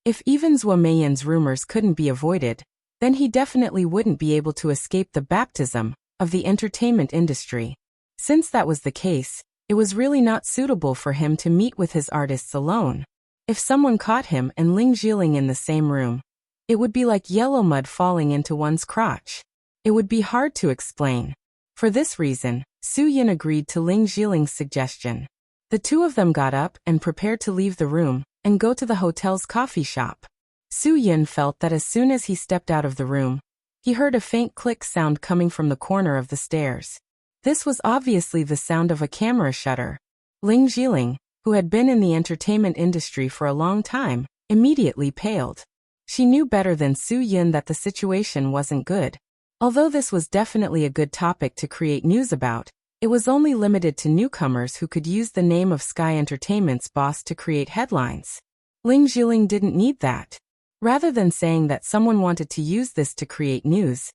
If even Zwamayan's rumors couldn't be avoided, then he definitely wouldn't be able to escape the baptism of the entertainment industry. Since that was the case, it was really not suitable for him to meet with his artists alone. If someone caught him and Ling Jiling in the same room, it would be like yellow mud falling into one's crotch. It would be hard to explain. For this reason, Su Yin agreed to Ling Jiling's suggestion. The two of them got up and prepared to leave the room and go to the hotel's coffee shop. Su Yin felt that as soon as he stepped out of the room, he heard a faint click sound coming from the corner of the stairs. This was obviously the sound of a camera shutter. Ling Jiling, who had been in the entertainment industry for a long time, immediately paled. She knew better than Su Yin that the situation wasn't good. Although this was definitely a good topic to create news about, it was only limited to newcomers who could use the name of Sky Entertainment's boss to create headlines. Ling Jiling didn't need that. Rather than saying that someone wanted to use this to create news,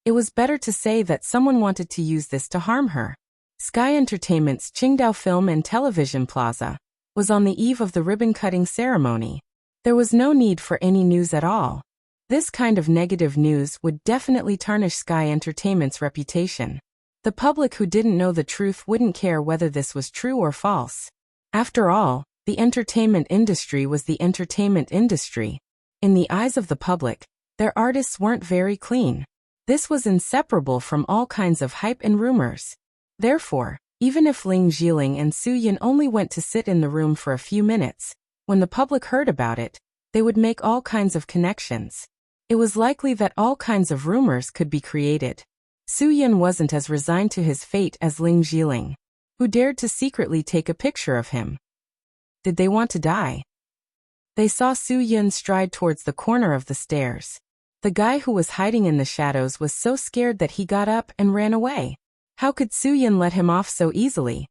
it was better to say that someone wanted to use this to harm her. Sky Entertainment's Qingdao Film and Television Plaza was on the eve of the ribbon-cutting ceremony. There was no need for any news at all. This kind of negative news would definitely tarnish Sky Entertainment's reputation. The public who didn't know the truth wouldn't care whether this was true or false. After all, the entertainment industry was the entertainment industry. In the eyes of the public, their artists weren't very clean. This was inseparable from all kinds of hype and rumors. Therefore, even if Ling Jiling and Su Yin only went to sit in the room for a few minutes, when the public heard about it, they would make all kinds of connections. It was likely that all kinds of rumors could be created. Su Yin wasn't as resigned to his fate as Ling Jiling, who dared to secretly take a picture of him. Did they want to die? They saw Su Yin stride towards the corner of the stairs. The guy who was hiding in the shadows was so scared that he got up and ran away. How could Su Yin let him off so easily?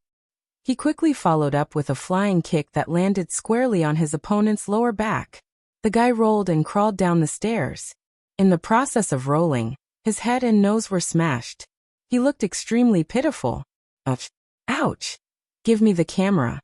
He quickly followed up with a flying kick that landed squarely on his opponent's lower back. The guy rolled and crawled down the stairs. In the process of rolling, his head and nose were smashed. He looked extremely pitiful. Ouch! Ouch! Give me the camera.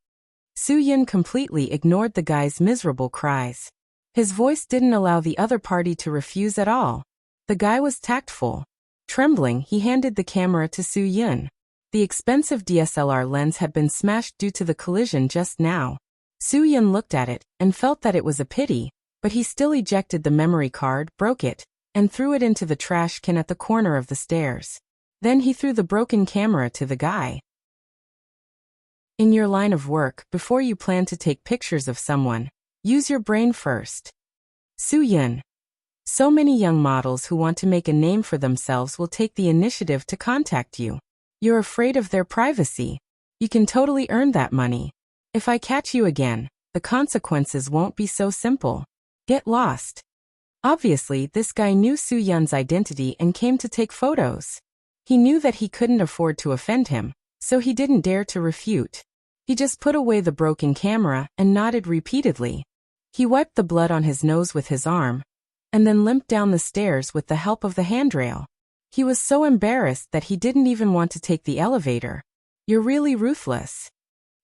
Su Yin completely ignored the guy's miserable cries. His voice didn't allow the other party to refuse at all. The guy was tactful. Trembling, he handed the camera to Su Yin. The expensive DSLR lens had been smashed due to the collision just now. Su Yin looked at it and felt that it was a pity, but he still ejected the memory card, broke it, and threw it into the trash can at the corner of the stairs. Then he threw the broken camera to the guy. In your line of work, before you plan to take pictures of someone, use your brain first. Su Yin. So many young models who want to make a name for themselves will take the initiative to contact you. You're afraid of their privacy. You can totally earn that money. If I catch you again, the consequences won't be so simple. Get lost. Obviously, this guy knew Su Yin's identity and came to take photos. He knew that he couldn't afford to offend him, so he didn't dare to refute. He just put away the broken camera and nodded repeatedly. He wiped the blood on his nose with his arm, and then limped down the stairs with the help of the handrail. He was so embarrassed that he didn't even want to take the elevator. You're really ruthless.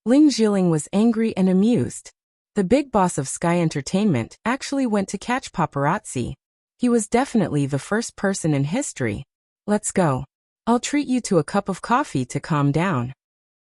Ling Jiling was angry and amused. The big boss of Sky Entertainment actually went to catch paparazzi. He was definitely the first person in history. Let's go. I'll treat you to a cup of coffee to calm down.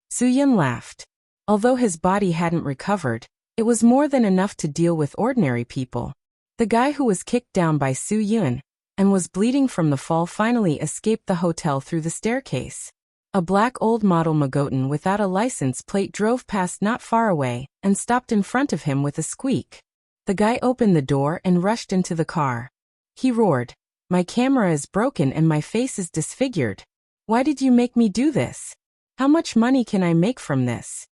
Su Yin laughed. Although his body hadn't recovered, it was more than enough to deal with ordinary people. The guy who was kicked down by Su Yin and was bleeding from the fall finally escaped the hotel through the staircase. A black old model Magotan without a license plate drove past not far away and stopped in front of him with a squeak. The guy opened the door and rushed into the car. He roared, "My camera is broken and my face is disfigured. Why did you make me do this? How much money can I make from this?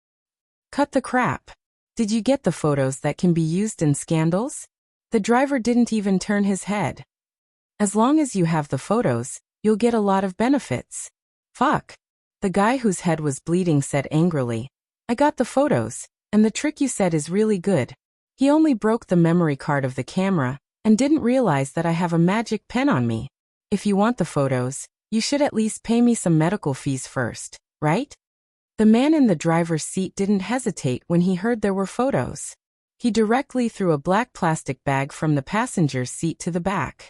Cut the crap. Did you get the photos that can be used in scandals?" The driver didn't even turn his head. "As long as you have the photos, you'll get a lot of benefits." "Fuck." The guy whose head was bleeding said angrily, "I got the photos, and the trick you said is really good. He only broke the memory card of the camera and didn't realize that I have a magic pen on me. If you want the photos, you should at least pay me some medical fees first, right?" The man in the driver's seat didn't hesitate when he heard there were photos. He directly threw a black plastic bag from the passenger's seat to the back.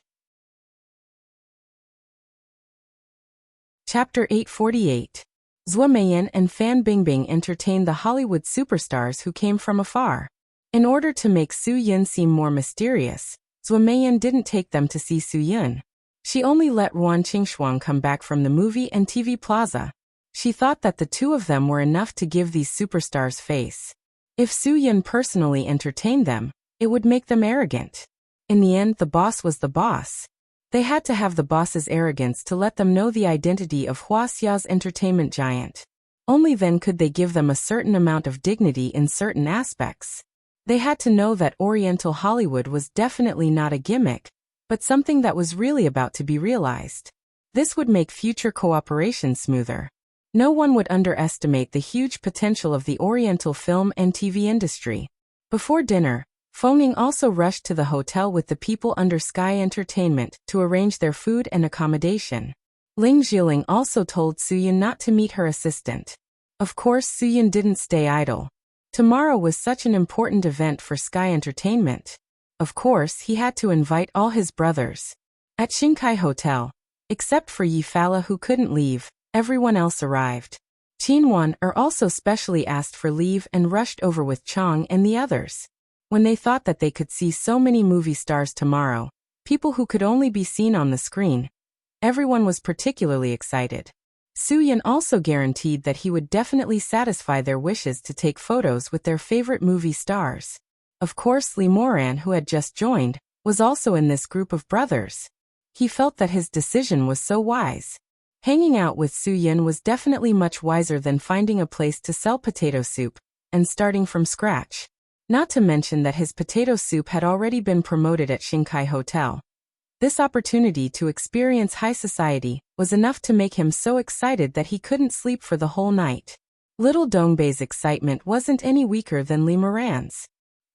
Chapter 848. Zhou Meiyan and Fan Bingbing entertained the Hollywood superstars who came from afar. In order to make Su Yun seem more mysterious, Zhou Meiyan didn't take them to see Su Yun. She only let Ruan Qingshuang come back from the movie and TV plaza. She thought that the two of them were enough to give these superstars face. If Su Yun personally entertained them, it would make them arrogant. In the end, the boss was the boss. They had to have the boss's arrogance to let them know the identity of Huaxia's entertainment giant. Only then could they give them a certain amount of dignity in certain aspects. They had to know that Oriental Hollywood was definitely not a gimmick, but something that was really about to be realized. This would make future cooperation smoother. No one would underestimate the huge potential of the Oriental film and TV industry. Before dinner, Feng Ying also rushed to the hotel with the people under Sky Entertainment to arrange their food and accommodation. Ling Xiling also told Su Yun not to meet her assistant. Of course, Su Yun didn't stay idle. Tomorrow was such an important event for Sky Entertainment. Of course, he had to invite all his brothers. At Xinkai Hotel, except for Yi Fala who couldn't leave, everyone else arrived. Qin Wan also specially asked for leave and rushed over with Chang and the others. When they thought that they could see so many movie stars tomorrow, people who could only be seen on the screen, everyone was particularly excited. Su Yun also guaranteed that he would definitely satisfy their wishes to take photos with their favorite movie stars. Of course, Li Moran, who had just joined, was also in this group of brothers. He felt that his decision was so wise. Hanging out with Su Yun was definitely much wiser than finding a place to sell potato soup and starting from scratch. Not to mention that his potato soup had already been promoted at Xinkai Hotel. This opportunity to experience high society was enough to make him so excited that he couldn't sleep for the whole night. Little Dongbei's excitement wasn't any weaker than Li Moran's.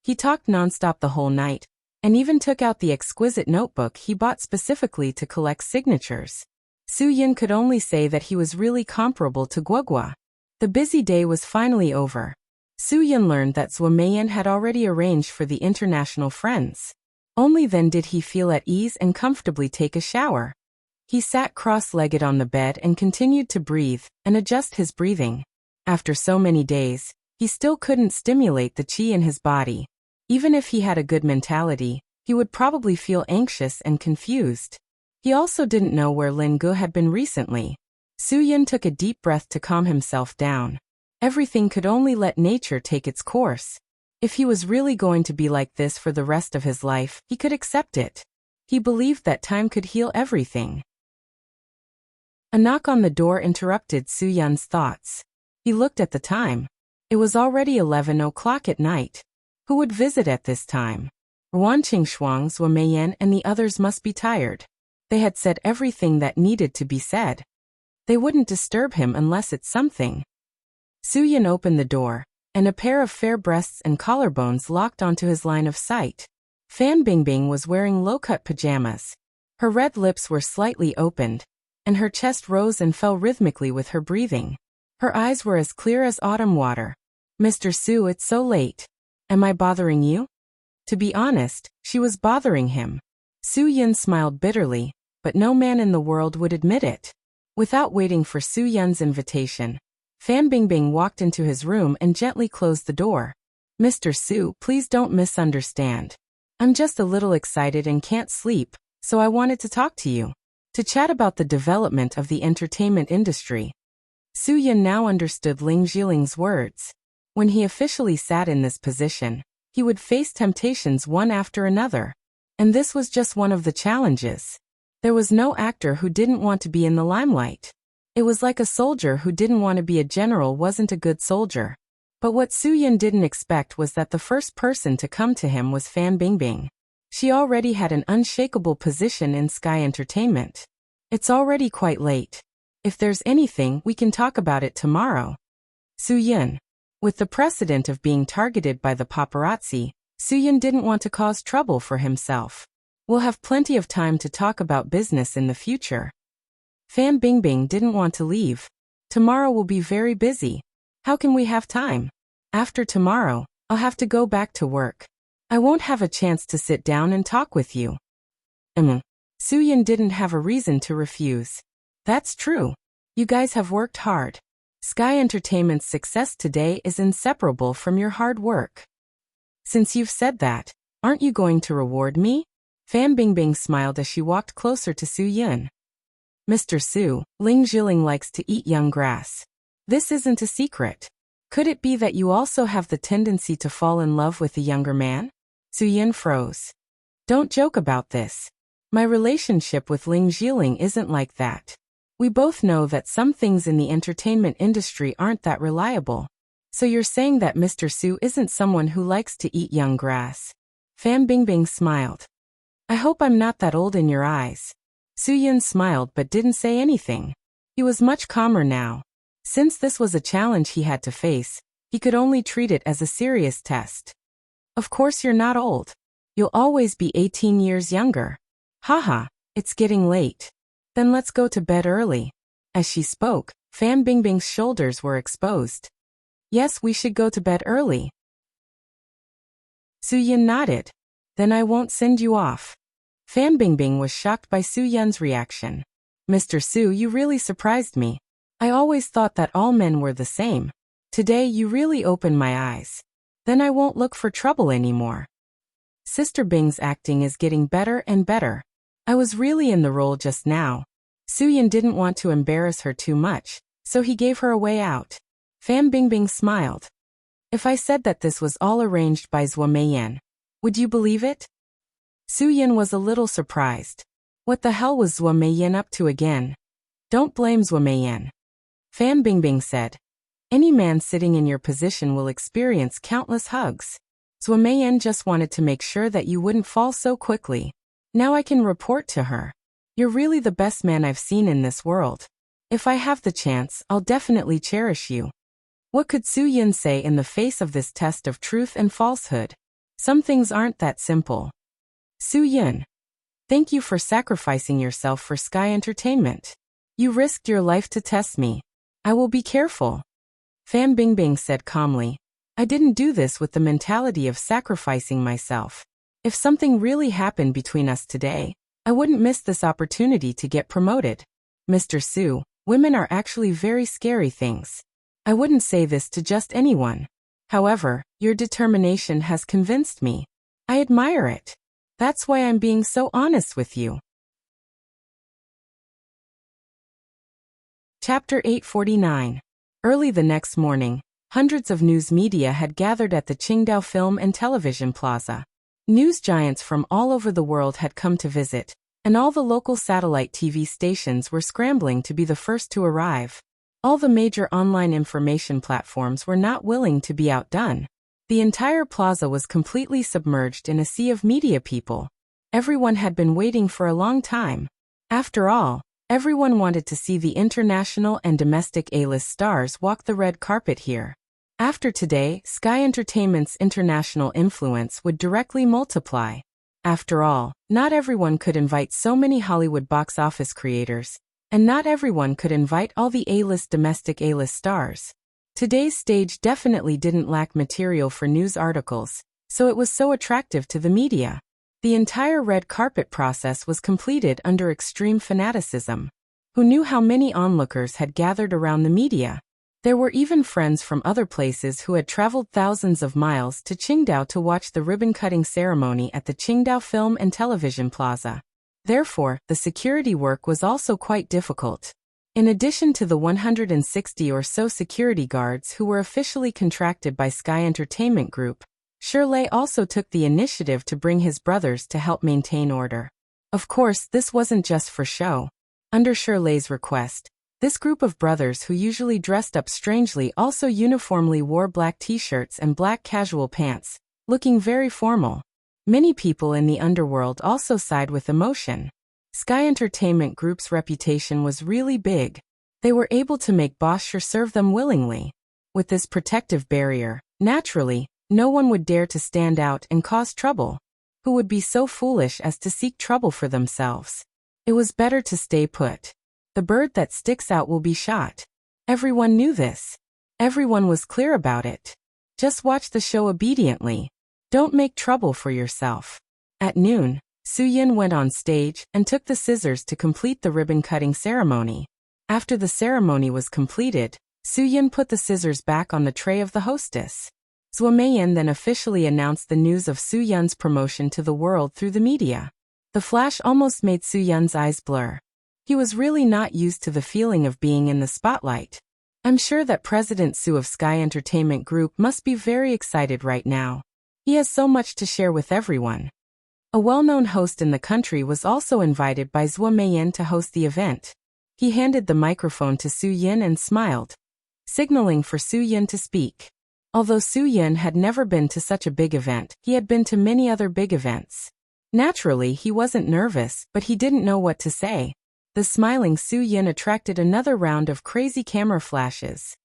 He talked nonstop the whole night, and even took out the exquisite notebook he bought specifically to collect signatures. Su Yun could only say that he was really comparable to Guogua. The busy day was finally over. Su Yun learned that Zhou Meiyan had already arranged for the international friends. Only then did he feel at ease and comfortably take a shower. He sat cross-legged on the bed and continued to breathe and adjust his breathing. After so many days, he still couldn't stimulate the qi in his body. Even if he had a good mentality, he would probably feel anxious and confused. He also didn't know where Lin Gu had been recently. Su Yun took a deep breath to calm himself down. Everything could only let nature take its course. If he was really going to be like this for the rest of his life, he could accept it. He believed that time could heal everything. A knock on the door interrupted Su Yun's thoughts. He looked at the time. It was already 11 o'clock at night. Who would visit at this time? Ruan Qingshuang, Zhou Meiyan, and the others must be tired. They had said everything that needed to be said. They wouldn't disturb him unless it's something. Su Yun opened the door, and a pair of fair breasts and collarbones locked onto his line of sight. Fan Bingbing was wearing low-cut pajamas. Her red lips were slightly opened, and her chest rose and fell rhythmically with her breathing. Her eyes were as clear as autumn water. "Mr. Su, it's so late. Am I bothering you?" To be honest, she was bothering him. Su Yun smiled bitterly, but no man in the world would admit it. Without waiting for Su Yun's invitation, Fan Bingbing walked into his room and gently closed the door. "Mr. Su, please don't misunderstand. I'm just a little excited and can't sleep, so I wanted to talk to you. To chat about the development of the entertainment industry." Su Yun now understood Ling Jiling's words. When he officially sat in this position, he would face temptations one after another. And this was just one of the challenges. There was no actor who didn't want to be in the limelight. It was like a soldier who didn't want to be a general wasn't a good soldier. But what Su Yun didn't expect was that the first person to come to him was Fan Bingbing. She already had an unshakable position in Sky Entertainment. "It's already quite late. If there's anything, we can talk about it tomorrow." Su Yun. With the precedent of being targeted by the paparazzi, Su Yun didn't want to cause trouble for himself. "We'll have plenty of time to talk about business in the future." Fan Bingbing didn't want to leave. "Tomorrow will be very busy. How can we have time? After tomorrow, I'll have to go back to work. I won't have a chance to sit down and talk with you. Soo-yin didn't have a reason to refuse. That's true. You guys have worked hard. Sky Entertainment's success today is inseparable from your hard work. Since you've said that, aren't you going to reward me? Fan Bingbing smiled as she walked closer to Soo-yin. Mr. Su, Ling Zhiling likes to eat young grass. This isn't a secret. Could it be that you also have the tendency to fall in love with a younger man? Soo-yin froze. Don't joke about this. My relationship with Ling Zhiling isn't like that. We both know that some things in the entertainment industry aren't that reliable. So you're saying that Mr. Su isn't someone who likes to eat young grass? Fan Bingbing smiled. I hope I'm not that old in your eyes. Soo-yin smiled but didn't say anything. He was much calmer now. Since this was a challenge he had to face, he could only treat it as a serious test. Of course you're not old. You'll always be 18 years younger. Haha, it's getting late. Then let's go to bed early. As she spoke, Fan Bingbing's shoulders were exposed. Yes, we should go to bed early. Soo-yin nodded. Then I won't send you off. Fan Bingbing was shocked by Soo-yin's reaction. Mr. Su, you really surprised me. I always thought that all men were the same. Today you really opened my eyes. Then I won't look for trouble anymore. Sister Bing's acting is getting better and better. I was really in the role just now. Soo-yin didn't want to embarrass her too much, so he gave her a way out. Fan Bingbing smiled. If I said that this was all arranged by Zhuo Meiyan, would you believe it? Soo-yin was a little surprised. What the hell was Zhuo Meiyan up to again? Don't blame Zhuo Meiyan. Fan Bingbing said. Any man sitting in your position will experience countless hugs. Zhuo Meiyan just wanted to make sure that you wouldn't fall so quickly. Now I can report to her. You're really the best man I've seen in this world. If I have the chance, I'll definitely cherish you. What could Soo-yin say in the face of this test of truth and falsehood? Some things aren't that simple. Soo-yin, thank you for sacrificing yourself for Sky Entertainment. You risked your life to test me. I will be careful. Fan Bingbing said calmly. I didn't do this with the mentality of sacrificing myself. If something really happened between us today, I wouldn't miss this opportunity to get promoted. Mr. Su, women are actually very scary things. I wouldn't say this to just anyone. However, your determination has convinced me. I admire it. That's why I'm being so honest with you. Chapter 849. Early the next morning, hundreds of news media had gathered at the Qingdao Film and Television Plaza. News giants from all over the world had come to visit, and all the local satellite TV stations were scrambling to be the first to arrive. All the major online information platforms were not willing to be outdone. The entire plaza was completely submerged in a sea of media people. Everyone had been waiting for a long time. After all, everyone wanted to see the international and domestic A-list stars walk the red carpet here. After today, Sky Entertainment's international influence would directly multiply. After all, not everyone could invite so many Hollywood box office creators, and not everyone could invite all the A-list domestic A-list stars. Today's stage definitely didn't lack material for news articles, so it was so attractive to the media. The entire red carpet process was completed under extreme fanaticism. Who knew how many onlookers had gathered around the media? There were even friends from other places who had traveled thousands of miles to Qingdao to watch the ribbon-cutting ceremony at the Qingdao Film and Television Plaza. Therefore, the security work was also quite difficult. In addition to the 160 or so security guards who were officially contracted by Sky Entertainment Group, Shirley also took the initiative to bring his brothers to help maintain order. Of course, this wasn't just for show. Under Shirley's request, this group of brothers who usually dressed up strangely also uniformly wore black t-shirts and black casual pants, looking very formal. Many people in the underworld also sighed with emotion. Sky Entertainment Group's reputation was really big. They were able to make Bosch serve them willingly. With this protective barrier, naturally, no one would dare to stand out and cause trouble. Who would be so foolish as to seek trouble for themselves? It was better to stay put. The bird that sticks out will be shot. Everyone knew this. Everyone was clear about it. Just watch the show obediently. Don't make trouble for yourself. At noon, Soo-yin went on stage and took the scissors to complete the ribbon-cutting ceremony. After the ceremony was completed, Soo-yin put the scissors back on the tray of the hostess. Soo Mei-yin then officially announced the news of Soo-yun's promotion to the world through the media. The flash almost made Soo-yun's eyes blur. He was really not used to the feeling of being in the spotlight. I'm sure that President Soo of Sky Entertainment Group must be very excited right now. He has so much to share with everyone. A well-known host in the country was also invited by Soo Mei-yin to host the event. He handed the microphone to Soo-yin and smiled, signaling for Soo-yin to speak. Although Soo-yin had never been to such a big event, he had been to many other big events. Naturally, he wasn't nervous, but he didn't know what to say. The smiling Soo-yin attracted another round of crazy camera flashes.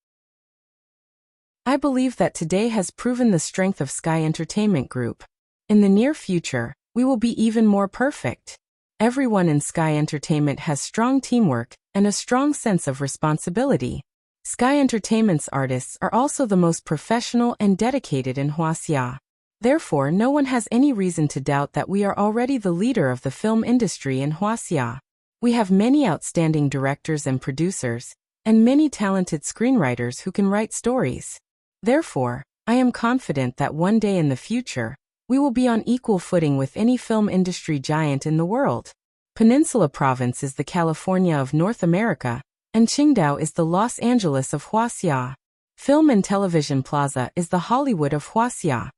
I believe that today has proven the strength of Sky Entertainment Group. In the near future, we will be even more perfect. Everyone in Sky Entertainment has strong teamwork and a strong sense of responsibility. Sky Entertainment's artists are also the most professional and dedicated in Hwaseong. Therefore, no one has any reason to doubt that we are already the leader of the film industry in Hwaseong. We have many outstanding directors and producers, and many talented screenwriters who can write stories. Therefore, I am confident that one day in the future, we will be on equal footing with any film industry giant in the world. Peninsula Province is the California of North America, and Qingdao is the Los Angeles of Hwaseong. Film and Television Plaza is the Hollywood of Hwaseong.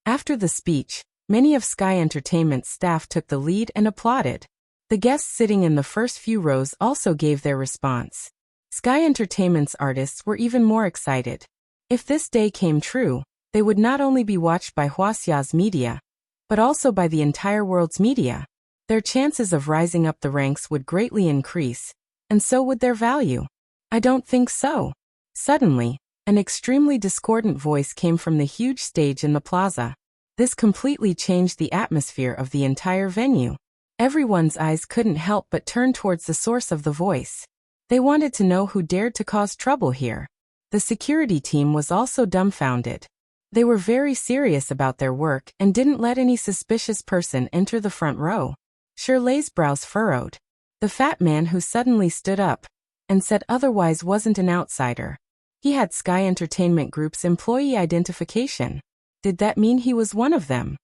After the speech, many of Sky Entertainment's staff took the lead and applauded. The guests sitting in the first few rows also gave their response. Sky Entertainment's artists were even more excited. If this day came true, they would not only be watched by Hwaseong's media, but also by the entire world's media. Their chances of rising up the ranks would greatly increase, and so would their value. I don't think so. Suddenly, an extremely discordant voice came from the huge stage in the plaza. This completely changed the atmosphere of the entire venue. Everyone's eyes couldn't help but turn towards the source of the voice. They wanted to know who dared to cause trouble here. The security team was also dumbfounded. They were very serious about their work and didn't let any suspicious person enter the front row. Shirley's brows furrowed. The fat man who suddenly stood up and said otherwise wasn't an outsider. He had Sky Entertainment Group's employee identification. Did that mean he was one of them?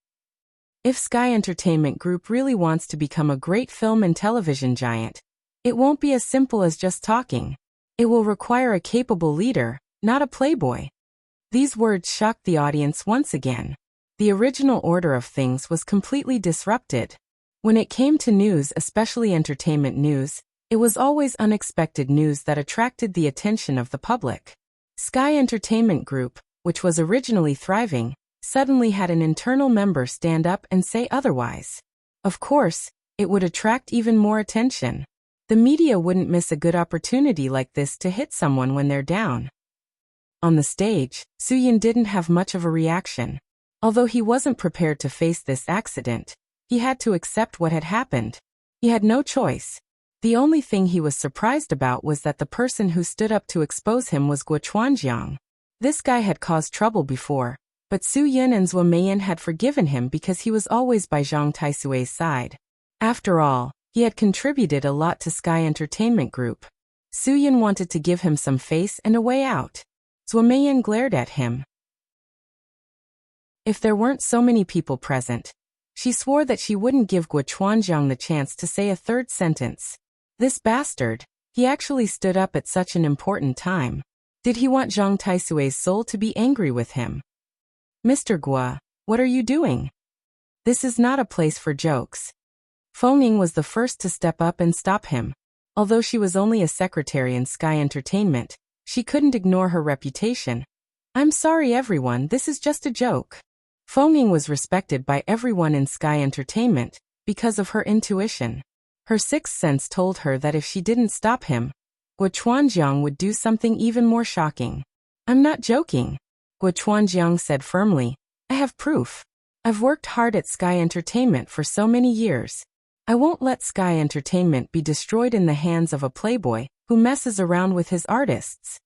If Sky Entertainment Group really wants to become a great film and television giant, it won't be as simple as just talking. It will require a capable leader, not a playboy. These words shocked the audience once again. The original order of things was completely disrupted. When it came to news, especially entertainment news, it was always unexpected news that attracted the attention of the public. Sky Entertainment Group, which was originally thriving, suddenly had an internal member stand up and say otherwise. Of course, it would attract even more attention. The media wouldn't miss a good opportunity like this to hit someone when they're down. On the stage, Soo-yin didn't have much of a reaction. Although he wasn't prepared to face this accident, he had to accept what had happened. He had no choice. The only thing he was surprised about was that the person who stood up to expose him was Guo Chuanjiang. This guy had caused trouble before, but Soo-yin and Soo Mei-yin had forgiven him because he was always by Zhang Taisui's side. After all, he had contributed a lot to Sky Entertainment Group. Soo-yin wanted to give him some face and a way out. Soo Mei-yin glared at him. If there weren't so many people present, she swore that she wouldn't give Guo Chuanjiang the chance to say a third sentence. This bastard, he actually stood up at such an important time. Did he want Zhang Taisui's soul to be angry with him? Mr. Guo, what are you doing? This is not a place for jokes. Feng Ying was the first to step up and stop him. Although she was only a secretary in Sky Entertainment, she couldn't ignore her reputation. I'm sorry everyone, this is just a joke. Feng Ying was respected by everyone in Sky Entertainment because of her intuition. Her sixth sense told her that if she didn't stop him, Guo Chuanjiang would do something even more shocking. I'm not joking, Guo Chuanjiang said firmly. I have proof. I've worked hard at Sky Entertainment for so many years. I won't let Sky Entertainment be destroyed in the hands of a playboy who messes around with his artists.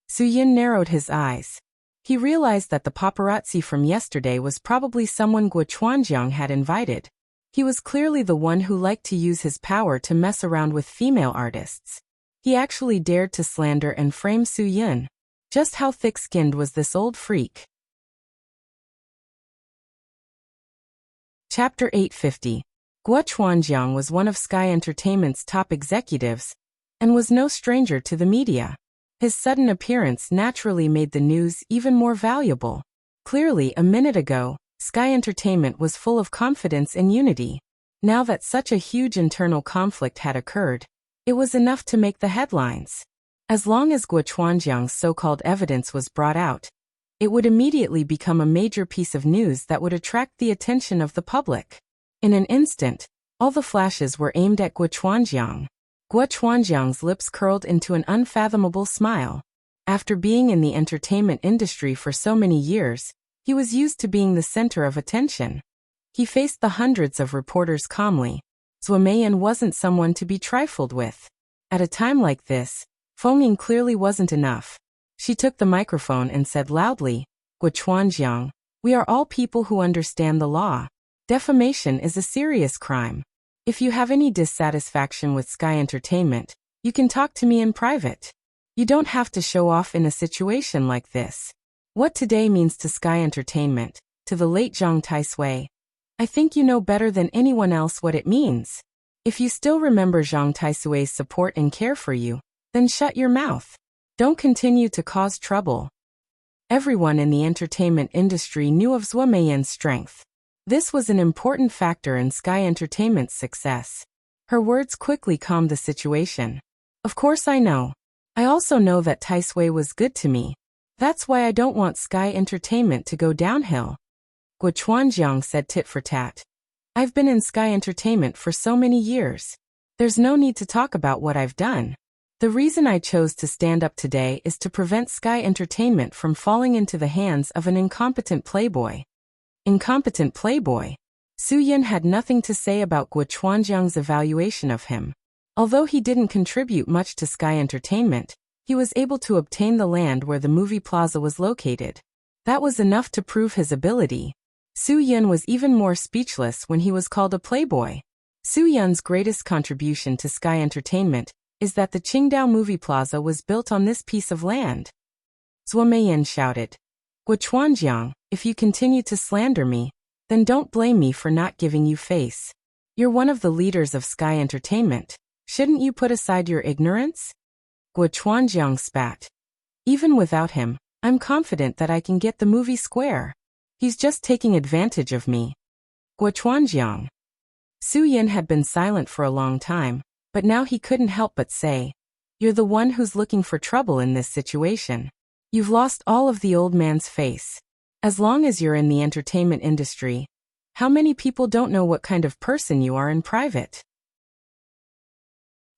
Soo-yin narrowed his eyes. He realized that the paparazzi from yesterday was probably someone Guo Chuanjiang had invited. He was clearly the one who liked to use his power to mess around with female artists. He actually dared to slander and frame Su Yun. Just how thick-skinned was this old freak? Chapter 850. Guo Chuanjiang was one of Sky Entertainment's top executives, and was no stranger to the media. His sudden appearance naturally made the news even more valuable. Clearly, a minute ago, Sky Entertainment was full of confidence and unity. Now that such a huge internal conflict had occurred, it was enough to make the headlines. As long as Guo Chuanjiang's so-called evidence was brought out, it would immediately become a major piece of news that would attract the attention of the public. In an instant, all the flashes were aimed at Guo Chuanjiang. Guo Chuanjiang's lips curled into an unfathomable smile. After being in the entertainment industry for so many years, he was used to being the center of attention. He faced the hundreds of reporters calmly. Zhuo Meiyan wasn't someone to be trifled with. At a time like this, Feng clearly wasn't enough. She took the microphone and said loudly, "Guo Chuanjiang, we are all people who understand the law. Defamation is a serious crime. If you have any dissatisfaction with Sky Entertainment, you can talk to me in private. You don't have to show off in a situation like this. What today means to Sky Entertainment, to the late Zhang Taisui, I think you know better than anyone else what it means. If you still remember Zhang Taisui's support and care for you, then shut your mouth. Don't continue to cause trouble." Everyone in the entertainment industry knew of Zhuo Meiyan's strength. This was an important factor in Sky Entertainment's success. Her words quickly calmed the situation. "Of course I know. I also know that Taisui was good to me. That's why I don't want Sky Entertainment to go downhill." Guo Chuanjiang said tit for tat. "I've been in Sky Entertainment for so many years. There's no need to talk about what I've done. The reason I chose to stand up today is to prevent Sky Entertainment from falling into the hands of an incompetent playboy." Incompetent playboy? Su Yun had nothing to say about Guo Chuanjiang's evaluation of him. Although he didn't contribute much to Sky Entertainment, he was able to obtain the land where the movie plaza was located. That was enough to prove his ability. Su Yun was even more speechless when he was called a playboy. Su Yun's greatest contribution to Sky Entertainment is that the Qingdao movie plaza was built on this piece of land. Zhuo Meiyan shouted, "Guo Chuanjiang, if you continue to slander me, then don't blame me for not giving you face. You're one of the leaders of Sky Entertainment. Shouldn't you put aside your ignorance?" Guo Chuanjiang spat. "Even without him, I'm confident that I can get the movie square. He's just taking advantage of me." Guo Chuanjiang. Su Yun had been silent for a long time, but now he couldn't help but say, "You're the one who's looking for trouble in this situation. You've lost all of the old man's face. As long as you're in the entertainment industry, how many people don't know what kind of person you are in private?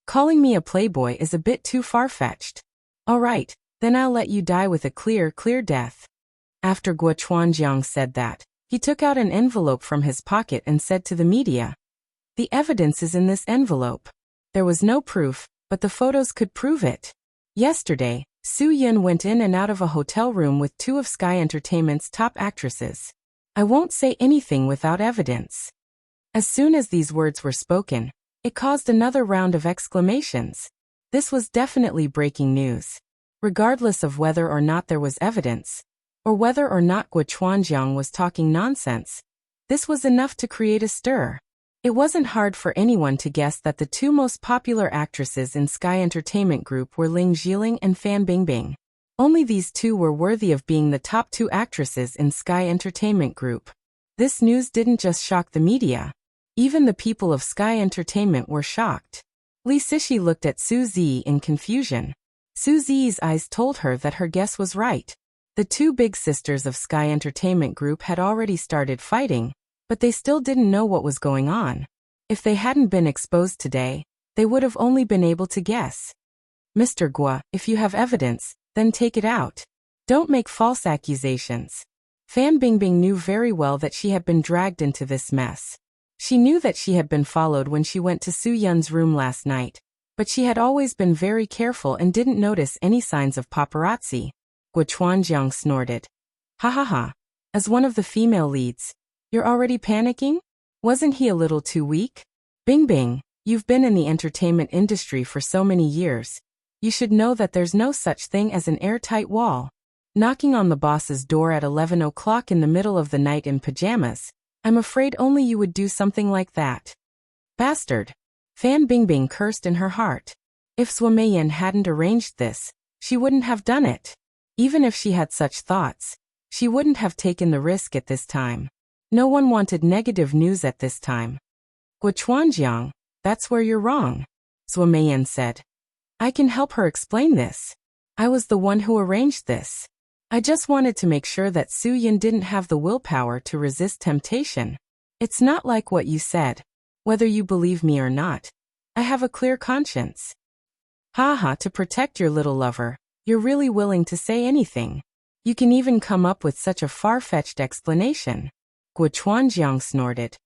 Calling me a playboy is a bit too far-fetched. All right, then I'll let you die with a clear death." After Guo Chuanjiang said that, he took out an envelope from his pocket and said to the media, "The evidence is in this envelope. There was no proof, but the photos could prove it. Yesterday, Su Yun went in and out of a hotel room with two of Sky Entertainment's top actresses. I won't say anything without evidence." As soon as these words were spoken, it caused another round of exclamations. This was definitely breaking news. Regardless of whether or not there was evidence, or whether or not Guo Chuanjiang was talking nonsense, this was enough to create a stir. It wasn't hard for anyone to guess that the two most popular actresses in Sky Entertainment Group were Ling Zhiling and Fan Bingbing. Only these two were worthy of being the top two actresses in Sky Entertainment Group. This news didn't just shock the media. Even the people of Sky Entertainment were shocked. Li Cixi looked at Su Zi in confusion. Su Zi's eyes told her that her guess was right. The two big sisters of Sky Entertainment Group had already started fighting, but they still didn't know what was going on. If they hadn't been exposed today, they would have only been able to guess. "Mr. Guo, if you have evidence, then take it out. Don't make false accusations." Fan Bingbing knew very well that she had been dragged into this mess. She knew that she had been followed when she went to Su Yun's room last night, but she had always been very careful and didn't notice any signs of paparazzi. Guo Chuanjiang snorted. Ha ha ha. As one of the female leads, you're already panicking? Wasn't he a little too weak? Bing bing, you've been in the entertainment industry for so many years. You should know that there's no such thing as an airtight wall. Knocking on the boss's door at 11 o'clock in the middle of the night in pajamas. I'm afraid only you would do something like that. Bastard. Fan Bingbing cursed in her heart. If Sua Meiyan hadn't arranged this, she wouldn't have done it. Even if she had such thoughts, she wouldn't have taken the risk at this time. No one wanted negative news at this time. Guochuanjiang, that's where you're wrong, Sua Meiyan said. I can help her explain this. I was the one who arranged this. I just wanted to make sure that Su Yin didn't have the willpower to resist temptation. It's not like what you said. Whether you believe me or not, I have a clear conscience. Ha, to protect your little lover, you're really willing to say anything. You can even come up with such a far-fetched explanation. Guo Chuanjiang snorted.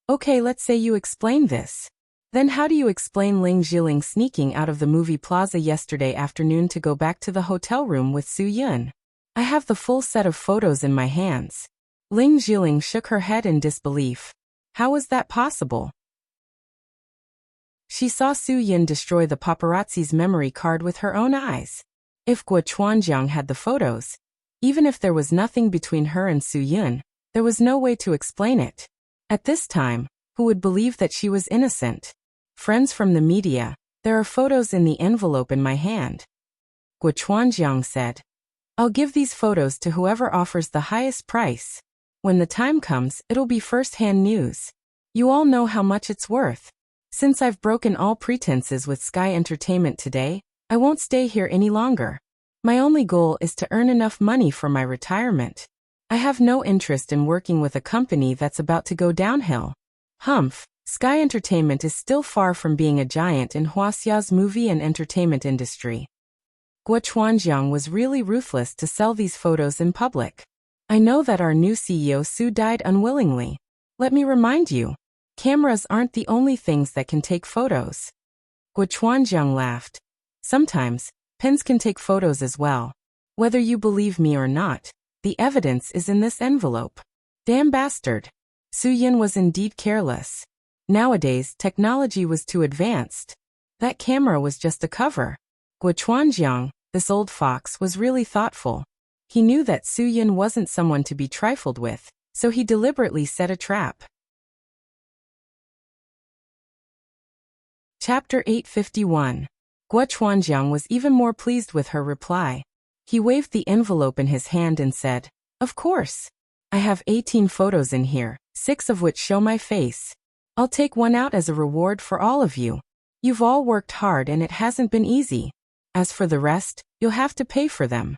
Okay, let's say you explain this. Then how do you explain Ling Jiling sneaking out of the movie plaza yesterday afternoon to go back to the hotel room with Su Yun? I have the full set of photos in my hands. Ling Jiling shook her head in disbelief. How was that possible? She saw Su Yin destroy the paparazzi's memory card with her own eyes. If Guo Chuanjiang had the photos, even if there was nothing between her and Su Yun, there was no way to explain it. At this time, who would believe that she was innocent? Friends from the media, there are photos in the envelope in my hand. Guo Chuanjiang said. I'll give these photos to whoever offers the highest price. When the time comes, it'll be first-hand news. You all know how much it's worth. Since I've broken all pretenses with Sky Entertainment today, I won't stay here any longer. My only goal is to earn enough money for my retirement. I have no interest in working with a company that's about to go downhill. Humph, Sky Entertainment is still far from being a giant in Huaxia's movie and entertainment industry. Guo Chuanjiang was really ruthless to sell these photos in public. I know that our new CEO Su died unwillingly. Let me remind you, cameras aren't the only things that can take photos. Guo Chuanjiang laughed. Sometimes, pens can take photos as well. Whether you believe me or not, the evidence is in this envelope. Damn bastard. Su Yin was indeed careless. Nowadays, technology was too advanced. That camera was just a cover. Guo Chuanjiang, this old fox, was really thoughtful. He knew that Su Yin wasn't someone to be trifled with, so he deliberately set a trap. Chapter 851. Guo Chuanjiang was even more pleased with her reply. He waved the envelope in his hand and said, Of course. I have 18 photos in here, 6 of which show my face. I'll take one out as a reward for all of you. You've all worked hard and it hasn't been easy. As for the rest, you'll have to pay for them.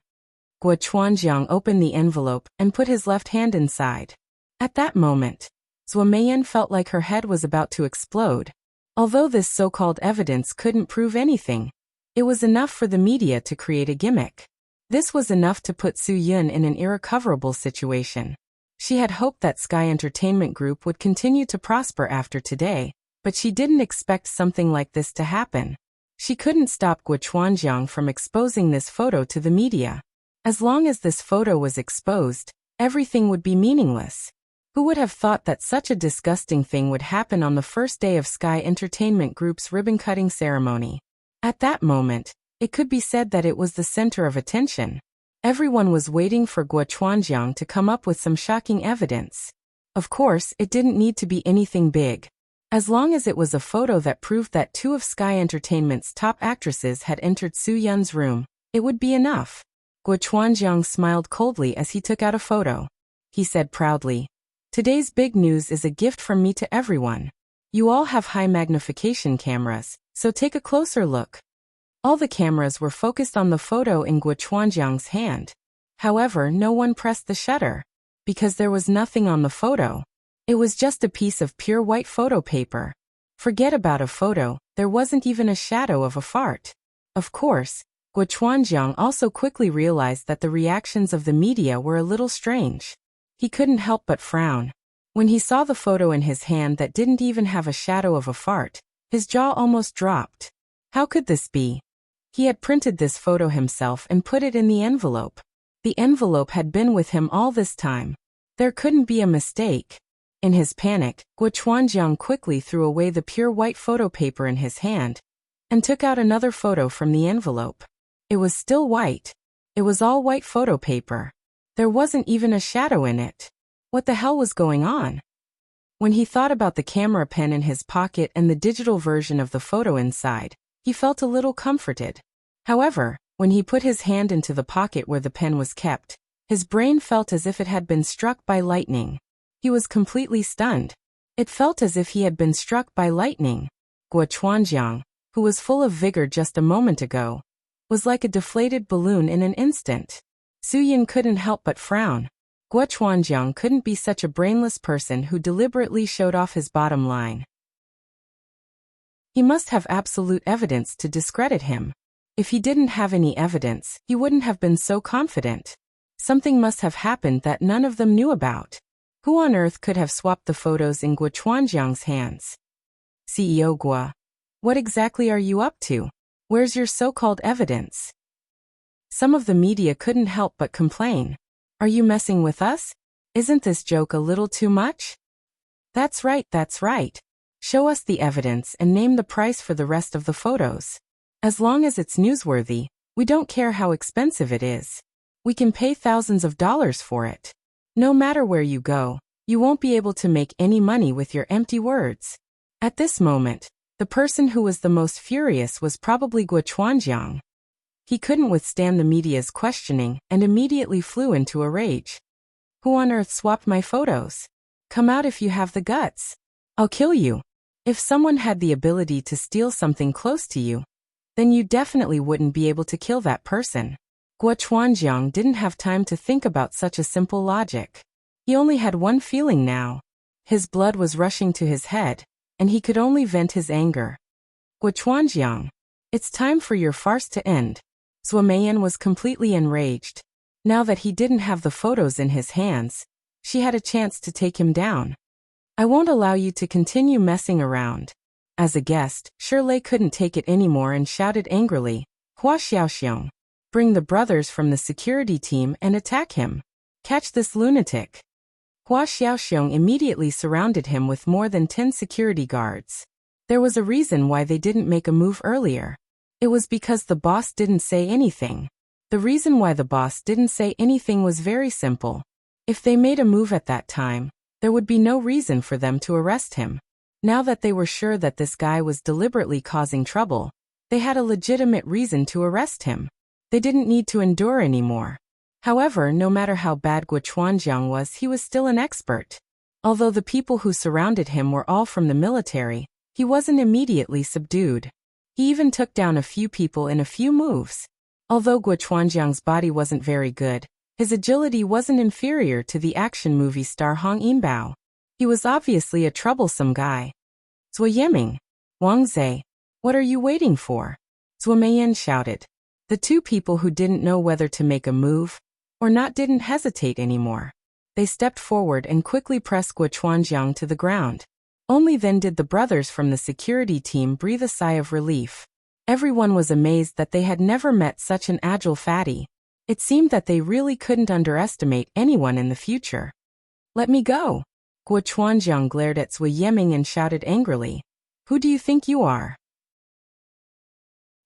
Guo Chuanjiang opened the envelope and put his left hand inside. At that moment, Sua Meiyan felt like her head was about to explode. Although this so-called evidence couldn't prove anything, it was enough for the media to create a gimmick. This was enough to put Su Yun in an irrecoverable situation. She had hoped that Sky Entertainment Group would continue to prosper after today, but she didn't expect something like this to happen. She couldn't stop Guo Chuanjiang from exposing this photo to the media. As long as this photo was exposed, everything would be meaningless. Who would have thought that such a disgusting thing would happen on the first day of Sky Entertainment Group's ribbon-cutting ceremony? At that moment, it could be said that it was the center of attention. Everyone was waiting for Guo Chuanjiang to come up with some shocking evidence. Of course, it didn't need to be anything big. As long as it was a photo that proved that 2 of Sky Entertainment's top actresses had entered Su Yun's room, it would be enough. Guo Chuanjiang smiled coldly as he took out a photo. He said proudly, Today's big news is a gift from me to everyone. You all have high magnification cameras, so take a closer look. All the cameras were focused on the photo in Guo Chuanjiang's hand. However, no one pressed the shutter, because there was nothing on the photo. It was just a piece of pure white photo paper. Forget about a photo, there wasn't even a shadow of a fart. Of course, Guo Chuanjiang also quickly realized that the reactions of the media were a little strange. He couldn't help but frown. When he saw the photo in his hand that didn't even have a shadow of a fart, his jaw almost dropped. How could this be? He had printed this photo himself and put it in the envelope. The envelope had been with him all this time. There couldn't be a mistake. In his panic, Guo Chuanjiang quickly threw away the pure white photo paper in his hand and took out another photo from the envelope. It was still white. It was all white photo paper. There wasn't even a shadow in it. What the hell was going on? When he thought about the camera pen in his pocket and the digital version of the photo inside, he felt a little comforted. However, when he put his hand into the pocket where the pen was kept, his brain felt as if it had been struck by lightning. He was completely stunned. It felt as if he had been struck by lightning. Guo Chuanjiang, who was full of vigor just a moment ago, was like a deflated balloon in an instant. Su Yin couldn't help but frown. Guo Chuanjiang couldn't be such a brainless person who deliberately showed off his bottom line. He must have absolute evidence to discredit him. If he didn't have any evidence, he wouldn't have been so confident. Something must have happened that none of them knew about. Who on earth could have swapped the photos in Guo Chuanjiang's hands? CEO Guo, what exactly are you up to? Where's your so-called evidence? Some of the media couldn't help but complain. Are you messing with us? Isn't this joke a little too much? That's right, that's right. Show us the evidence and name the price for the rest of the photos. As long as it's newsworthy, we don't care how expensive it is. We can pay thousands of dollars for it. No matter where you go, you won't be able to make any money with your empty words. At this moment, the person who was the most furious was probably Guo Chuanjiang. He couldn't withstand the media's questioning and immediately flew into a rage. Who on earth swapped my photos? Come out if you have the guts. I'll kill you. If someone had the ability to steal something close to you, then you definitely wouldn't be able to kill that person. Guo Chuanjiang didn't have time to think about such a simple logic. He only had one feeling now. His blood was rushing to his head, and he could only vent his anger. Guo Chuanjiang, it's time for your farce to end. Zhuo Meiyan was completely enraged. Now that he didn't have the photos in his hands, she had a chance to take him down. I won't allow you to continue messing around. As a guest, Shirley couldn't take it anymore and shouted angrily, Hua Xiaoxiong, bring the brothers from the security team and attack him. Catch this lunatic. Hua Xiaoxiong immediately surrounded him with more than 10 security guards. There was a reason why they didn't make a move earlier. It was because the boss didn't say anything. The reason why the boss didn't say anything was very simple. If they made a move at that time, there would be no reason for them to arrest him. Now that they were sure that this guy was deliberately causing trouble, they had a legitimate reason to arrest him. They didn't need to endure anymore. However, no matter how bad Guo Chuanjiang was, he was still an expert. Although the people who surrounded him were all from the military, he wasn't immediately subdued. He even took down a few people in a few moves. Although Guo Chuanjiang's body wasn't very good, his agility wasn't inferior to the action movie star Hong Yinbao. He was obviously a troublesome guy. Zhuo Yiming, Wang Zhe, what are you waiting for? Zhuo Meiyan shouted. The two people who didn't know whether to make a move or not didn't hesitate anymore. They stepped forward and quickly pressed Guo Chuanjiang to the ground. Only then did the brothers from the security team breathe a sigh of relief. Everyone was amazed that they had never met such an agile fatty. It seemed that they really couldn't underestimate anyone in the future. Let me go. Guo Chuanjiang glared at Zhuo Yiming and shouted angrily. Who do you think you are?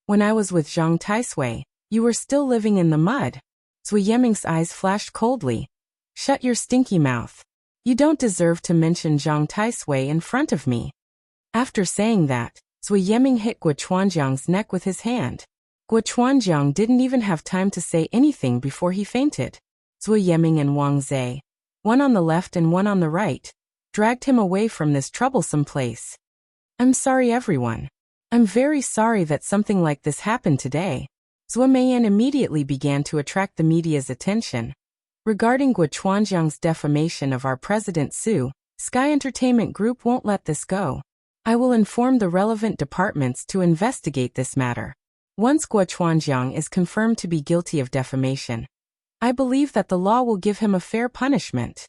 When I was with Zhang Taisui, you were still living in the mud. Zhuo Yiming's eyes flashed coldly. Shut your stinky mouth. You don't deserve to mention Zhang Taisui in front of me. After saying that, Zhuo Yiming hit Guo Chuanjiang's neck with his hand. Guo Chuanjiang didn't even have time to say anything before he fainted. Zhuo Yiming and Wang Zhe, one on the left and one on the right, dragged him away from this troublesome place. I'm sorry everyone. I'm very sorry that something like this happened today. Zhuo Meiyan immediately began to attract the media's attention. Regarding Guo Chuanjiang's defamation of our President Su, Sky Entertainment Group won't let this go. I will inform the relevant departments to investigate this matter. Once Guo Chuanjiang is confirmed to be guilty of defamation, I believe that the law will give him a fair punishment.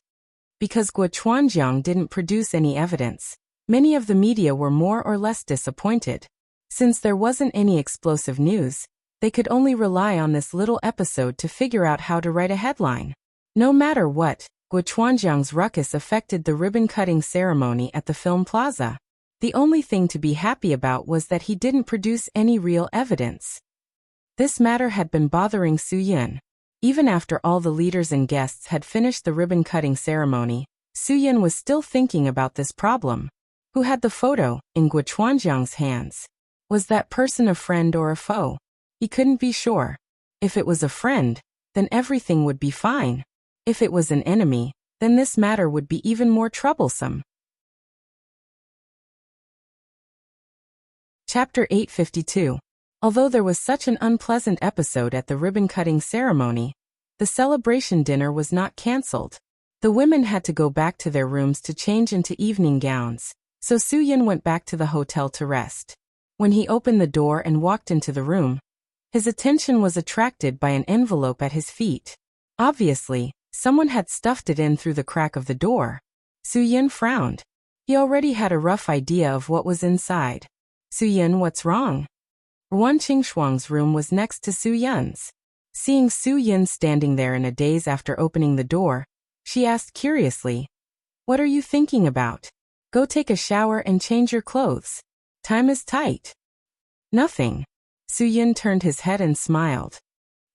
Because Guo Chuanjiang didn't produce any evidence, many of the media were more or less disappointed. Since there wasn't any explosive news, They could only rely on this little episode to figure out how to write a headline. No matter what, Guo Chuanjiang's ruckus affected the ribbon-cutting ceremony at the film plaza. The only thing to be happy about was that he didn't produce any real evidence. This matter had been bothering Su Yun. Even after all the leaders and guests had finished the ribbon-cutting ceremony, Su Yun was still thinking about this problem. Who had the photo in Guo Chuanjiang's hands? Was that person a friend or a foe? He couldn't be sure. If it was a friend, then everything would be fine. If it was an enemy, then this matter would be even more troublesome. Chapter 852. Although there was such an unpleasant episode at the ribbon-cutting ceremony, the celebration dinner was not cancelled. The women had to go back to their rooms to change into evening gowns, so Su Yun went back to the hotel to rest. When he opened the door and walked into the room, his attention was attracted by an envelope at his feet. Obviously, someone had stuffed it in through the crack of the door. Su Yun frowned. He already had a rough idea of what was inside. Su Yun, what's wrong? Ruan Qingshuang's room was next to Su Yun's. Seeing Su Yun standing there in a daze after opening the door, she asked curiously, "What are you thinking about? Go take a shower and change your clothes. Time is tight." "Nothing." Su Yun turned his head and smiled.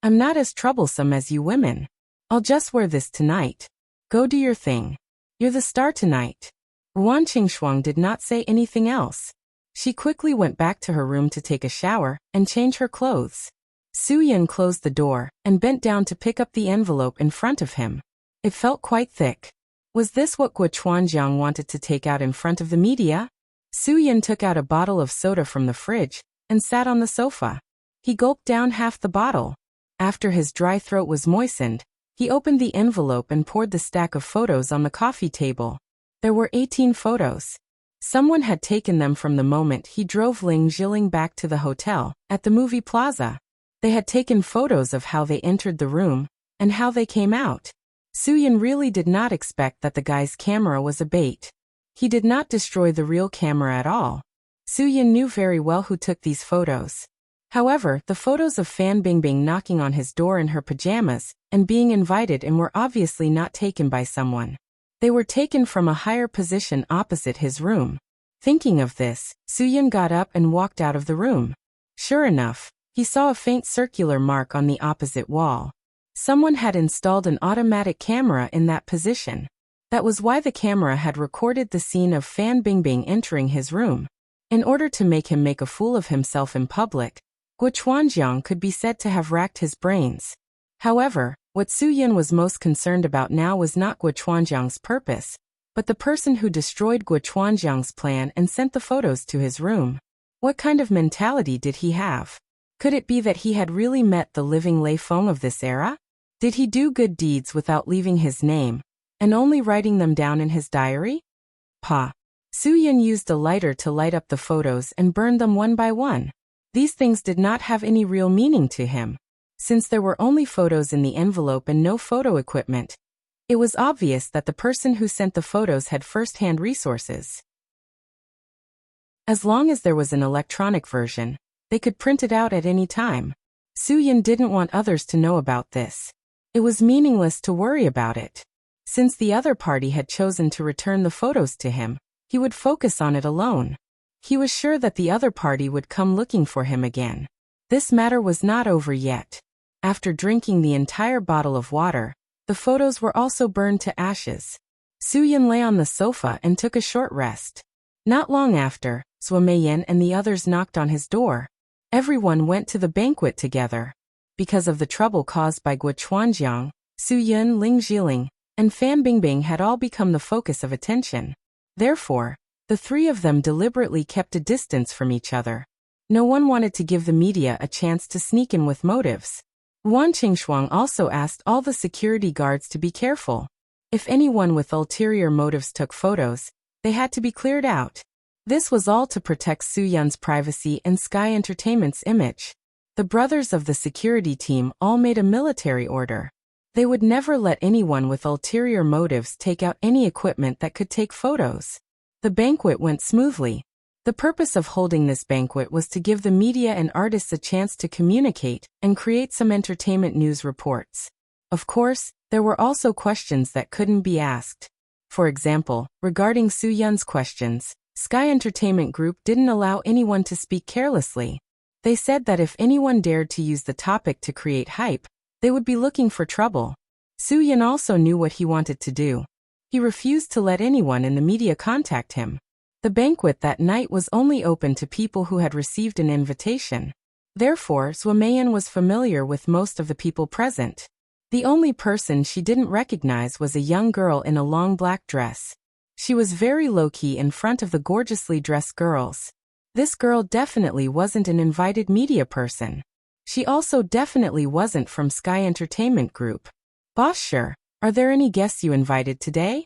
"I'm not as troublesome as you women. I'll just wear this tonight. Go do your thing. You're the star tonight." Ruan Qingshuang did not say anything else. She quickly went back to her room to take a shower and change her clothes. Su Yun closed the door and bent down to pick up the envelope in front of him. It felt quite thick. Was this what Guo Chuanjiang wanted to take out in front of the media? Su Yun took out a bottle of soda from the fridge and sat on the sofa. He gulped down half the bottle. After his dry throat was moistened, he opened the envelope and poured the stack of photos on the coffee table. There were 18 photos. Someone had taken them from the moment he drove Ling Zhiling back to the hotel at the movie plaza. They had taken photos of how they entered the room and how they came out. Su Yun really did not expect that the guy's camera was a bait. He did not destroy the real camera at all. Su Yun knew very well who took these photos. However, the photos of Fan Bingbing knocking on his door in her pajamas and being invited in were obviously not taken by someone. They were taken from a higher position opposite his room. Thinking of this, Su Yun got up and walked out of the room. Sure enough, he saw a faint circular mark on the opposite wall. Someone had installed an automatic camera in that position. That was why the camera had recorded the scene of Fan Bingbing entering his room. In order to make him make a fool of himself in public, Guo Chuanjiang could be said to have racked his brains. However, what Su Yun was most concerned about now was not Guo Chuanjiang's purpose, but the person who destroyed Guo Chuanjiang's plan and sent the photos to his room. What kind of mentality did he have? Could it be that he had really met the living Lei Feng of this era? Did he do good deeds without leaving his name, and only writing them down in his diary? Su Yun used a lighter to light up the photos and burn them one by one. These things did not have any real meaning to him. Since there were only photos in the envelope and no photo equipment, it was obvious that the person who sent the photos had first-hand resources. As long as there was an electronic version, they could print it out at any time. Su Yun didn't want others to know about this. It was meaningless to worry about it. Since the other party had chosen to return the photos to him, he would focus on it alone. He was sure that the other party would come looking for him again. This matter was not over yet. After drinking the entire bottle of water, the photos were also burned to ashes. Su Yun lay on the sofa and took a short rest. Not long after, Zhuo Meiyan and the others knocked on his door. Everyone went to the banquet together. Because of the trouble caused by Guo Chuanjiang, Su Yun, Ling Zhiling, and Fan Bingbing had all become the focus of attention. Therefore, the three of them deliberately kept a distance from each other. No one wanted to give the media a chance to sneak in with motives. Ruan Qingshuang also asked all the security guards to be careful. If anyone with ulterior motives took photos, they had to be cleared out. This was all to protect Su Yun's privacy and Sky Entertainment's image. The brothers of the security team all made a military order. They would never let anyone with ulterior motives take out any equipment that could take photos. The banquet went smoothly. The purpose of holding this banquet was to give the media and artists a chance to communicate and create some entertainment news reports. Of course, there were also questions that couldn't be asked. For example, regarding Soo-yeon's questions, Sky Entertainment Group didn't allow anyone to speak carelessly. They said that if anyone dared to use the topic to create hype, they would be looking for trouble. Soo-yeon also knew what he wanted to do. He refused to let anyone in the media contact him. The banquet that night was only open to people who had received an invitation. Therefore, Swamayan was familiar with most of the people present. The only person she didn't recognize was a young girl in a long black dress. She was very low-key in front of the gorgeously dressed girls. This girl definitely wasn't an invited media person. She also definitely wasn't from Sky Entertainment Group. Boss Sure, are there any guests you invited today?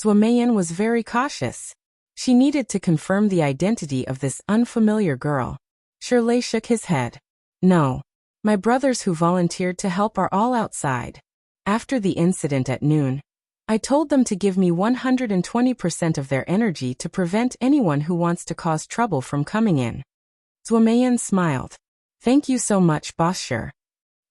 Swamayan was very cautious. She needed to confirm the identity of this unfamiliar girl. Shirley shook his head. No. My brothers who volunteered to help are all outside. After the incident at noon, I told them to give me 120% of their energy to prevent anyone who wants to cause trouble from coming in. Swamayan smiled. Thank you so much, Boss Sure.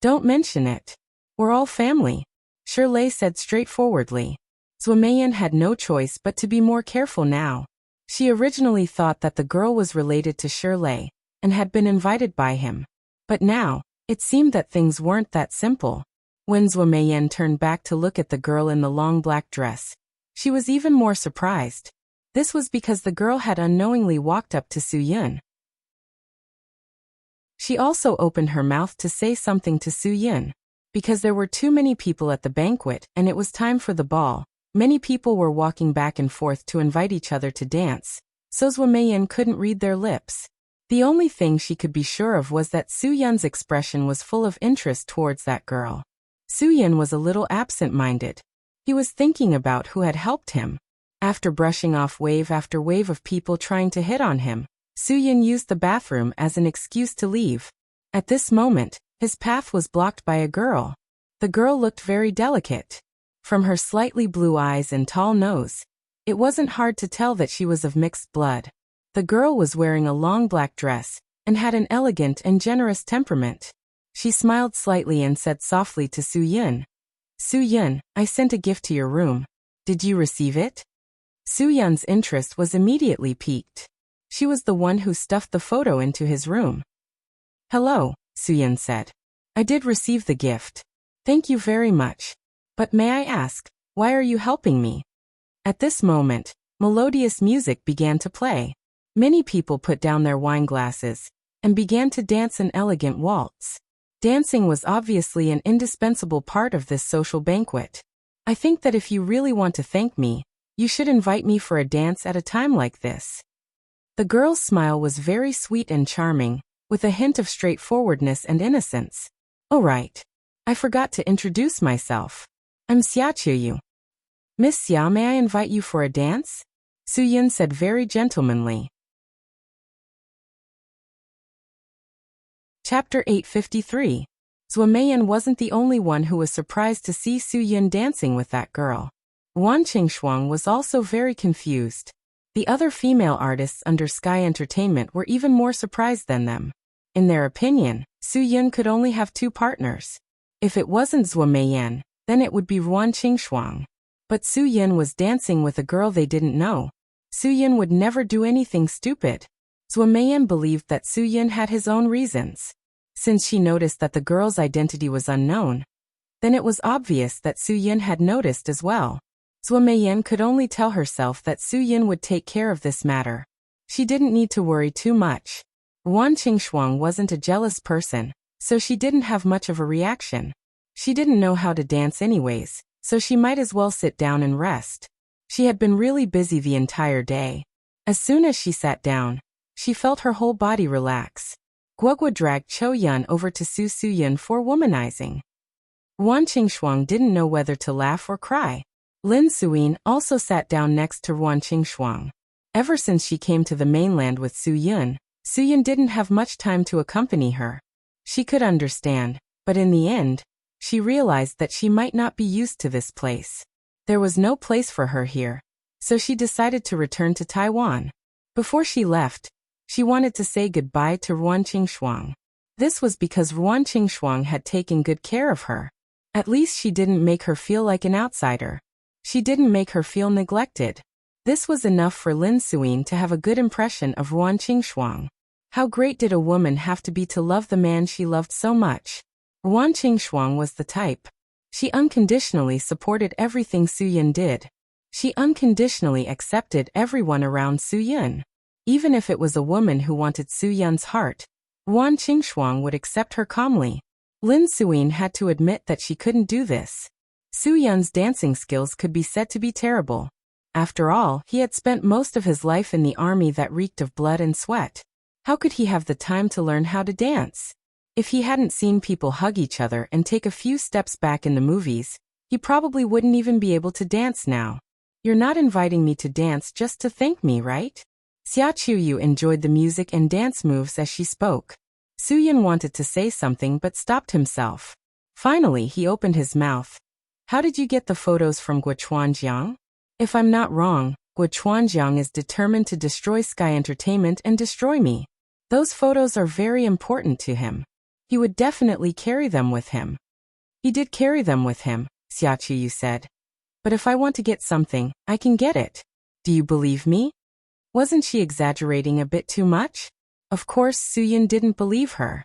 Don't mention it. We're all family, Shirley said straightforwardly. Swamayan had no choice but to be more careful now. She originally thought that the girl was related to Shirley and had been invited by him. But now, it seemed that things weren't that simple. When Swamayan turned back to look at the girl in the long black dress, she was even more surprised. This was because the girl had unknowingly walked up to Soo-yeon. She also opened her mouth to say something to Soo-yeon. Because there were too many people at the banquet and it was time for the ball, many people were walking back and forth to invite each other to dance, so Swamayan couldn't read their lips. The only thing she could be sure of was that Soo-yeon's expression was full of interest towards that girl. Soo-yeon was a little absent-minded. He was thinking about who had helped him. After brushing off wave after wave of people trying to hit on him, Soo-yeon used the bathroom as an excuse to leave. At this moment, his path was blocked by a girl. The girl looked very delicate. From her slightly blue eyes and tall nose, it wasn't hard to tell that she was of mixed blood. The girl was wearing a long black dress and had an elegant and generous temperament. She smiled slightly and said softly to Soo-yeon, Soo-yeon, I sent a gift to your room. Did you receive it? Soo-yeon's interest was immediately piqued. She was the one who stuffed the photo into his room. Hello, Soo-yeon said. I did receive the gift. Thank you very much. But may I ask, why are you helping me? At this moment, melodious music began to play. Many people put down their wine glasses and began to dance an elegant waltz. Dancing was obviously an indispensable part of this social banquet. I think that if you really want to thank me, you should invite me for a dance at a time like this. The girl's smile was very sweet and charming, with a hint of straightforwardness and innocence. Oh right. I forgot to introduce myself. I'm Xia Chuyu. Miss Xia, may I invite you for a dance? Soo-yeon said very gentlemanly. Chapter 853. Swamayan wasn't the only one who was surprised to see Soo-yeon dancing with that girl. Wan Qingxuang was also very confused. The other female artists under Sky Entertainment were even more surprised than them. In their opinion, Soo-yeon could only have two partners. If it wasn't Swamayan, then it would be Wan Qingxuang. But Soo-yeon was dancing with a girl they didn't know. Soo-yeon would never do anything stupid. Swamayan believed that Soo-yeon had his own reasons. Since she noticed that the girl's identity was unknown, then it was obvious that Soo-yeon had noticed as well. Swamayan could only tell herself that Soo-yeon would take care of this matter. She didn't need to worry too much. Wan Qingxuang wasn't a jealous person, so she didn't have much of a reaction. She didn't know how to dance anyways, so she might as well sit down and rest. She had been really busy the entire day. As soon as she sat down, she felt her whole body relax. Guogua dragged Cho-yeon over to Soo-yeon for womanizing. Wan Qingxuang didn't know whether to laugh or cry. Lin Suyin also sat down next to Wan Qingxuang. Ever since she came to the mainland with Soo-yeon didn't have much time to accompany her. She could understand, but in the end, she realized that she might not be used to this place. There was no place for her here, so she decided to return to Taiwan. Before she left, she wanted to say goodbye to RuanQingshuang. This was because RuanQingshuang had taken good care of her. At least she didn't make her feel like an outsider. She didn't make her feel neglected. This was enough for Lin Suyin to have a good impression of RuanQingshuang. How great did a woman have to be to love the man she loved so much? RuanQingshuang was the type. She unconditionally supported everything Su Yun did. She unconditionally accepted everyone around Su Yun. Even if it was a woman who wanted Su Yun's heart, RuanQingshuang would accept her calmly. Lin Suyin had to admit that she couldn't do this. Su Yun's dancing skills could be said to be terrible. After all, he had spent most of his life in the army that reeked of blood and sweat. How could he have the time to learn how to dance? If he hadn't seen people hug each other and take a few steps back in the movies, he probably wouldn't even be able to dance now. You're not inviting me to dance just to thank me, right? Xia Qiuyu enjoyed the music and dance moves as she spoke. Su Yun wanted to say something but stopped himself. Finally, he opened his mouth. How did you get the photos from Guo Chuanjiang? If I'm not wrong, Guo Chuanjiang is determined to destroy Sky Entertainment and destroy me. Those photos are very important to him. He would definitely carry them with him. He did carry them with him, Xia Qiuyu said. But if I want to get something, I can get it. Do you believe me? Wasn't she exaggerating a bit too much? Of course, Su Yun didn't believe her.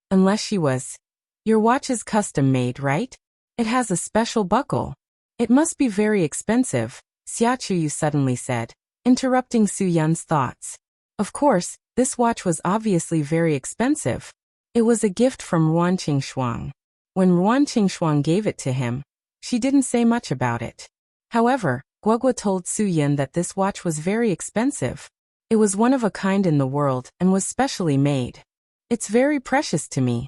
Unless she was. Your watch is custom-made, right? It has a special buckle. It must be very expensive, Xia Qiuyu suddenly said, interrupting Su Yun's thoughts. Of course, this watch was obviously very expensive. It was a gift from RuanQingshuang. When RuanQingshuang gave it to him, she didn't say much about it. However, Guogua told Su Yun that this watch was very expensive. It was one of a kind in the world and was specially made. It's very precious to me.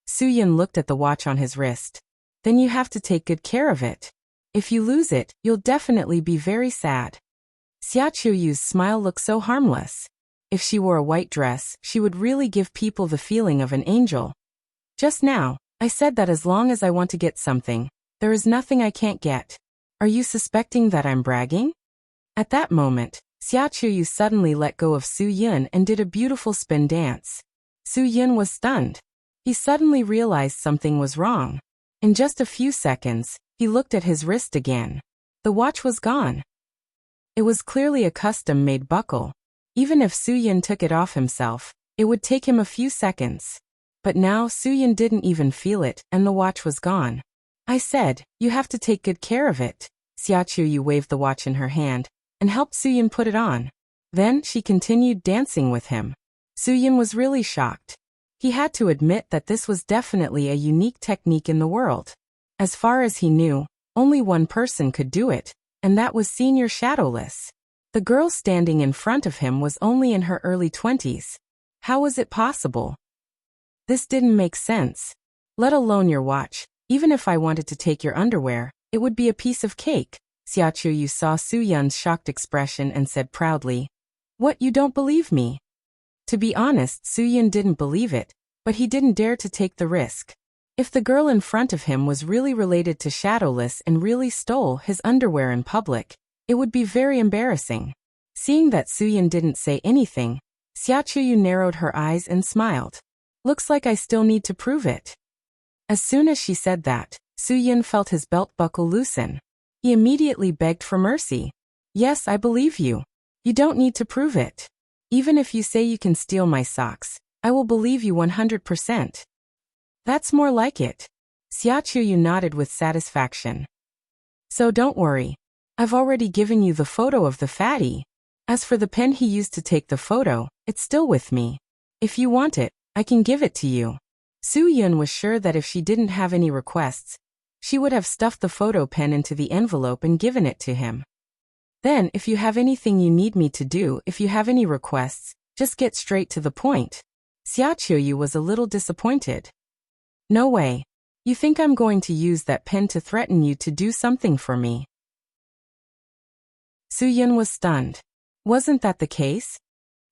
Su Yun looked at the watch on his wrist. Then you have to take good care of it. If you lose it, you'll definitely be very sad. Xia Qiuyu's smile looked so harmless. If she wore a white dress, she would really give people the feeling of an angel. Just now, I said that as long as I want to get something, there is nothing I can't get. Are you suspecting that I'm bragging? At that moment, Xia Qiuyu suddenly let go of Su Yun and did a beautiful spin dance. Su Yun was stunned. He suddenly realized something was wrong. In just a few seconds, he looked at his wrist again. The watch was gone. It was clearly a custom-made buckle. Even if Su Yun took it off himself, it would take him a few seconds. But now Su Yun didn't even feel it and the watch was gone. I said, you have to take good care of it. Xia Qiuyu waved the watch in her hand and helped Su Yun put it on. Then she continued dancing with him. Su Yun was really shocked. He had to admit that this was definitely a unique technique in the world. As far as he knew, only one person could do it, and that was Senior Shadowless. The girl standing in front of him was only in her early 20s. How was it possible? This didn't make sense. Let alone your watch. Even if I wanted to take your underwear, it would be a piece of cake. Xia Qiuyu saw Su Yun's shocked expression and said proudly, What, you don't believe me? To be honest, Su Yun didn't believe it, but he didn't dare to take the risk. If the girl in front of him was really related to Shadowless and really stole his underwear in public, it would be very embarrassing. Seeing that Su Yun didn't say anything, Xia Qiuyu narrowed her eyes and smiled. Looks like I still need to prove it. As soon as she said that, Su Yun felt his belt buckle loosen. He immediately begged for mercy. Yes, I believe you. You don't need to prove it. Even if you say you can steal my socks, I will believe you 100%. That's more like it. Xia Qiuyu nodded with satisfaction. So don't worry. I've already given you the photo of the fatty. As for the pen he used to take the photo, it's still with me. If you want it, I can give it to you. Su Yun was sure that if she didn't have any requests, she would have stuffed the photo pen into the envelope and given it to him. Then, if you have anything you need me to do, if you have any requests, just get straight to the point. Xia Qiuyu was a little disappointed. No way. You think I'm going to use that pen to threaten you to do something for me? Su Yun was stunned. Wasn't that the case?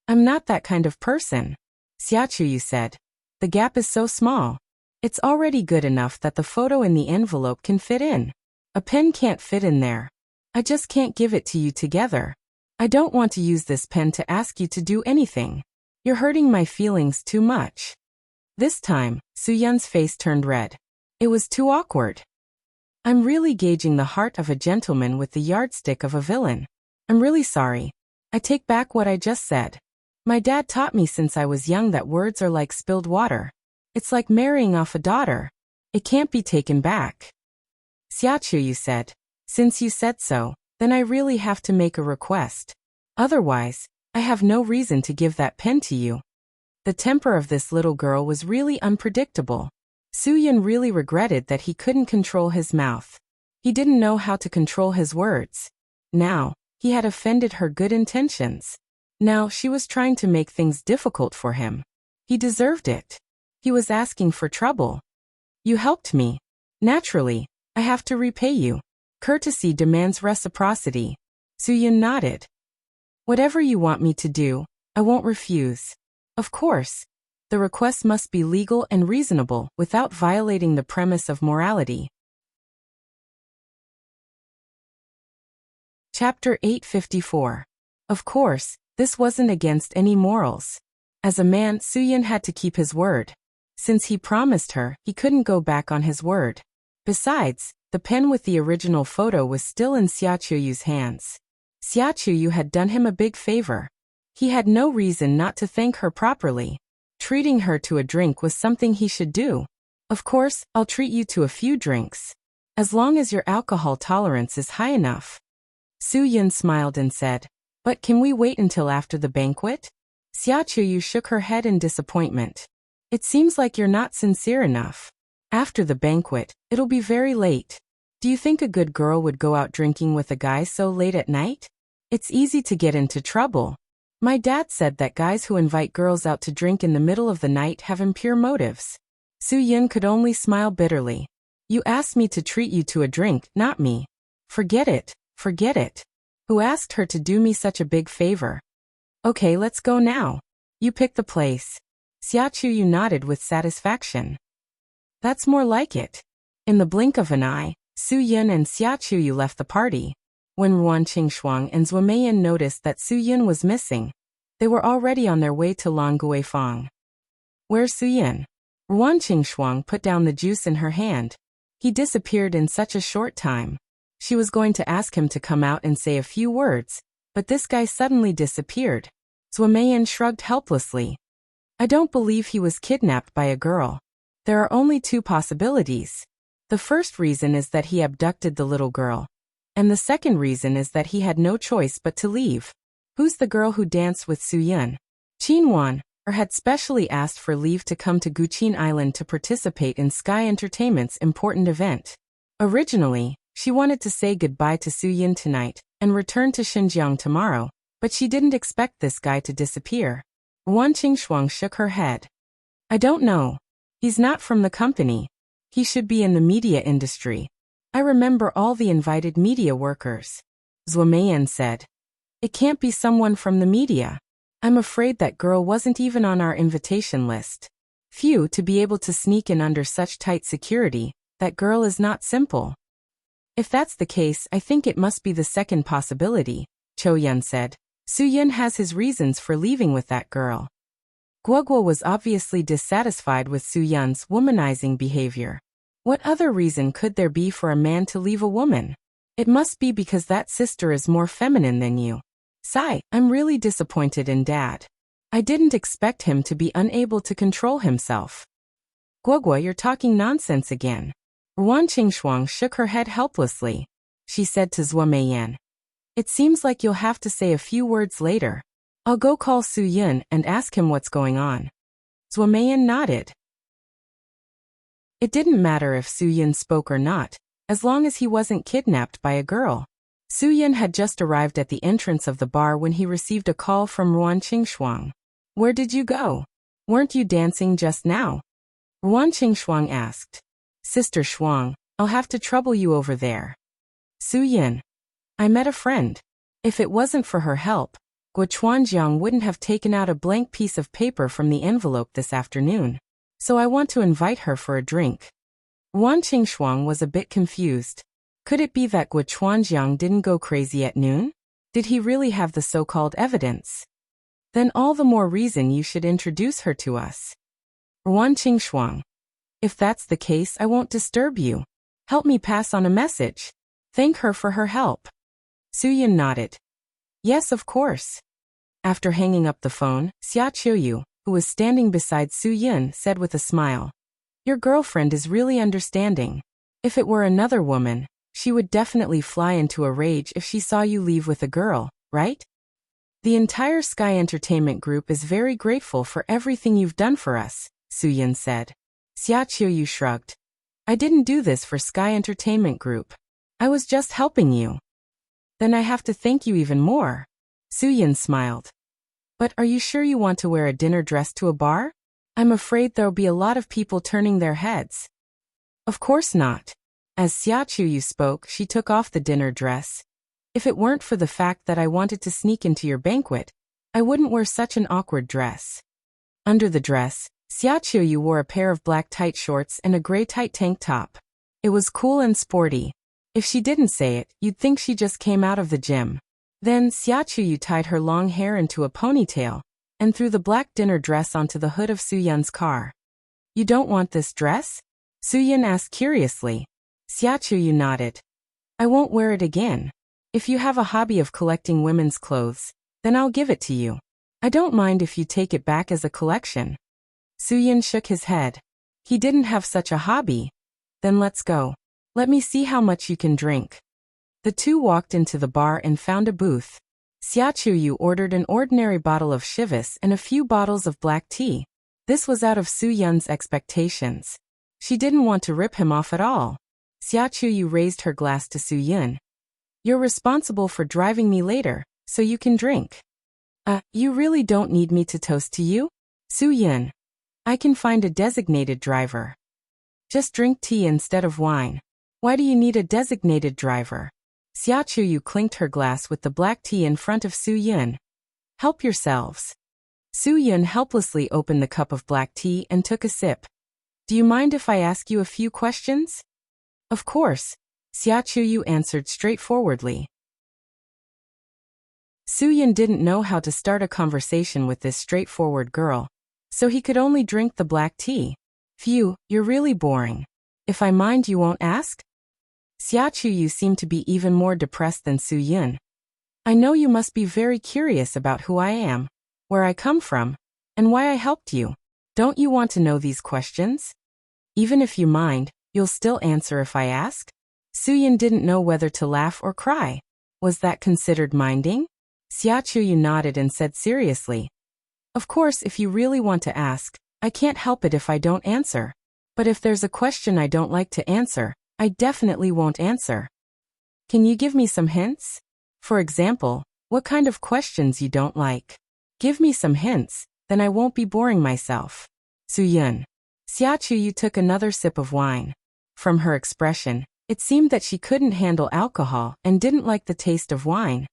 I'm not that kind of person. Xia Qiuyu said. The gap is so small. It's already good enough that the photo in the envelope can fit in. A pen can't fit in there. I just can't give it to you together. I don't want to use this pen to ask you to do anything. You're hurting my feelings too much. This time, Soo-yeon's face turned red. It was too awkward. I'm really gauging the heart of a gentleman with the yardstick of a villain. I'm really sorry. I take back what I just said. My dad taught me since I was young that words are like spilled water. It's like marrying off a daughter. It can't be taken back. Xiaochu said. Since you said so, then I really have to make a request. Otherwise, I have no reason to give that pen to you. The temper of this little girl was really unpredictable. Soo-yeon really regretted that he couldn't control his mouth. He didn't know how to control his words. Now, he had offended her good intentions. Now she was trying to make things difficult for him. He deserved it. He was asking for trouble. You helped me. Naturally, I have to repay you. Courtesy demands reciprocity. Soo-yeon nodded. Whatever you want me to do, I won't refuse. Of course, the request must be legal and reasonable without violating the premise of morality. Chapter 854. Of course, this wasn't against any morals. As a man, Soo-yeon had to keep his word. Since he promised her, he couldn't go back on his word. Besides, the pen with the original photo was still in Xiaochu's hands. Xiaochu had done him a big favor. He had no reason not to thank her properly. Treating her to a drink was something he should do. Of course, I'll treat you to a few drinks. As long as your alcohol tolerance is high enough. Soo-yeon smiled and said, but can we wait until after the banquet? Xiaochu shook her head in disappointment. It seems like you're not sincere enough. After the banquet, it'll be very late. Do you think a good girl would go out drinking with a guy so late at night? It's easy to get into trouble. My dad said that guys who invite girls out to drink in the middle of the night have impure motives. Soo-yeon could only smile bitterly. You asked me to treat you to a drink, not me. Forget it, forget it. Who asked her to do me such a big favor? Okay, let's go now. You pick the place. Xiaochu nodded with satisfaction. That's more like it. In the blink of an eye, Soo-yeon and Xiaochu left the party. When Ruan Qingxuang and Zhuo Meiyan noticed that Soo-yeon was missing, they were already on their way to Long Guifang. Where's Soo-yeon? Ruan Qingxuang put down the juice in her hand. He disappeared in such a short time. She was going to ask him to come out and say a few words, but this guy suddenly disappeared. Zhuo Meiyan shrugged helplessly. I don't believe he was kidnapped by a girl. There are only two possibilities. The first reason is that he abducted the little girl. And the second reason is that he had no choice but to leave. Who's the girl who danced with Soo-yeon? Qinwan, or had specially asked for leave to come to Guqin Island to participate in Sky Entertainment's important event. Originally, she wanted to say goodbye to Soo-yeon tonight and return to Xinjiang tomorrow, but she didn't expect this guy to disappear. Ruan Qingxuang shook her head. I don't know. He's not from the company. He should be in the media industry. I remember all the invited media workers. Zhuo Meiyan said. It can't be someone from the media. I'm afraid that girl wasn't even on our invitation list. Phew, to be able to sneak in under such tight security, that girl is not simple. If that's the case, I think it must be the second possibility, Cho Yun said. Soo-yeon has his reasons for leaving with that girl. Guoguo was obviously dissatisfied with Soo-yeon's womanizing behavior. What other reason could there be for a man to leave a woman? It must be because that sister is more feminine than you. Sigh, I'm really disappointed in Dad. I didn't expect him to be unable to control himself. Guoguo, you're talking nonsense again. Ruan Qingxuang shook her head helplessly. She said to Zhuo Meiyan. It seems like you'll have to say a few words later. I'll go call Soo-yeon and ask him what's going on. Zhuo Meiyan nodded. It didn't matter if Soo-yeon spoke or not, as long as he wasn't kidnapped by a girl. Soo-yeon had just arrived at the entrance of the bar when he received a call from Ruan Qingxuang. Where did you go? Weren't you dancing just now? Ruan Qingxuang asked. Sister Shuang, I'll have to trouble you over there. Soo-yeon. I met a friend. If it wasn't for her help, Guo Chuanjiang wouldn't have taken out a blank piece of paper from the envelope this afternoon. So I want to invite her for a drink. Ruan Qingxuang was a bit confused. Could it be that Guo Chuanjiang didn't go crazy at noon? Did he really have the so-called evidence? Then all the more reason you should introduce her to us. Ruan Qingxuang. If that's the case, I won't disturb you. Help me pass on a message. Thank her for her help. Su Yin nodded. Yes, of course. After hanging up the phone, Xia Qiuyu, who was standing beside Su Yin, said with a smile, Your girlfriend is really understanding. If it were another woman, she would definitely fly into a rage if she saw you leave with a girl, right? The entire Sky Entertainment Group is very grateful for everything you've done for us, Su Yin said. Xia Qiuyu shrugged. I didn't do this for Sky Entertainment Group. I was just helping you. Then I have to thank you even more. Su Yin smiled. But are you sure you want to wear a dinner dress to a bar? I'm afraid there'll be a lot of people turning their heads. Of course not. As Xia Qiuyu spoke, she took off the dinner dress. If it weren't for the fact that I wanted to sneak into your banquet, I wouldn't wear such an awkward dress. Under the dress, Xia Qiuyu wore a pair of black tight shorts and a gray tight tank top. It was cool and sporty. If she didn't say it, you'd think she just came out of the gym. Then Xia Qiuyu tied her long hair into a ponytail and threw the black dinner dress onto the hood of Su Yun's car. You don't want this dress? Su Yun asked curiously. Xia Qiuyu nodded. I won't wear it again. If you have a hobby of collecting women's clothes, then I'll give it to you. I don't mind if you take it back as a collection. Su Yun shook his head. He didn't have such a hobby. Then let's go. Let me see how much you can drink. The two walked into the bar and found a booth. Xia Qiuyu ordered an ordinary bottle of Chivas and a few bottles of black tea. This was out of Su Yun's expectations. She didn't want to rip him off at all. Xia Qiuyu raised her glass to Su Yun. You're responsible for driving me later, so you can drink. You really don't need me to toast to you? Su Yun. I can find a designated driver. Just drink tea instead of wine. Why do you need a designated driver? Xia Qiuyu clinked her glass with the black tea in front of Su Yun. Help yourselves. Su Yun helplessly opened the cup of black tea and took a sip. Do you mind if I ask you a few questions? Of course, Xia Qiuyu answered straightforwardly. Su Yun didn't know how to start a conversation with this straightforward girl, so he could only drink the black tea. Phew, you're really boring. If I mind, you won't ask? Xia Qiuyu seemed to be even more depressed than Su Yun. I know you must be very curious about who I am, where I come from, and why I helped you. Don't you want to know these questions? Even if you mind, you'll still answer if I ask? Su Yun didn't know whether to laugh or cry. Was that considered minding? Xia Qiuyu nodded and said seriously. Of course, if you really want to ask, I can't help it if I don't answer. But if there's a question I don't like to answer, I definitely won't answer. Can you give me some hints? For example, what kind of questions you don't like? Give me some hints, then I won't be boring myself. Su Yun. Xia Qiuyu took another sip of wine. From her expression, it seemed that she couldn't handle alcohol and didn't like the taste of wine.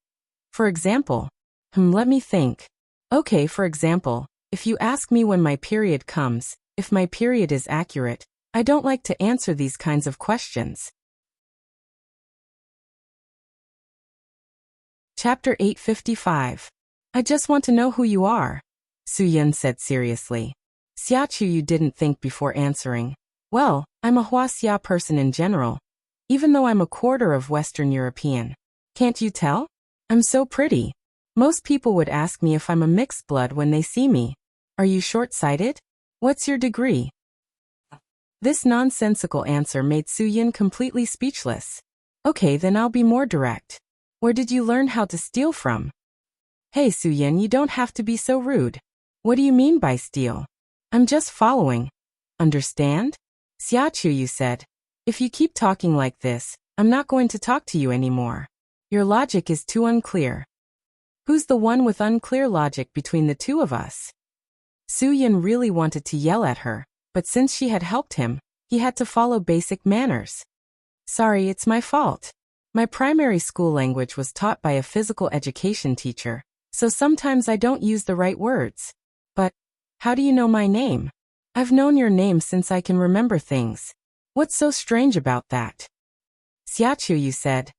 For example, let me think. Okay, for example, if you ask me when my period comes, if my period is accurate, I don't like to answer these kinds of questions. Chapter 855. I just want to know who you are, Su Yun said seriously. Xia Qiuyu didn't think before answering. Well, I'm a Huaxia person in general, even though I'm a quarter of Western European. Can't you tell? I'm so pretty. Most people would ask me if I'm a mixed blood when they see me. Are you short-sighted? What's your degree? This nonsensical answer made Su Yun completely speechless. Okay, then I'll be more direct. Where did you learn how to steal from? Hey Su Yun, you don't have to be so rude. What do you mean by steal? I'm just following. Understand? Xia Qiuyu said. If you keep talking like this, I'm not going to talk to you anymore. Your logic is too unclear. Who's the one with unclear logic between the two of us? Su Yun really wanted to yell at her, but since she had helped him, he had to follow basic manners. Sorry, it's my fault. My primary school language was taught by a physical education teacher, so sometimes I don't use the right words. But, how do you know my name? I've known your name since I can remember things. What's so strange about that? Xia Qiuyu said.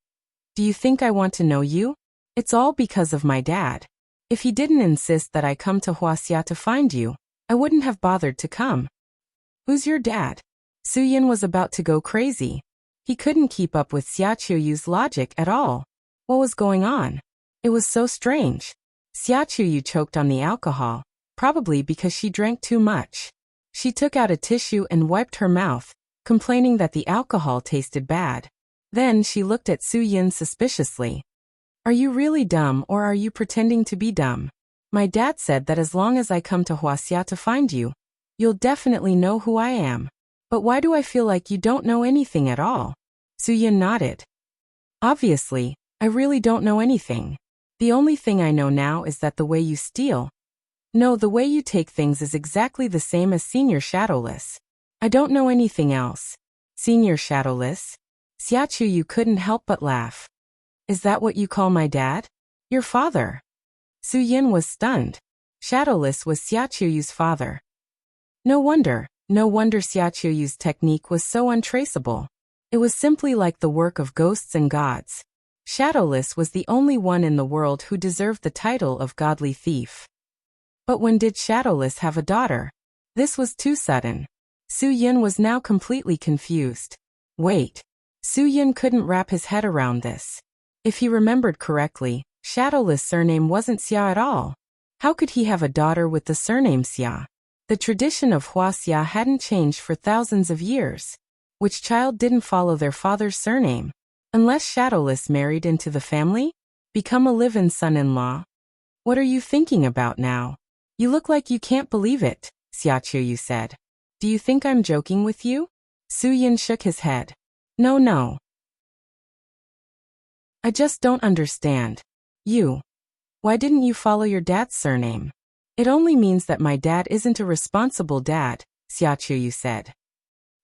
Do you think I want to know you? It's all because of my dad. If he didn't insist that I come to Huaxia to find you, I wouldn't have bothered to come. Who's your dad? Suyin was about to go crazy. He couldn't keep up with Xia Qiuyu's logic at all. What was going on? It was so strange. Xia Qiuyu choked on the alcohol, probably because she drank too much. She took out a tissue and wiped her mouth, complaining that the alcohol tasted bad. Then she looked at Suyin suspiciously. Are you really dumb or are you pretending to be dumb? My dad said that as long as I come to Huaxia to find you, you'll definitely know who I am. But why do I feel like you don't know anything at all? Suyin nodded. Obviously, I really don't know anything. The only thing I know now is that the way you steal. No, the way you take things is exactly the same as Senior Shadowless. I don't know anything else. Senior Shadowless? Xia Qiuyu couldn't help but laugh. Is that what you call my dad? Your father? Suyin was stunned. Shadowless was Xia Qiuyu's father. No wonder Xia Qiuyu's technique was so untraceable. It was simply like the work of ghosts and gods. Shadowless was the only one in the world who deserved the title of godly thief. But when did Shadowless have a daughter? This was too sudden. Suyin was now completely confused. Wait. Suyin couldn't wrap his head around this. If he remembered correctly, Shadowless' surname wasn't Xia at all. How could he have a daughter with the surname Xia? The tradition of Huaxia hadn't changed for thousands of years. Which child didn't follow their father's surname? Unless Shadowless married into the family? Become a live-in son-in-law? What are you thinking about now? You look like you can't believe it, Xia Qiuyu said. Do you think I'm joking with you? Suyin shook his head. No. I just don't understand. Why didn't you follow your dad's surname? It only means that my dad isn't a responsible dad, Xia Qiuyu said.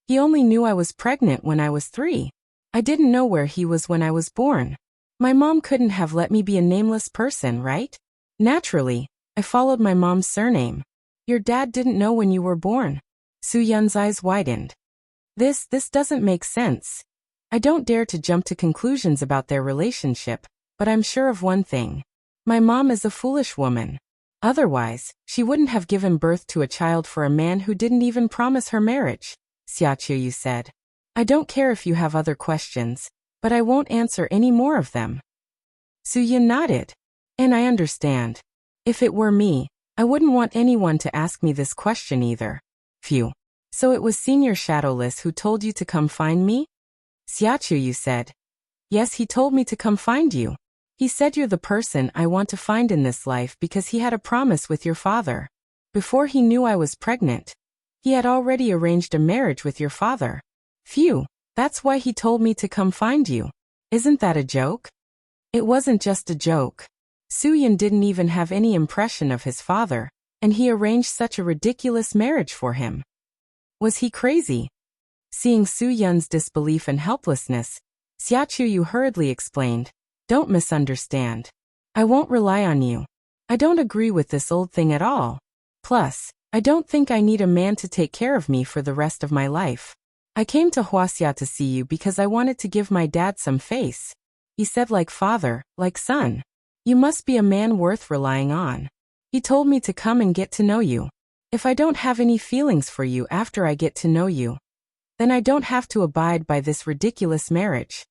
He only knew I was pregnant when I was 3. I didn't know where he was when I was born. My mom couldn't have let me be a nameless person, right? Naturally, I followed my mom's surname. Your dad didn't know when you were born. Suyun's eyes widened. This doesn't make sense. I don't dare to jump to conclusions about their relationship, but I'm sure of one thing. My mom is a foolish woman. Otherwise, she wouldn't have given birth to a child for a man who didn't even promise her marriage, Xia Qiuyu said. I don't care if you have other questions, but I won't answer any more of them. Suyin nodded. And I understand. If it were me, I wouldn't want anyone to ask me this question either. Phew. So it was Senior Shadowless who told you to come find me? Xia Qiuyu said. Yes, he told me to come find you. He said you're the person I want to find in this life because he had a promise with your father. Before he knew I was pregnant, he had already arranged a marriage with your father. Phew, that's why he told me to come find you. Isn't that a joke? It wasn't just a joke. Suyin didn't even have any impression of his father, and he arranged such a ridiculous marriage for him. Was he crazy? Seeing Suyun's disbelief and helplessness, Xia Qiuyu hurriedly explained, Don't misunderstand. I won't rely on you. I don't agree with this old thing at all. Plus, I don't think I need a man to take care of me for the rest of my life. I came to Huaxia to see you because I wanted to give my dad some face. He said like father, like son. You must be a man worth relying on. He told me to come and get to know you. If I don't have any feelings for you after I get to know you, then I don't have to abide by this ridiculous marriage.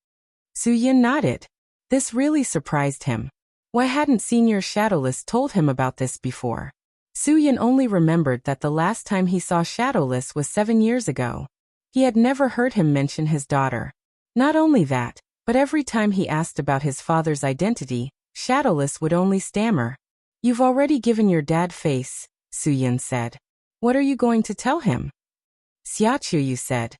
Suyin nodded. This really surprised him. Why hadn't Senior Shadowless told him about this before? Suyin only remembered that the last time he saw Shadowless was 7 years ago. He had never heard him mention his daughter. Not only that, but every time he asked about his father's identity, Shadowless would only stammer. You've already given your dad face, Suyin said. What are you going to tell him? Xia Qiuyu said.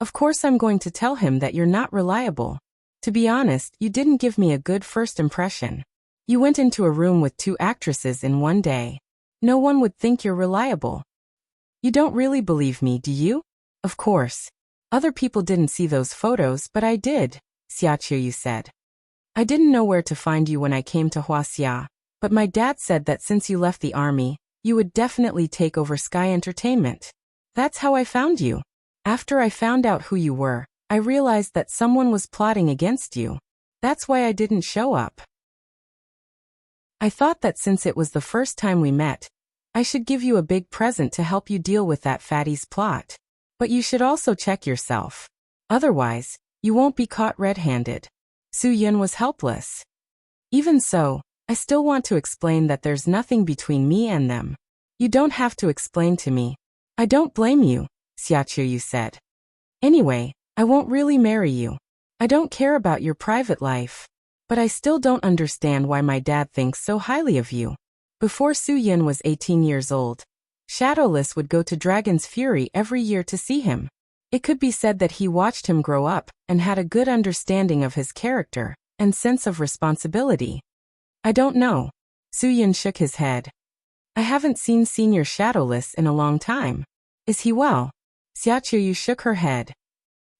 Of course I'm going to tell him that you're not reliable. To be honest, you didn't give me a good first impression. You went into a room with 2 actresses in one day. No one would think you're reliable. You don't really believe me, do you? Of course. Other people didn't see those photos, but I did, Xia Qiuyu said. I didn't know where to find you when I came to Huaxia, but my dad said that since you left the army, you would definitely take over Sky Entertainment. That's how I found you. After I found out who you were, I realized that someone was plotting against you. That's why I didn't show up. I thought that since it was the first time we met, I should give you a big present to help you deal with that fatty's plot. But you should also check yourself. Otherwise, you won't be caught red-handed. Su-Yun was helpless. Even so, I still want to explain that there's nothing between me and them. You don't have to explain to me. I don't blame you, Xiaoqiu said. Anyway, I won't really marry you. I don't care about your private life. But I still don't understand why my dad thinks so highly of you. Before Su-Yun was 18 years old, Shadowless would go to Dragon's Fury every year to see him. It could be said that he watched him grow up and had a good understanding of his character and sense of responsibility. I don't know. Su-Yun shook his head. I haven't seen Senior Shadowless in a long time. Is he well? Xiaoqiu shook her head.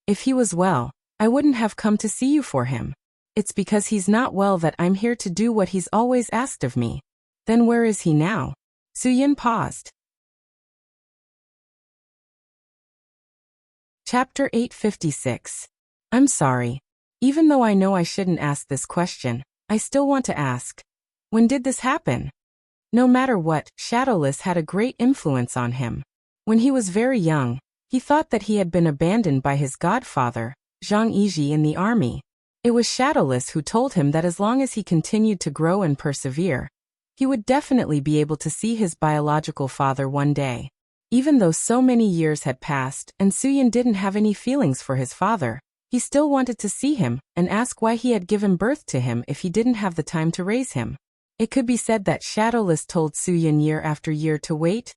If he was well, I wouldn't have come to see you for him. It's because he's not well that I'm here to do what he's always asked of me. Then where is he now? Su-Yun paused. Chapter 856. I'm sorry. Even though I know I shouldn't ask this question, I still want to ask. When did this happen? No matter what, Shadowless had a great influence on him. When he was very young, he thought that he had been abandoned by his godfather, Zhang Yizhi, in the army. It was Shadowless who told him that as long as he continued to grow and persevere, he would definitely be able to see his biological father one day. Even though so many years had passed and Su-Yun didn't have any feelings for his father, he still wanted to see him and ask why he had given birth to him if he didn't have the time to raise him. It could be said that Shadowless told Su-Yun year after year to wait.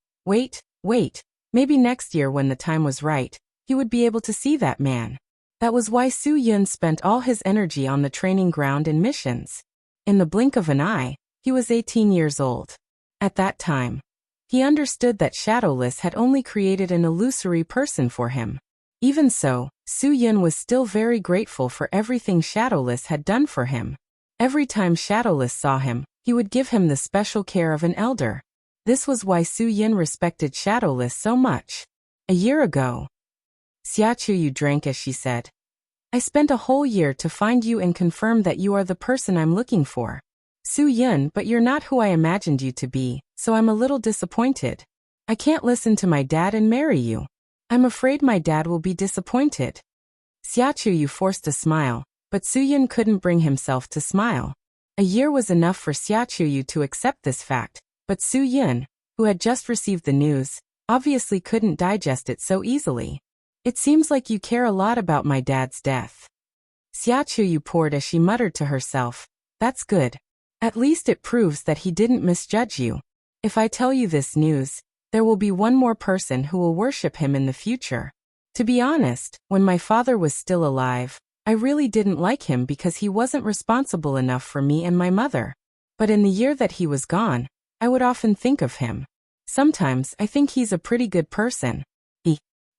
Maybe next year when the time was right, he would be able to see that man. That was why Su-Yun spent all his energy on the training ground and missions. In the blink of an eye, he was 18 years old. At that time, he understood that Shadowless had only created an illusory person for him. Even so, Su-Yun was still very grateful for everything Shadowless had done for him. Every time Shadowless saw him, he would give him the special care of an elder. This was why Su-Yun respected Shadowless so much. A year ago, Xiaoqiu drank as she said, I spent a whole year to find you and confirm that you are the person I'm looking for. Su-Yun, but you're not who I imagined you to be, so I'm a little disappointed. I can't listen to my dad and marry you. I'm afraid my dad will be disappointed. Xiaoqiu forced a smile, but Su-Yun couldn't bring himself to smile. A year was enough for Xiaoqiu to accept this fact, but Su-Yun, who had just received the news, obviously couldn't digest it so easily. It seems like you care a lot about my dad's death. Xiaoqiu poured as she muttered to herself, That's good. At least it proves that he didn't misjudge you. If I tell you this news, there will be one more person who will worship him in the future. To be honest, when my father was still alive, I really didn't like him because he wasn't responsible enough for me and my mother. But in the year that he was gone, I would often think of him. Sometimes I think he's a pretty good person.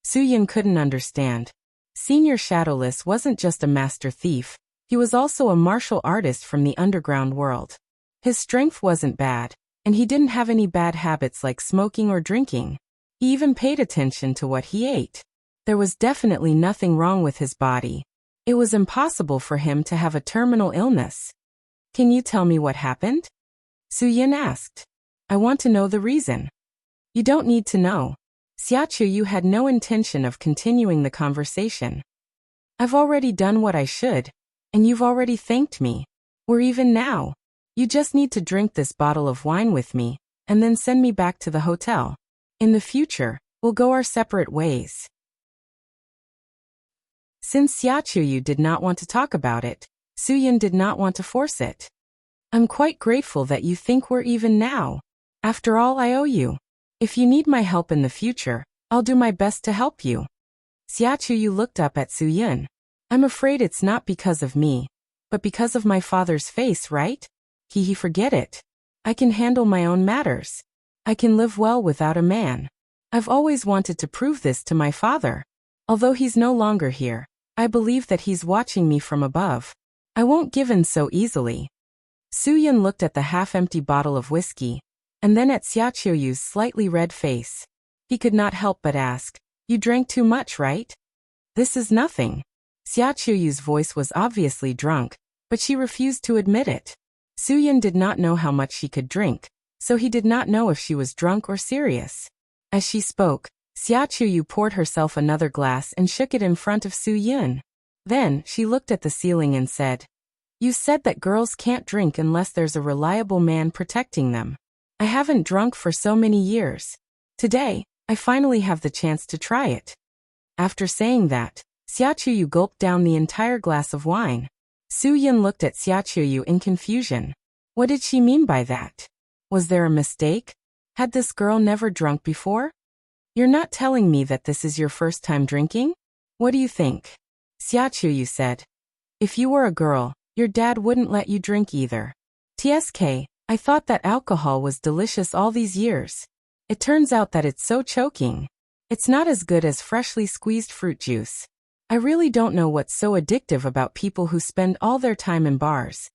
Su-Yun couldn't understand. Senior Shadowless wasn't just a master thief, he was also a martial artist from the underground world. His strength wasn't bad, and he didn't have any bad habits like smoking or drinking. He even paid attention to what he ate. There was definitely nothing wrong with his body. It was impossible for him to have a terminal illness. Can you tell me what happened? Su-Yun asked. I want to know the reason. You don't need to know. Xiaoqiu had no intention of continuing the conversation. I've already done what I should, and you've already thanked me. We're even now. You just need to drink this bottle of wine with me, and then send me back to the hotel. In the future, we'll go our separate ways. Since Xiaoqiu did not want to talk about it, Su-Yun did not want to force it. I'm quite grateful that you think we're even now. After all, I owe you. If you need my help in the future, I'll do my best to help you. Xiaoqiu looked up at Su-Yun. I'm afraid it's not because of me, but because of my father's face, right? Forget it. I can handle my own matters. I can live well without a man. I've always wanted to prove this to my father. Although he's no longer here, I believe that he's watching me from above. I won't give in so easily. Su-Yun looked at the half-empty bottle of whiskey, and then at Xiaoqiu's slightly red face. He could not help but ask, You drank too much, right? This is nothing. Xiaoqiu's voice was obviously drunk, but she refused to admit it. Su-yin did not know how much she could drink, so he did not know if she was drunk or serious. As she spoke, Xia Chuyu poured herself another glass and shook it in front of Su-yin. Then, she looked at the ceiling and said, "You said that girls can't drink unless there's a reliable man protecting them. I haven't drunk for so many years. Today, I finally have the chance to try it." After saying that, Xia Chuyu gulped down the entire glass of wine. Su-yin looked at Xia Chuyu in confusion. What did she mean by that? Was there a mistake? Had this girl never drunk before? "You're not telling me that this is your first time drinking? What do you think?" Xia Chuyu said. "If you were a girl, your dad wouldn't let you drink either. TSK, I thought that alcohol was delicious all these years. It turns out that it's so choking. It's not as good as freshly squeezed fruit juice. I really don't know what's so addictive about people who spend all their time in bars."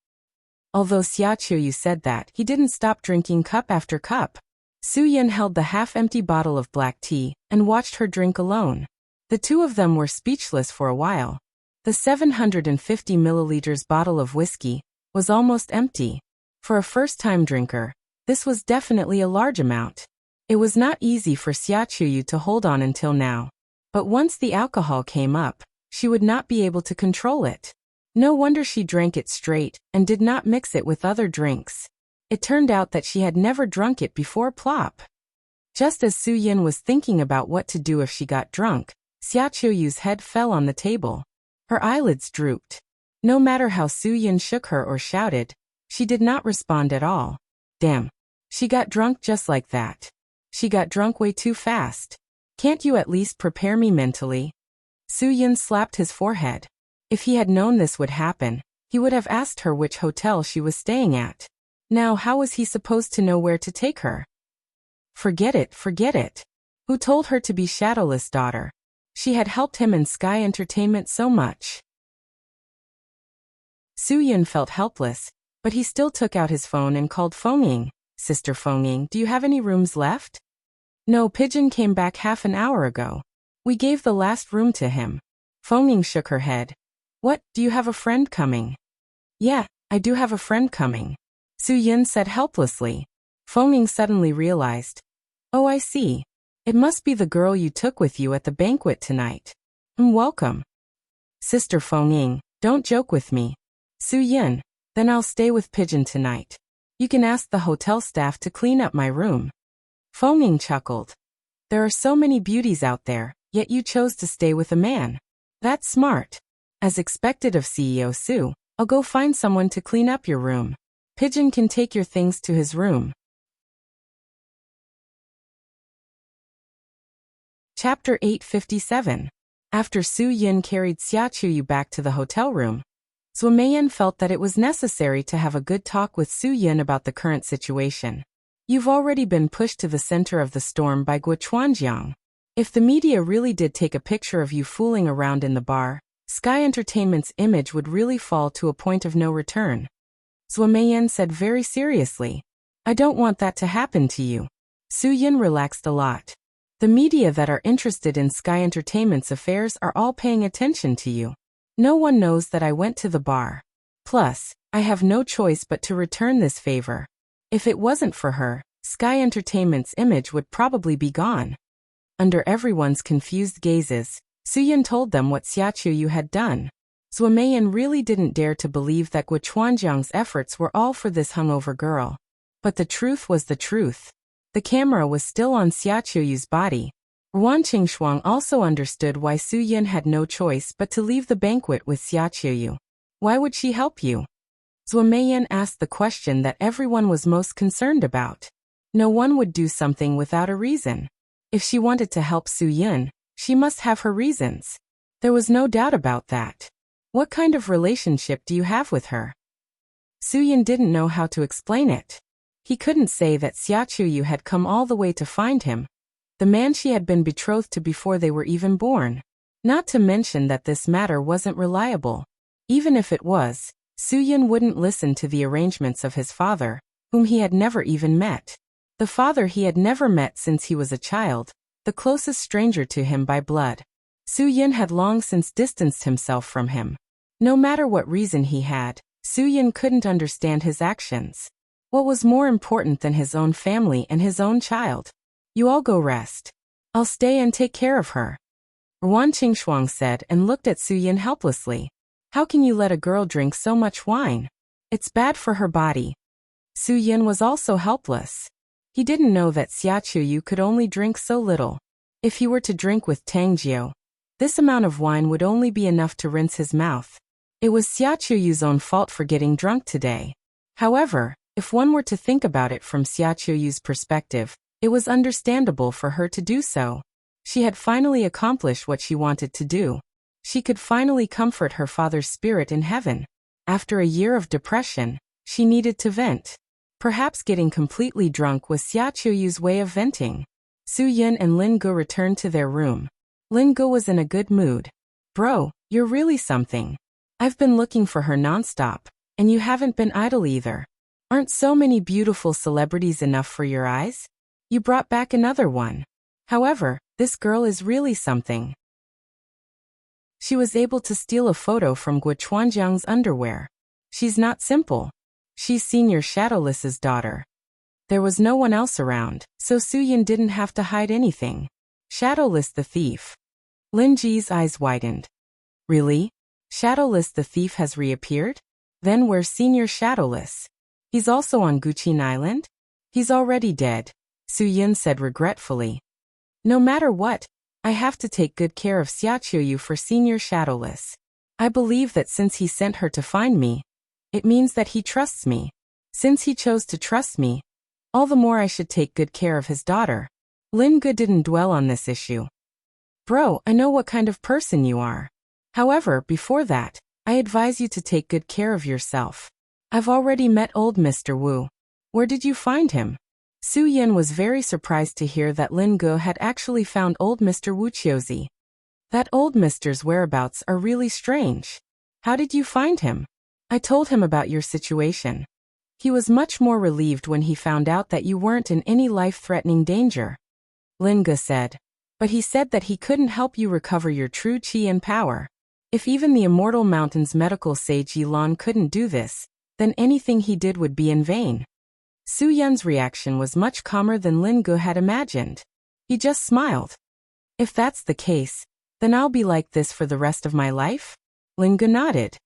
Although Xia Chuyu said that, he didn't stop drinking cup after cup. Su-yin held the half-empty bottle of black tea and watched her drink alone. The two of them were speechless for a while. The 750 milliliters bottle of whiskey was almost empty. For a first-time drinker, this was definitely a large amount. It was not easy for Xia Chuyu to hold on until now. But once the alcohol came up, she would not be able to control it. No wonder she drank it straight and did not mix it with other drinks. It turned out that she had never drunk it before. Plop. Just as Su-yin was thinking about what to do if she got drunk, Xia Chuyu's head fell on the table. Her eyelids drooped. No matter how Su-yin shook her or shouted, she did not respond at all. Damn. She got drunk just like that. She got drunk way too fast. Can't you at least prepare me mentally? Su-yin slapped his forehead. If he had known this would happen, he would have asked her which hotel she was staying at. Now how was he supposed to know where to take her? Forget it, forget it. Who told her to be Shadowless' daughter? She had helped him in Sky Entertainment so much. Su-yin felt helpless, but he still took out his phone and called Fengying. "Sister Fengying, do you have any rooms left?" "No, Pigeon came back half an hour ago. We gave the last room to him." Fengying shook her head. "What, do you have a friend coming?" "Yeah, I do have a friend coming," Su-yin said helplessly. Fengying suddenly realized. "Oh, I see. It must be the girl you took with you at the banquet tonight. Welcome." "Sister Fengying, don't joke with me." "Su-yin, then I'll stay with Pigeon tonight. You can ask the hotel staff to clean up my room." Fengying chuckled. "There are so many beauties out there, yet you chose to stay with a man. That's smart. As expected of CEO Su, I'll go find someone to clean up your room. Pigeon can take your things to his room." Chapter 857. After Su-yin carried Xia Chuyu back to the hotel room, Zuo-meiyan felt that it was necessary to have a good talk with Su-yin about the current situation. "You've already been pushed to the center of the storm by Guochuanjiang. If the media really did take a picture of you fooling around in the bar, Sky Entertainment's image would really fall to a point of no return." Zuo-meiyan said very seriously. "I don't want that to happen to you." Su-yin relaxed a lot. "The media that are interested in Sky Entertainment's affairs are all paying attention to you. No one knows that I went to the bar. Plus, I have no choice but to return this favor. If it wasn't for her, Sky Entertainment's image would probably be gone." Under everyone's confused gazes, Su-yin told them what Xia Chuyu had done. Zuo-meiyan really didn't dare to believe that Guochuanjiang's efforts were all for this hungover girl. But the truth was the truth. The camera was still on Xia Chuyu's body. Ruan Qingshuang also understood why Su-yin had no choice but to leave the banquet with Xia Chuyu. Why would she help you? Zuo-meiyan asked the question that everyone was most concerned about. No one would do something without a reason. If she wanted to help Su-yin, she must have her reasons. There was no doubt about that. What kind of relationship do you have with her? Su-yin didn't know how to explain it. He couldn't say that Xia Chuyu had come all the way to find him, the man she had been betrothed to before they were even born. Not to mention that this matter wasn't reliable. Even if it was, Su-yin wouldn't listen to the arrangements of his father, whom he had never even met. The father he had never met since he was a child, the closest stranger to him by blood. Su-yin had long since distanced himself from him. No matter what reason he had, Su-yin couldn't understand his actions. What was more important than his own family and his own child? You all go rest. I'll stay and take care of her. Wan Qingshuang said and looked at Su-yin helplessly. How can you let a girl drink so much wine? It's bad for her body. Su-yin was also helpless. He didn't know that Xia Chuyu could only drink so little. If he were to drink with Tang Jiu, this amount of wine would only be enough to rinse his mouth. It was Xia Chuyu's own fault for getting drunk today. However, if one were to think about it from Xia Chuyu's perspective, it was understandable for her to do so. She had finally accomplished what she wanted to do. She could finally comfort her father's spirit in heaven. After a year of depression, she needed to vent. Perhaps getting completely drunk was Xia Chuyu's way of venting. Su-yin and Lin Gu returned to their room. Lin Gu was in a good mood. Bro, you're really something. I've been looking for her nonstop, and you haven't been idle either. Aren't so many beautiful celebrities enough for your eyes? You brought back another one. However, this girl is really something. She was able to steal a photo from Guo Chuanjiang's underwear. She's not simple. She's Senior Shadowless's daughter. There was no one else around, so Su-yin didn't have to hide anything. Shadowless the thief. Lin Ji's eyes widened. Really? Shadowless the thief has reappeared? Then where's Senior Shadowless? He's also on Guqin Island? He's already dead, Su-yin said regretfully. No matter what, I have to take good care of Xia Chuyu for Senior Shadowless. I believe that since he sent her to find me, it means that he trusts me. Since he chose to trust me, all the more I should take good care of his daughter. Lin Gu didn't dwell on this issue. Bro, I know what kind of person you are. However, before that, I advise you to take good care of yourself. I've already met old Mr. Wu. Where did you find him? Su-yin was very surprised to hear that Lin Gu had actually found old Mr. Wu Qiuzi. That old Mr.'s whereabouts are really strange. How did you find him? I told him about your situation. He was much more relieved when he found out that you weren't in any life-threatening danger. Lin Gu said. But he said that he couldn't help you recover your true qi and power. If even the Immortal Mountain's medical sage Yilan couldn't do this, then anything he did would be in vain. Su-yin's reaction was much calmer than Lin Gu had imagined. He just smiled. If that's the case, then I'll be like this for the rest of my life? Lin Gu nodded.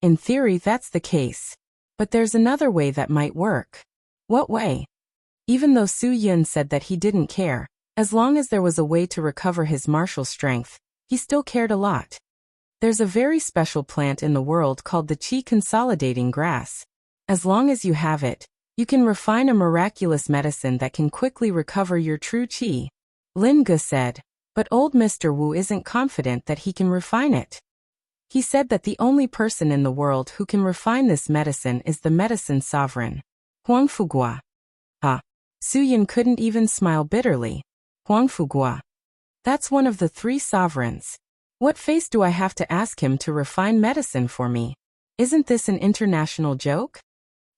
In theory, that's the case. But there's another way that might work. What way? Even though Su-yin said that he didn't care, as long as there was a way to recover his martial strength, he still cared a lot. There's a very special plant in the world called the Qi Consolidating Grass. As long as you have it, you can refine a miraculous medicine that can quickly recover your true qi. Lin Gu said, but old Mr. Wu isn't confident that he can refine it. He said that the only person in the world who can refine this medicine is the medicine sovereign, Huang Fugua. Su-yin couldn't even smile bitterly. Huang Fugua. That's one of the 3 sovereigns. What face do I have to ask him to refine medicine for me? Isn't this an international joke?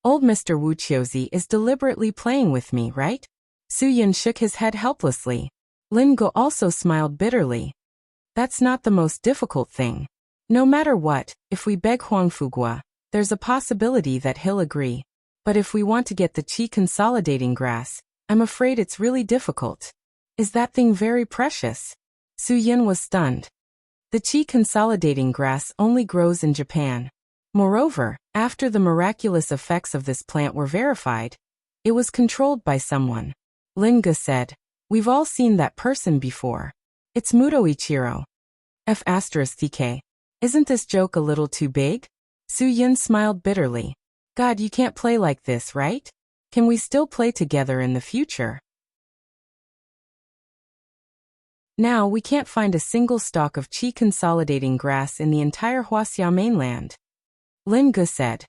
Old Mr. Wu Qiuzi is deliberately playing with me, right? Su-yin shook his head helplessly. Lin Gu also smiled bitterly. That's not the most difficult thing. No matter what, if we beg Huang Fugua, there's a possibility that he'll agree. But if we want to get the Qi Consolidating Grass, I'm afraid it's really difficult. Is that thing very precious? Su-yin was stunned. The Qi Consolidating Grass only grows in Japan. Moreover, after the miraculous effects of this plant were verified, it was controlled by someone. Lin Gu said, we've all seen that person before. It's Muto Ichiro. F***TK. Isn't this joke a little too big? Su-yin smiled bitterly. God, you can't play like this, right? Can we still play together in the future? Now we can't find a single stalk of Qi Consolidating Grass in the entire Huaxia mainland. Lin Gu said.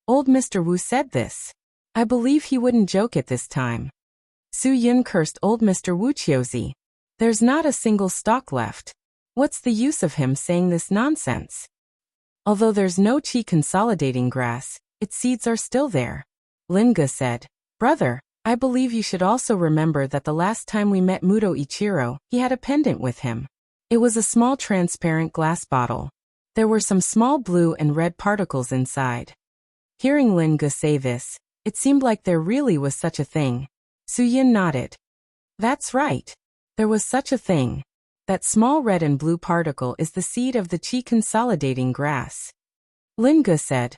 Old Mr. Wu said this. I believe he wouldn't joke at this time. Su-yin cursed old Mr. Wu Qiuzi. There's not a single stalk left. What's the use of him saying this nonsense? Although there's no Qi Consolidating Grass, its seeds are still there. Lin Gu said. Brother, I believe you should also remember that the last time we met Muto Ichiro, he had a pendant with him. It was a small transparent glass bottle. There were some small blue and red particles inside. Hearing Lin Ge say this, it seemed like there really was such a thing. Su-yin nodded. That's right. There was such a thing. That small red and blue particle is the seed of the qi consolidating grass. Lin Ge said.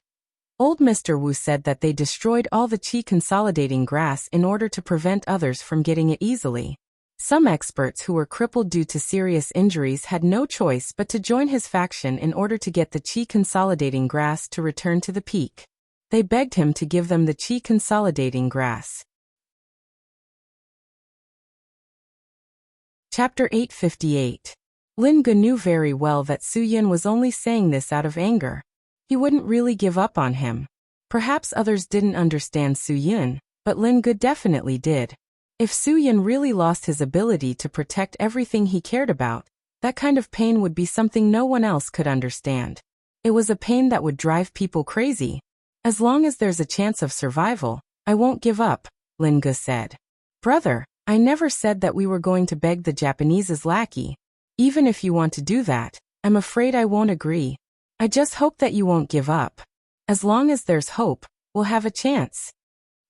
Old Mr. Wu said that they destroyed all the qi consolidating grass in order to prevent others from getting it easily. Some experts who were crippled due to serious injuries had no choice but to join his faction in order to get the qi consolidating grass to return to the peak. They begged him to give them the qi consolidating grass. Chapter 858. Lin Ge knew very well that Su-yin was only saying this out of anger. He wouldn't really give up on him. Perhaps others didn't understand Su-yin, but Lin Ge definitely did. If Su-yin really lost his ability to protect everything he cared about, that kind of pain would be something no one else could understand. It was a pain that would drive people crazy. As long as there's a chance of survival, I won't give up, Lin Ge said. Brother, I never said that we were going to beg the Japanese's lackey. Even if you want to do that, I'm afraid I won't agree. I just hope that you won't give up. As long as there's hope, we'll have a chance.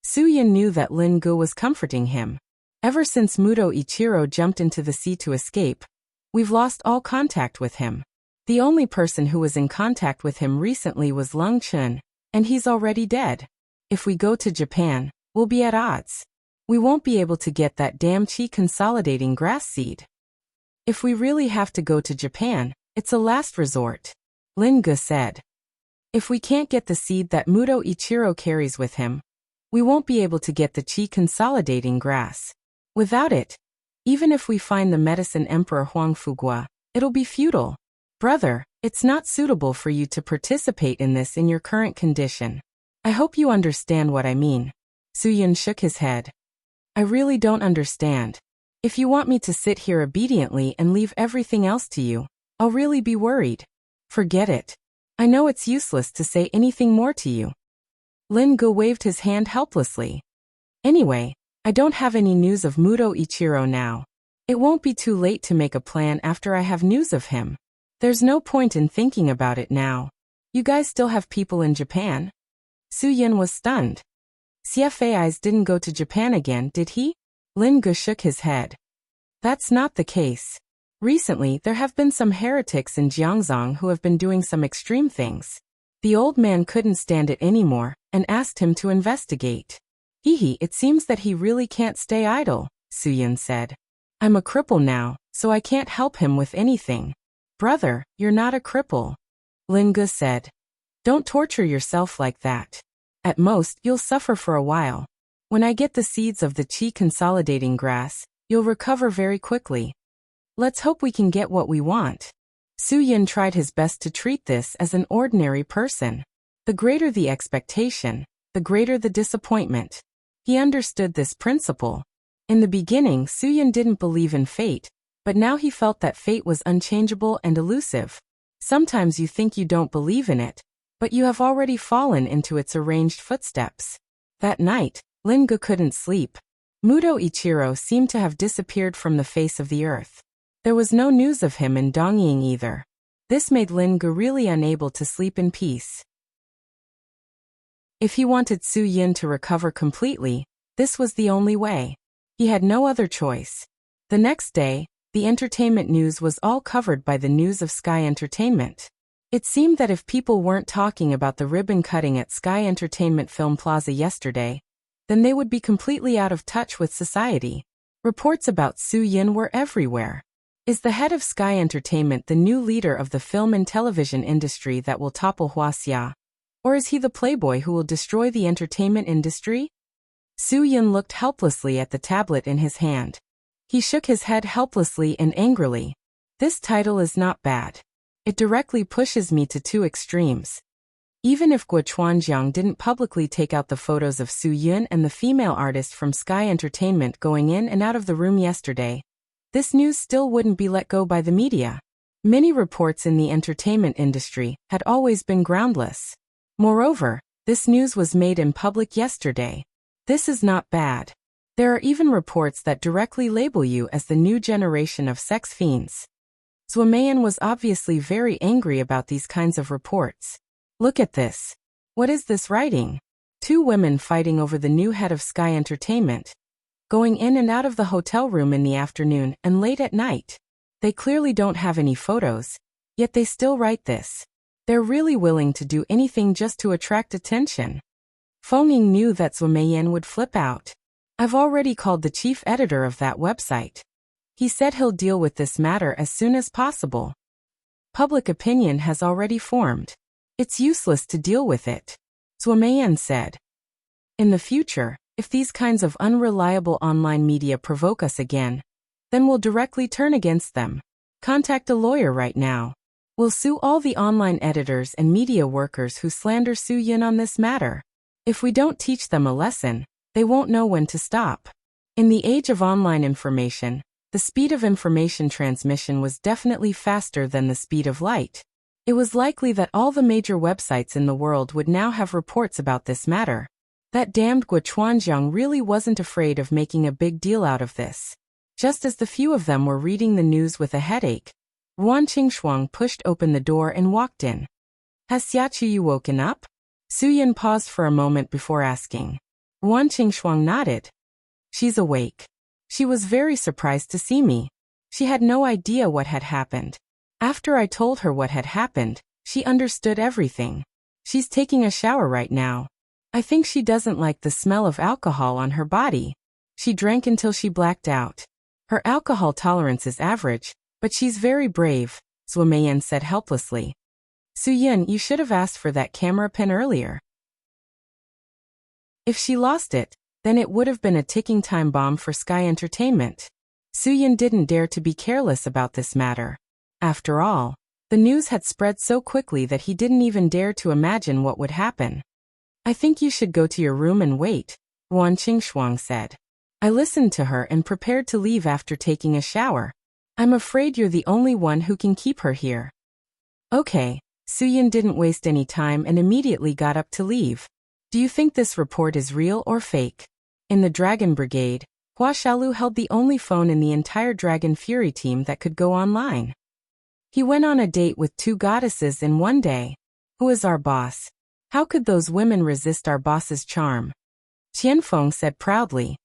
Su-yin knew that Lin Ge was comforting him. Ever since Muto Ichiro jumped into the sea to escape, we've lost all contact with him. The only person who was in contact with him recently was Lung Chun, and he's already dead. If we go to Japan, we'll be at odds. We won't be able to get that damn qi consolidating grass seed. If we really have to go to Japan, it's a last resort, Lin Ge said. If we can't get the seed that Muto Ichiro carries with him, we won't be able to get the qi consolidating grass. Without it, even if we find the medicine Emperor Huang Fugua, it'll be futile. Brother, it's not suitable for you to participate in this in your current condition. I hope you understand what I mean. Su-yin shook his head. I really don't understand. If you want me to sit here obediently and leave everything else to you, I'll really be worried. Forget it. I know it's useless to say anything more to you. Lin Ge waved his hand helplessly. Anyway, I don't have any news of Muto Ichiro now. It won't be too late to make a plan after I have news of him. There's no point in thinking about it now. You guys still have people in Japan? Su-yin was stunned. CFAIs didn't go to Japan again, did he? Lin Ge shook his head. That's not the case. Recently, there have been some heretics in Jiangzhong who have been doing some extreme things. The old man couldn't stand it anymore, and asked him to investigate. It seems that he really can't stay idle, Su-yin said. I'm a cripple now, so I can't help him with anything. Brother, you're not a cripple, Lin Ge said. Don't torture yourself like that. At most, you'll suffer for a while. When I get the seeds of the qi consolidating grass, you'll recover very quickly. Let's hope we can get what we want. Su-yin tried his best to treat this as an ordinary person. The greater the expectation, the greater the disappointment. He understood this principle. In the beginning, Su-yin didn't believe in fate, but now he felt that fate was unchangeable and elusive. Sometimes you think you don't believe in it, but you have already fallen into its arranged footsteps. That night, Lin Ge couldn't sleep. Muto Ichiro seemed to have disappeared from the face of the earth. There was no news of him in Dongying either. This made Lin Ge really unable to sleep in peace. If he wanted Su-yin to recover completely, this was the only way. He had no other choice. The next day, the entertainment news was all covered by the news of Sky Entertainment. It seemed that if people weren't talking about the ribbon cutting at Sky Entertainment Film Plaza yesterday, then they would be completely out of touch with society. Reports about Su-yin were everywhere. Is the head of Sky Entertainment the new leader of the film and television industry that will topple Huaxia? Or is he the playboy who will destroy the entertainment industry? Su-yin looked helplessly at the tablet in his hand. He shook his head helplessly and angrily. This title is not bad. It directly pushes me to two extremes. Even if Guo Chuanjiang didn't publicly take out the photos of Su-yin and the female artist from Sky Entertainment going in and out of the room yesterday, this news still wouldn't be let go by the media. Many reports in the entertainment industry had always been groundless. Moreover, this news was made in public yesterday. This is not bad. There are even reports that directly label you as the new generation of sex fiends. Zuomayan was obviously very angry about these kinds of reports. Look at this. What is this writing? Two women fighting over the new head of Sky Entertainment. Going in and out of the hotel room in the afternoon and late at night. They clearly don't have any photos, yet they still write this. They're really willing to do anything just to attract attention. Feng Ying knew that Zhu Meiyan would flip out. I've already called the chief editor of that website. He said he'll deal with this matter as soon as possible. Public opinion has already formed. It's useless to deal with it, Zhu Meiyan said. In the future, if these kinds of unreliable online media provoke us again, then we'll directly turn against them. Contact a lawyer right now. We'll sue all the online editors and media workers who slander Su Yin on this matter. If we don't teach them a lesson, they won't know when to stop. In the age of online information, the speed of information transmission was definitely faster than the speed of light. It was likely that all the major websites in the world would now have reports about this matter. That damned Guo Chuanjiang really wasn't afraid of making a big deal out of this. Just as the few of them were reading the news with a headache, Ruan Qingshuang pushed open the door and walked in. Has Xia Qiyu woken up? Su Yin paused for a moment before asking. Ruan Qingshuang nodded. She's awake. She was very surprised to see me. She had no idea what had happened. After I told her what had happened, she understood everything. She's taking a shower right now. I think she doesn't like the smell of alcohol on her body. She drank until she blacked out. Her alcohol tolerance is average, but she's very brave, Zhu Meiyan said helplessly. Su Yin, you should have asked for that camera pin earlier. If she lost it, then it would have been a ticking time bomb for Sky Entertainment. Su Yin didn't dare to be careless about this matter. After all, the news had spread so quickly that he didn't even dare to imagine what would happen. I think you should go to your room and wait, Ruan Qingshuang said. I listened to her and prepared to leave after taking a shower. I'm afraid you're the only one who can keep her here. Okay, Su Yin didn't waste any time and immediately got up to leave. Do you think this report is real or fake? In the Dragon Brigade, Hua Xiaolu held the only phone in the entire Dragon Fury team that could go online. He went on a date with 2 goddesses in one day. Who is our boss? How could those women resist our boss's charm? Qianfeng said proudly.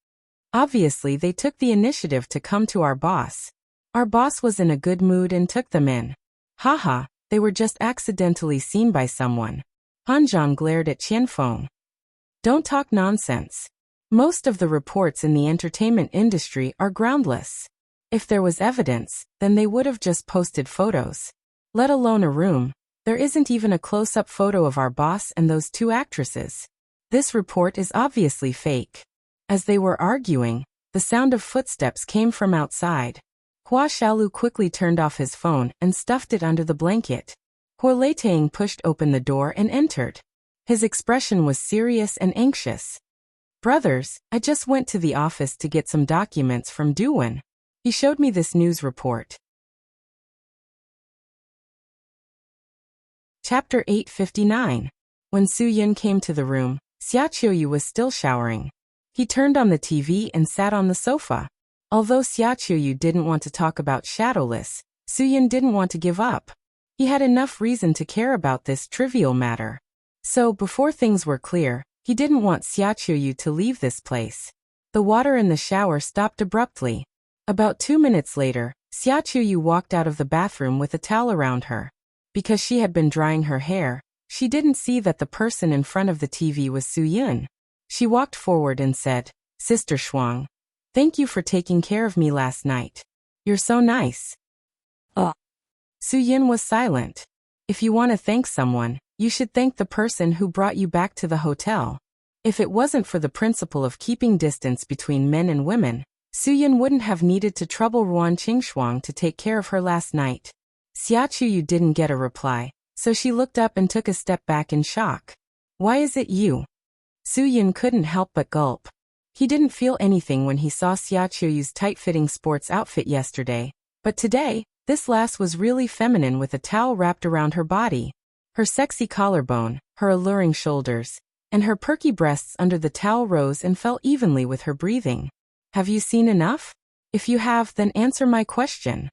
Obviously they took the initiative to come to our boss. Our boss was in a good mood and took them in. Haha, they were just accidentally seen by someone. Han Zhang glared at Qianfeng. Don't talk nonsense. Most of the reports in the entertainment industry are groundless. If there was evidence, then they would have just posted photos. Let alone a room. There isn't even a close-up photo of our boss and those 2 actresses. This report is obviously fake. As they were arguing, the sound of footsteps came from outside. Hua Xiaolu quickly turned off his phone and stuffed it under the blanket. Hua Leitang pushed open the door and entered. His expression was serious and anxious. Brothers, I just went to the office to get some documents from Duwen. He showed me this news report. Chapter 859. When Su Yin came to the room, Xia Qiyu was still showering. He turned on the TV and sat on the sofa. Although Xia Qiyu didn't want to talk about Shadowless, Su Yin didn't want to give up. He had enough reason to care about this trivial matter. So, before things were clear, he didn't want Xia Qiyu to leave this place. The water in the shower stopped abruptly. About 2 minutes later, Xia Qiyu walked out of the bathroom with a towel around her. Because she had been drying her hair, she didn't see that the person in front of the TV was Su Yin. She walked forward and said, Sister Shuang, thank you for taking care of me last night. You're so nice. Su Yin was silent. If you want to thank someone, you should thank the person who brought you back to the hotel. If it wasn't for the principle of keeping distance between men and women, Su Yin wouldn't have needed to trouble Ruan Qingshuang to take care of her last night. Xia Qiyu didn't get a reply, so she looked up and took a step back in shock. Why is it you? Su Yin couldn't help but gulp. He didn't feel anything when he saw Xia Qiyu's tight-fitting sports outfit yesterday, but today, this lass was really feminine with a towel wrapped around her body. Her sexy collarbone, her alluring shoulders, and her perky breasts under the towel rose and fell evenly with her breathing. Have you seen enough? If you have, then answer my question.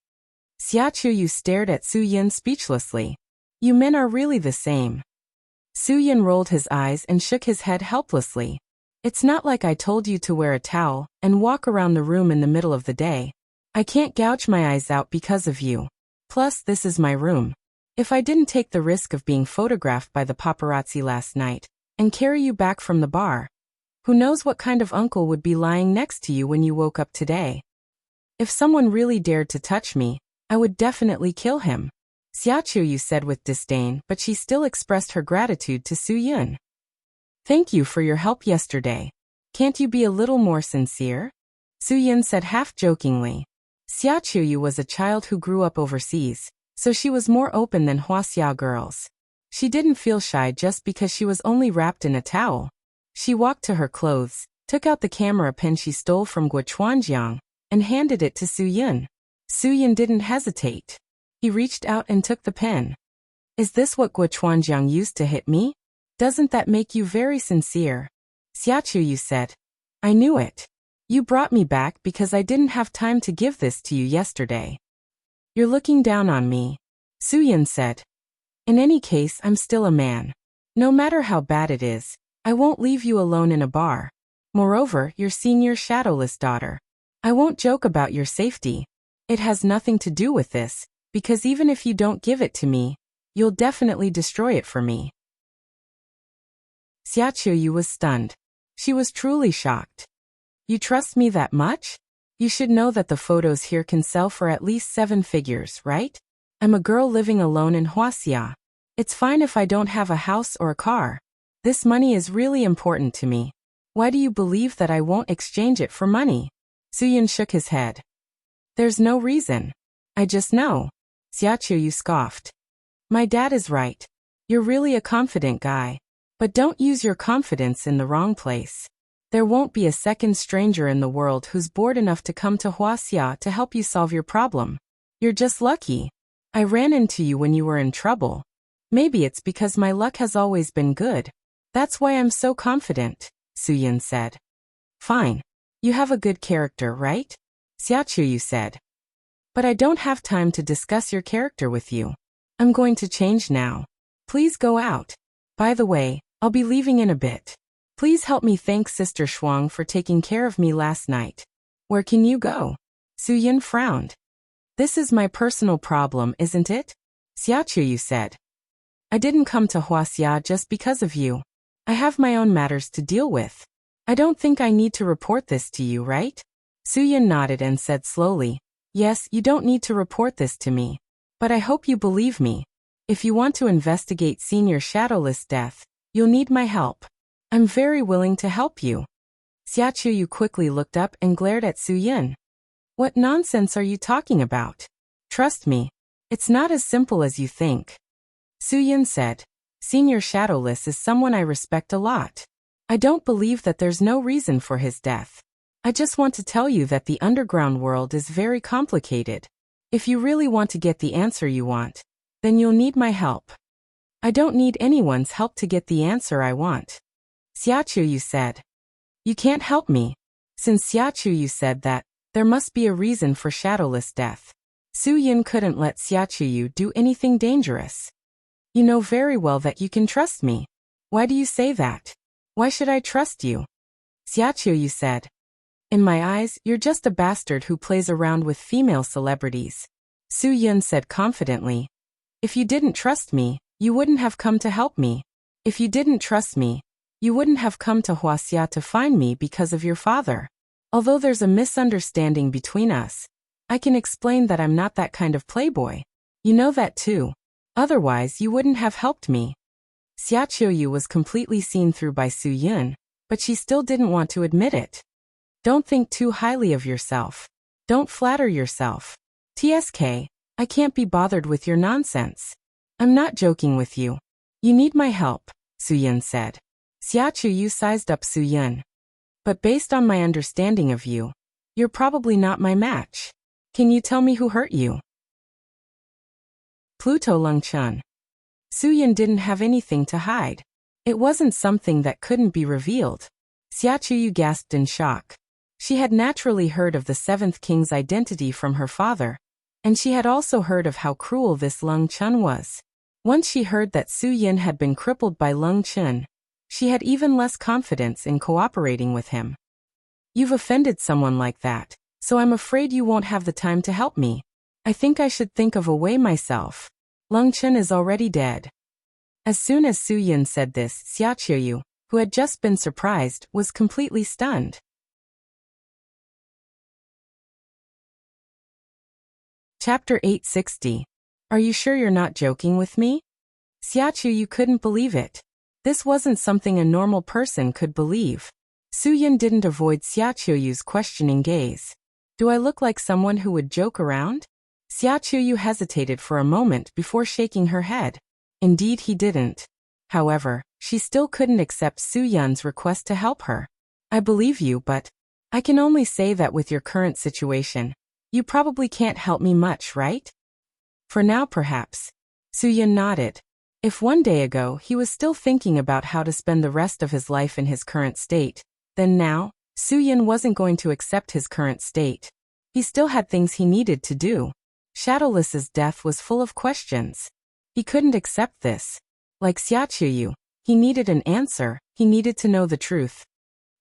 Xia Qiyu stared at Su Yin speechlessly. You men are really the same. Su-Yin rolled his eyes and shook his head helplessly. It's not like I told you to wear a towel and walk around the room in the middle of the day. I can't gouge my eyes out because of you. Plus, this is my room. If I didn't take the risk of being photographed by the paparazzi last night and carry you back from the bar, who knows what kind of uncle would be lying next to you when you woke up today? If someone really dared to touch me, I would definitely kill him, Xiaoqiu said with disdain, but she still expressed her gratitude to Su-Yin. Thank you for your help yesterday. Can't you be a little more sincere? Su-Yin said half-jokingly. Xiaoqiu was a child who grew up overseas, so she was more open than Huaxia girls. She didn't feel shy just because she was only wrapped in a towel. She walked to her clothes, took out the camera pen she stole from Guochuanjiang, and handed it to Su-Yin. Su-Yin didn't hesitate. He reached out and took the pen. Is this what Guochuanjiang used to hit me? Doesn't that make you very sincere? Xiaoqiu said. I knew it. You brought me back because I didn't have time to give this to you yesterday. You're looking down on me, Su-Yin said. In any case, I'm still a man. No matter how bad it is, I won't leave you alone in a bar. Moreover, you're senior shadowless daughter. I won't joke about your safety. It has nothing to do with this, because even if you don't give it to me, you'll definitely destroy it for me. Xiaoqiu was stunned. She was truly shocked. You trust me that much? You should know that the photos here can sell for at least 7 figures, right? I'm a girl living alone in Huaxia. It's fine if I don't have a house or a car. This money is really important to me. Why do you believe that I won't exchange it for money? Su-Yin shook his head. There's no reason. I just know. Xiaoqiu scoffed. My dad is right. You're really a confident guy. But don't use your confidence in the wrong place. There won't be a second stranger in the world who's bored enough to come to Huaxia to help you solve your problem. You're just lucky. I ran into you when you were in trouble. Maybe it's because my luck has always been good. That's why I'm so confident, Su-Yin said. Fine. You have a good character, right? Xiaoqiu said. But I don't have time to discuss your character with you. I'm going to change now. Please go out. By the way, I'll be leaving in a bit. Please help me thank Sister Shuang for taking care of me last night. Where can you go? Su-Yin frowned. This is my personal problem, isn't it? Xiaoqiu said. I didn't come to Huaxia just because of you. I have my own matters to deal with. I don't think I need to report this to you, right? Su-Yin nodded and said slowly, yes, you don't need to report this to me. But I hope you believe me. If you want to investigate Senior Shadowless death, you'll need my help. I'm very willing to help you. Xiaoqiu quickly looked up and glared at Su-Yin. What nonsense are you talking about? Trust me, it's not as simple as you think. Su-Yin said, Senior Shadowless is someone I respect a lot. I don't believe that there's no reason for his death. I just want to tell you that the underground world is very complicated. If you really want to get the answer you want, then you'll need my help. I don't need anyone's help to get the answer I want. Xiaoqiu said. You can't help me. Since Xiaoqiu said that, there must be a reason for Shadowless death. Su-Yin couldn't let Xiaoqiu do anything dangerous. You know very well that you can trust me. Why do you say that? Why should I trust you? Xiaoqiu said. In my eyes, you're just a bastard who plays around with female celebrities. Su-Yin said confidently. If you didn't trust me, you wouldn't have come to help me. If you didn't trust me, you wouldn't have come to Huaxia to find me because of your father. Although there's a misunderstanding between us, I can explain that I'm not that kind of playboy. You know that too. Otherwise, you wouldn't have helped me. Xiaoqiu was completely seen through by Su-Yin, but she still didn't want to admit it. Don't think too highly of yourself. Don't flatter yourself. TSK, I can't be bothered with your nonsense. I'm not joking with you. You need my help, Su-Yin said. Xiaoqiu sized up Su-Yin. But based on my understanding of you, you're probably not my match. Can you tell me who hurt you? Pluto Lungchun. Su-Yin didn't have anything to hide. It wasn't something that couldn't be revealed. Xiaoqiu gasped in shock. She had naturally heard of the Seventh King's identity from her father, and she had also heard of how cruel this Lungchun was. Once she heard that Su Yin had been crippled by Lung Chun, she had even less confidence in cooperating with him. You've offended someone like that, so I'm afraid you won't have the time to help me. I think I should think of a way myself. Lung Chun is already dead. As soon as Su Yin said this, Xiaqiuyu, who had just been surprised, was completely stunned. Chapter 860. Are you sure you're not joking with me? Xiaqiuyu couldn't believe it. This wasn't something a normal person could believe. Su Yin didn't avoid Xiaqiuyu's questioning gaze. Do I look like someone who would joke around? Xiaqiuyu hesitated for a moment before shaking her head. Indeed he didn't. However, she still couldn't accept Su Yin's request to help her. I believe you, but I can only say that with your current situation, you probably can't help me much, right? For now perhaps. Su Yin nodded. If one day ago he was still thinking about how to spend the rest of his life in his current state, then now, Su Yin wasn't going to accept his current state. He still had things he needed to do. Shadowless's death was full of questions. He couldn't accept this. Like Xiaqiuyu, he needed an answer, he needed to know the truth.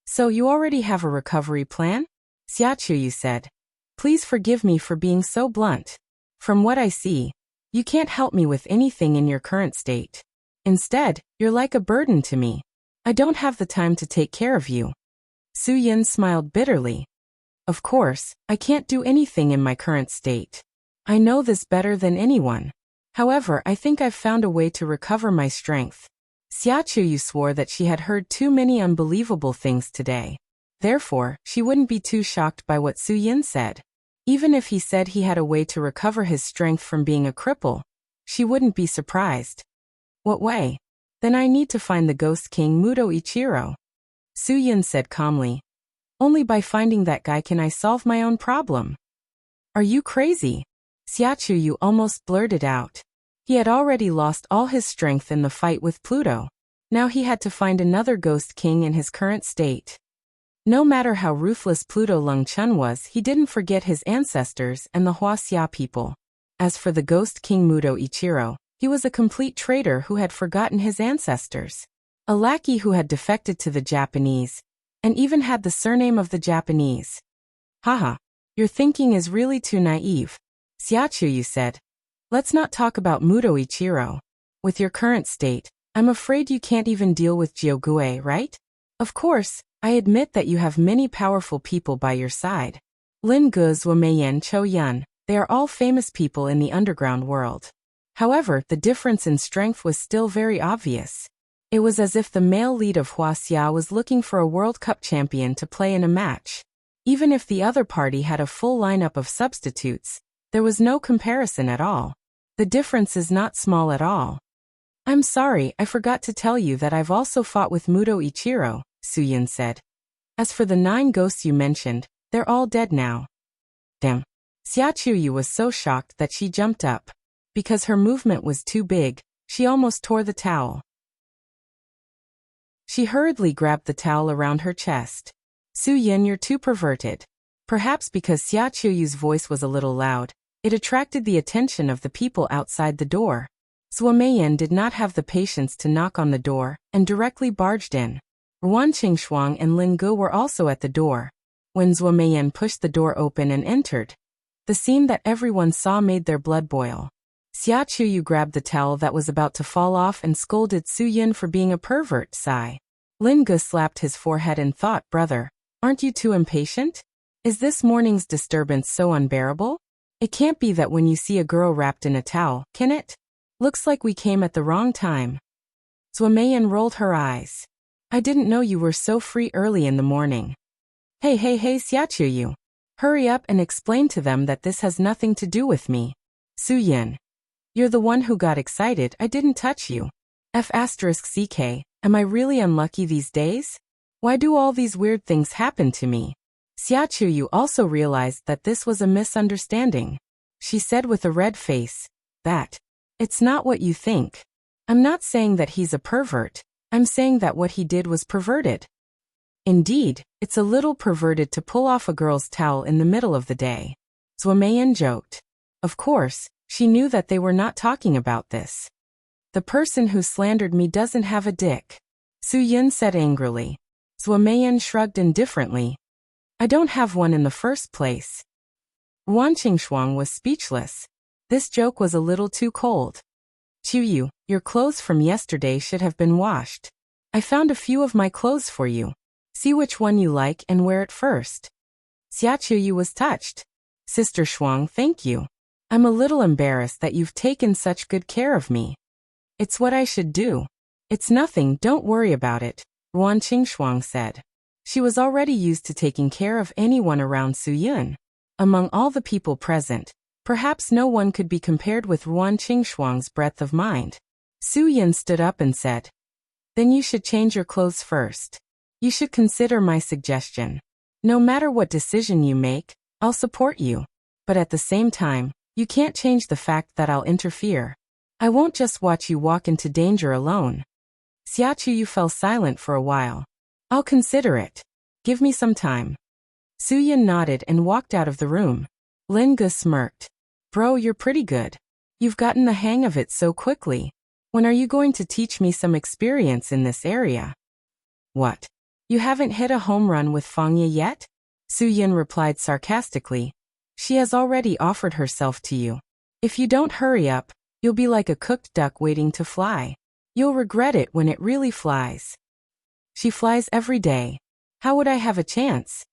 So you already have a recovery plan? Xiaqiuyu said. Please forgive me for being so blunt. From what I see, you can't help me with anything in your current state. Instead, you're like a burden to me. I don't have the time to take care of you. Su Yin smiled bitterly. Of course, I can't do anything in my current state. I know this better than anyone. However, I think I've found a way to recover my strength. Xiaqiuyu swore that she had heard too many unbelievable things today. Therefore, she wouldn't be too shocked by what Su Yin said. Even if he said he had a way to recover his strength from being a cripple, she wouldn't be surprised. What way? Then I need to find the Ghost King Muto Ichiro. Su Yin said calmly. Only by finding that guy can I solve my own problem. Are you crazy? Xiaqiuyu almost blurted out. He had already lost all his strength in the fight with Pluto. Now he had to find another Ghost King in his current state. No matter how ruthless Pluto Lung Chun was, he didn't forget his ancestors and the Huaxia people. As for the Ghost King Muto Ichiro, he was a complete traitor who had forgotten his ancestors. A lackey who had defected to the Japanese, and even had the surname of the Japanese. Haha, your thinking is really too naive. Xiaqiuyu said. Let's not talk about Muto Ichiro. With your current state, I'm afraid you can't even deal with Jiugue, right? Of course, I admit that you have many powerful people by your side. Lin Ge, Zuomeyan, Chou Yun, they are all famous people in the underground world. However, the difference in strength was still very obvious. It was as if the male lead of Huaxia was looking for a World Cup champion to play in a match. Even if the other party had a full lineup of substitutes, there was no comparison at all. The difference is not small at all. I'm sorry, I forgot to tell you that I've also fought with Muto Ichiro, Su Yin said. As for the 9 ghosts you mentioned, they're all dead now. Damn. Xiaqiuyu was so shocked that she jumped up. Because her movement was too big, she almost tore the towel. She hurriedly grabbed the towel around her chest. Su Yin, you're too perverted. Perhaps because Xiaqiuyu's voice was a little loud, it attracted the attention of the people outside the door. Zuomeyan did not have the patience to knock on the door, and directly barged in. Ruan Qingshuang and Lin Ge were also at the door. When Zuomeyan pushed the door open and entered, the scene that everyone saw made their blood boil. Xiaqiuyu grabbed the towel that was about to fall off and scolded Su Yin for being a pervert. Sigh. Lin Ge slapped his forehead and thought, brother, aren't you too impatient? Is this morning's disturbance so unbearable? It can't be that when you see a girl wrapped in a towel, can it? Looks like we came at the wrong time. Zuomeyan rolled her eyes. I didn't know you were so free early in the morning. Hey Xiaqiuyu. Hurry up and explain to them that this has nothing to do with me. Su Yin. You're the one who got excited, I didn't touch you. F***ck, am I really unlucky these days? Why do all these weird things happen to me? Xiaqiuyu also realized that this was a misunderstanding. She said with a red face, it's not what you think. I'm not saying that he's a pervert, I'm saying that what he did was perverted. Indeed, it's a little perverted to pull off a girl's towel in the middle of the day. Zuomeyan joked. Of course, she knew that they were not talking about this. The person who slandered me doesn't have a dick, Su Yun said angrily. Zhou Meiyan shrugged indifferently. I don't have one in the first place. Wan Qingxuang was speechless. This joke was a little too cold. Qiuyu, your clothes from yesterday should have been washed. I found a few of my clothes for you. See which one you like and wear it first. Xia Qiuyu was touched. Sister Shuang, thank you. I'm a little embarrassed that you've taken such good care of me. It's what I should do. It's nothing, don't worry about it, Wan Qingxuang said. She was already used to taking care of anyone around Su Yun. Among all the people present, perhaps no one could be compared with Wan Qingxuang's breadth of mind. Su Yun stood up and said, Then you should change your clothes first. You should consider my suggestion. No matter what decision you make, I'll support you. But at the same time, you can't change the fact that I'll interfere. I won't just watch you walk into danger alone. Xia Qiuyu fell silent for a while. I'll consider it. Give me some time. Su Yun nodded and walked out of the room. Lin Ge smirked. Bro, you're pretty good. You've gotten the hang of it so quickly. When are you going to teach me some experience in this area? What? You haven't hit a home run with Fang Ye yet? Su Yun replied sarcastically. She has already offered herself to you. If you don't hurry up, you'll be like a cooked duck waiting to fly. You'll regret it when it really flies. She flies every day. How would I have a chance?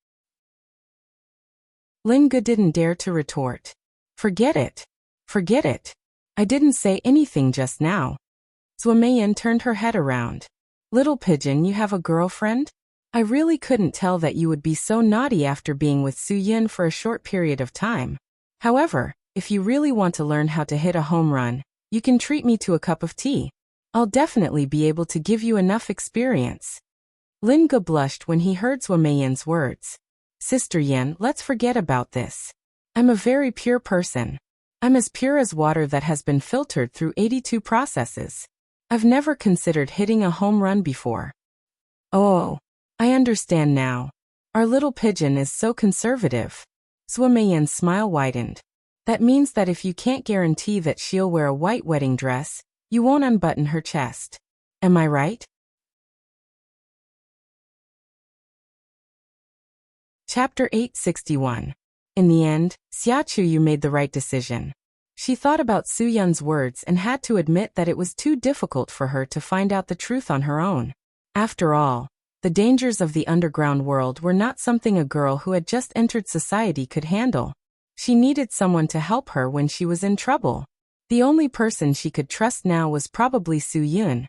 Lin Ge didn't dare to retort. Forget it. Forget it. I didn't say anything just now. Zhou Meiyan turned her head around. Little pigeon, you have a girlfriend? I really couldn't tell that you would be so naughty after being with Su Yun for a short period of time. However, if you really want to learn how to hit a home run, you can treat me to a cup of tea. I'll definitely be able to give you enough experience. Lin Ge blushed when he heard Zhou Meiyan's words. Sister Yan, let's forget about this. I'm a very pure person. I'm as pure as water that has been filtered through 82 processes. I've never considered hitting a home run before. Oh, I understand now. Our little pigeon is so conservative. Zhou Meiyan's smile widened. That means that if you can't guarantee that she'll wear a white wedding dress, you won't unbutton her chest. Am I right? Chapter 861. In the end, Xia Qiuyu made the right decision. She thought about Su Yun's words and had to admit that it was too difficult for her to find out the truth on her own. After all, the dangers of the underground world were not something a girl who had just entered society could handle. She needed someone to help her when she was in trouble. The only person she could trust now was probably Su Yun,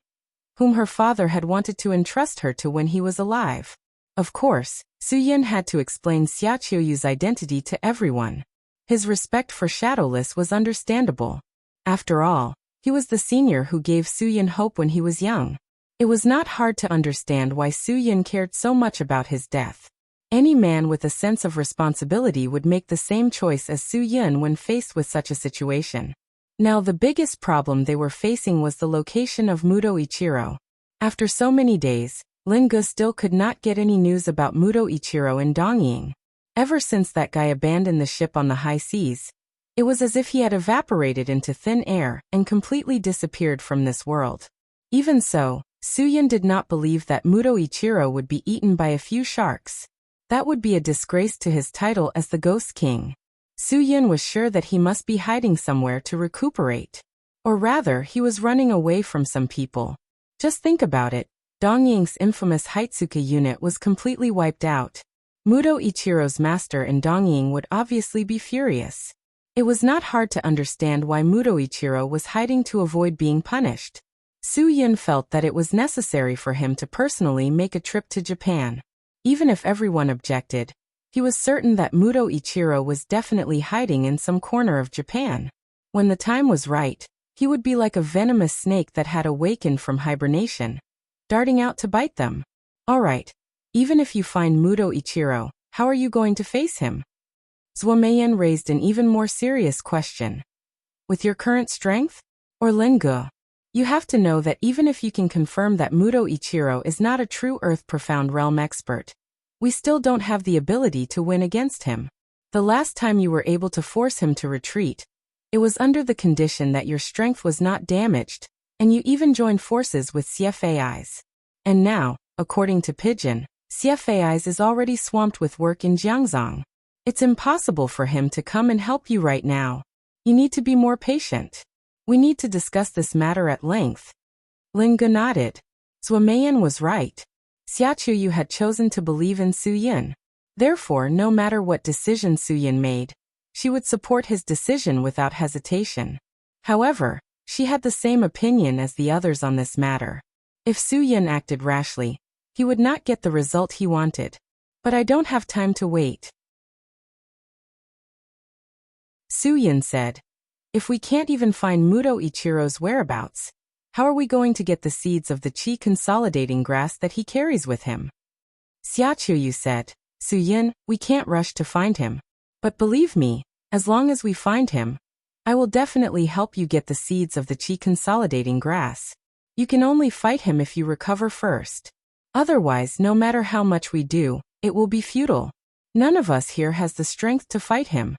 whom her father had wanted to entrust her to when he was alive. Of course, Su Yun had to explain Xia Qiuyu's identity to everyone. His respect for Shadowless was understandable. After all, he was the senior who gave Su Yun hope when he was young. It was not hard to understand why Su Yun cared so much about his death. Any man with a sense of responsibility would make the same choice as Su Yun when faced with such a situation. Now the biggest problem they were facing was the location of Mudo Ichiro. After so many days, Lin Ge still could not get any news about Mudo Ichiro in Dongying. Ever since that guy abandoned the ship on the high seas, it was as if he had evaporated into thin air and completely disappeared from this world. Even so, Su Yun did not believe that Mudo Ichiro would be eaten by a few sharks. That would be a disgrace to his title as the Ghost King. Su Yun was sure that he must be hiding somewhere to recuperate. Or rather, he was running away from some people. Just think about it. Dongying's infamous Hitsuka unit was completely wiped out. Mudo Ichiro's master in Dongying would obviously be furious. It was not hard to understand why Mudo Ichiro was hiding to avoid being punished. Su Yun felt that it was necessary for him to personally make a trip to Japan. Even if everyone objected, he was certain that Mudo Ichiro was definitely hiding in some corner of Japan. When the time was right, he would be like a venomous snake that had awakened from hibernation, darting out to bite them. All right. Even if you find Mudo Ichiro, how are you going to face him? Zhou Meiyan raised an even more serious question. With your current strength? Or Lin Ge? You have to know that even if you can confirm that Mudo Ichiro is not a true Earth Profound Realm expert, we still don't have the ability to win against him. The last time you were able to force him to retreat, it was under the condition that your strength was not damaged, And you even joined forces with CFAIs. And now, according to Pigeon, CFAIs is already swamped with work in Jiangzhong. It's impossible for him to come and help you right now. You need to be more patient. We need to discuss this matter at length. Lin Ge nodded. Zhuo Meiyan was right. Xia Chuyu had chosen to believe in Su Yin. Therefore, no matter what decision Su Yin made, she would support his decision without hesitation. However, she had the same opinion as the others on this matter. If Su Yin acted rashly, he would not get the result he wanted. But I don't have time to wait. Su Yin said, if we can't even find Muto Ichiro's whereabouts, how are we going to get the seeds of the qi consolidating grass that he carries with him? Xia Chuyu said, Su Yin, we can't rush to find him. But believe me, as long as we find him, I will definitely help you get the seeds of the qi consolidating grass. You can only fight him if you recover first. Otherwise, no matter how much we do, it will be futile. None of us here has the strength to fight him.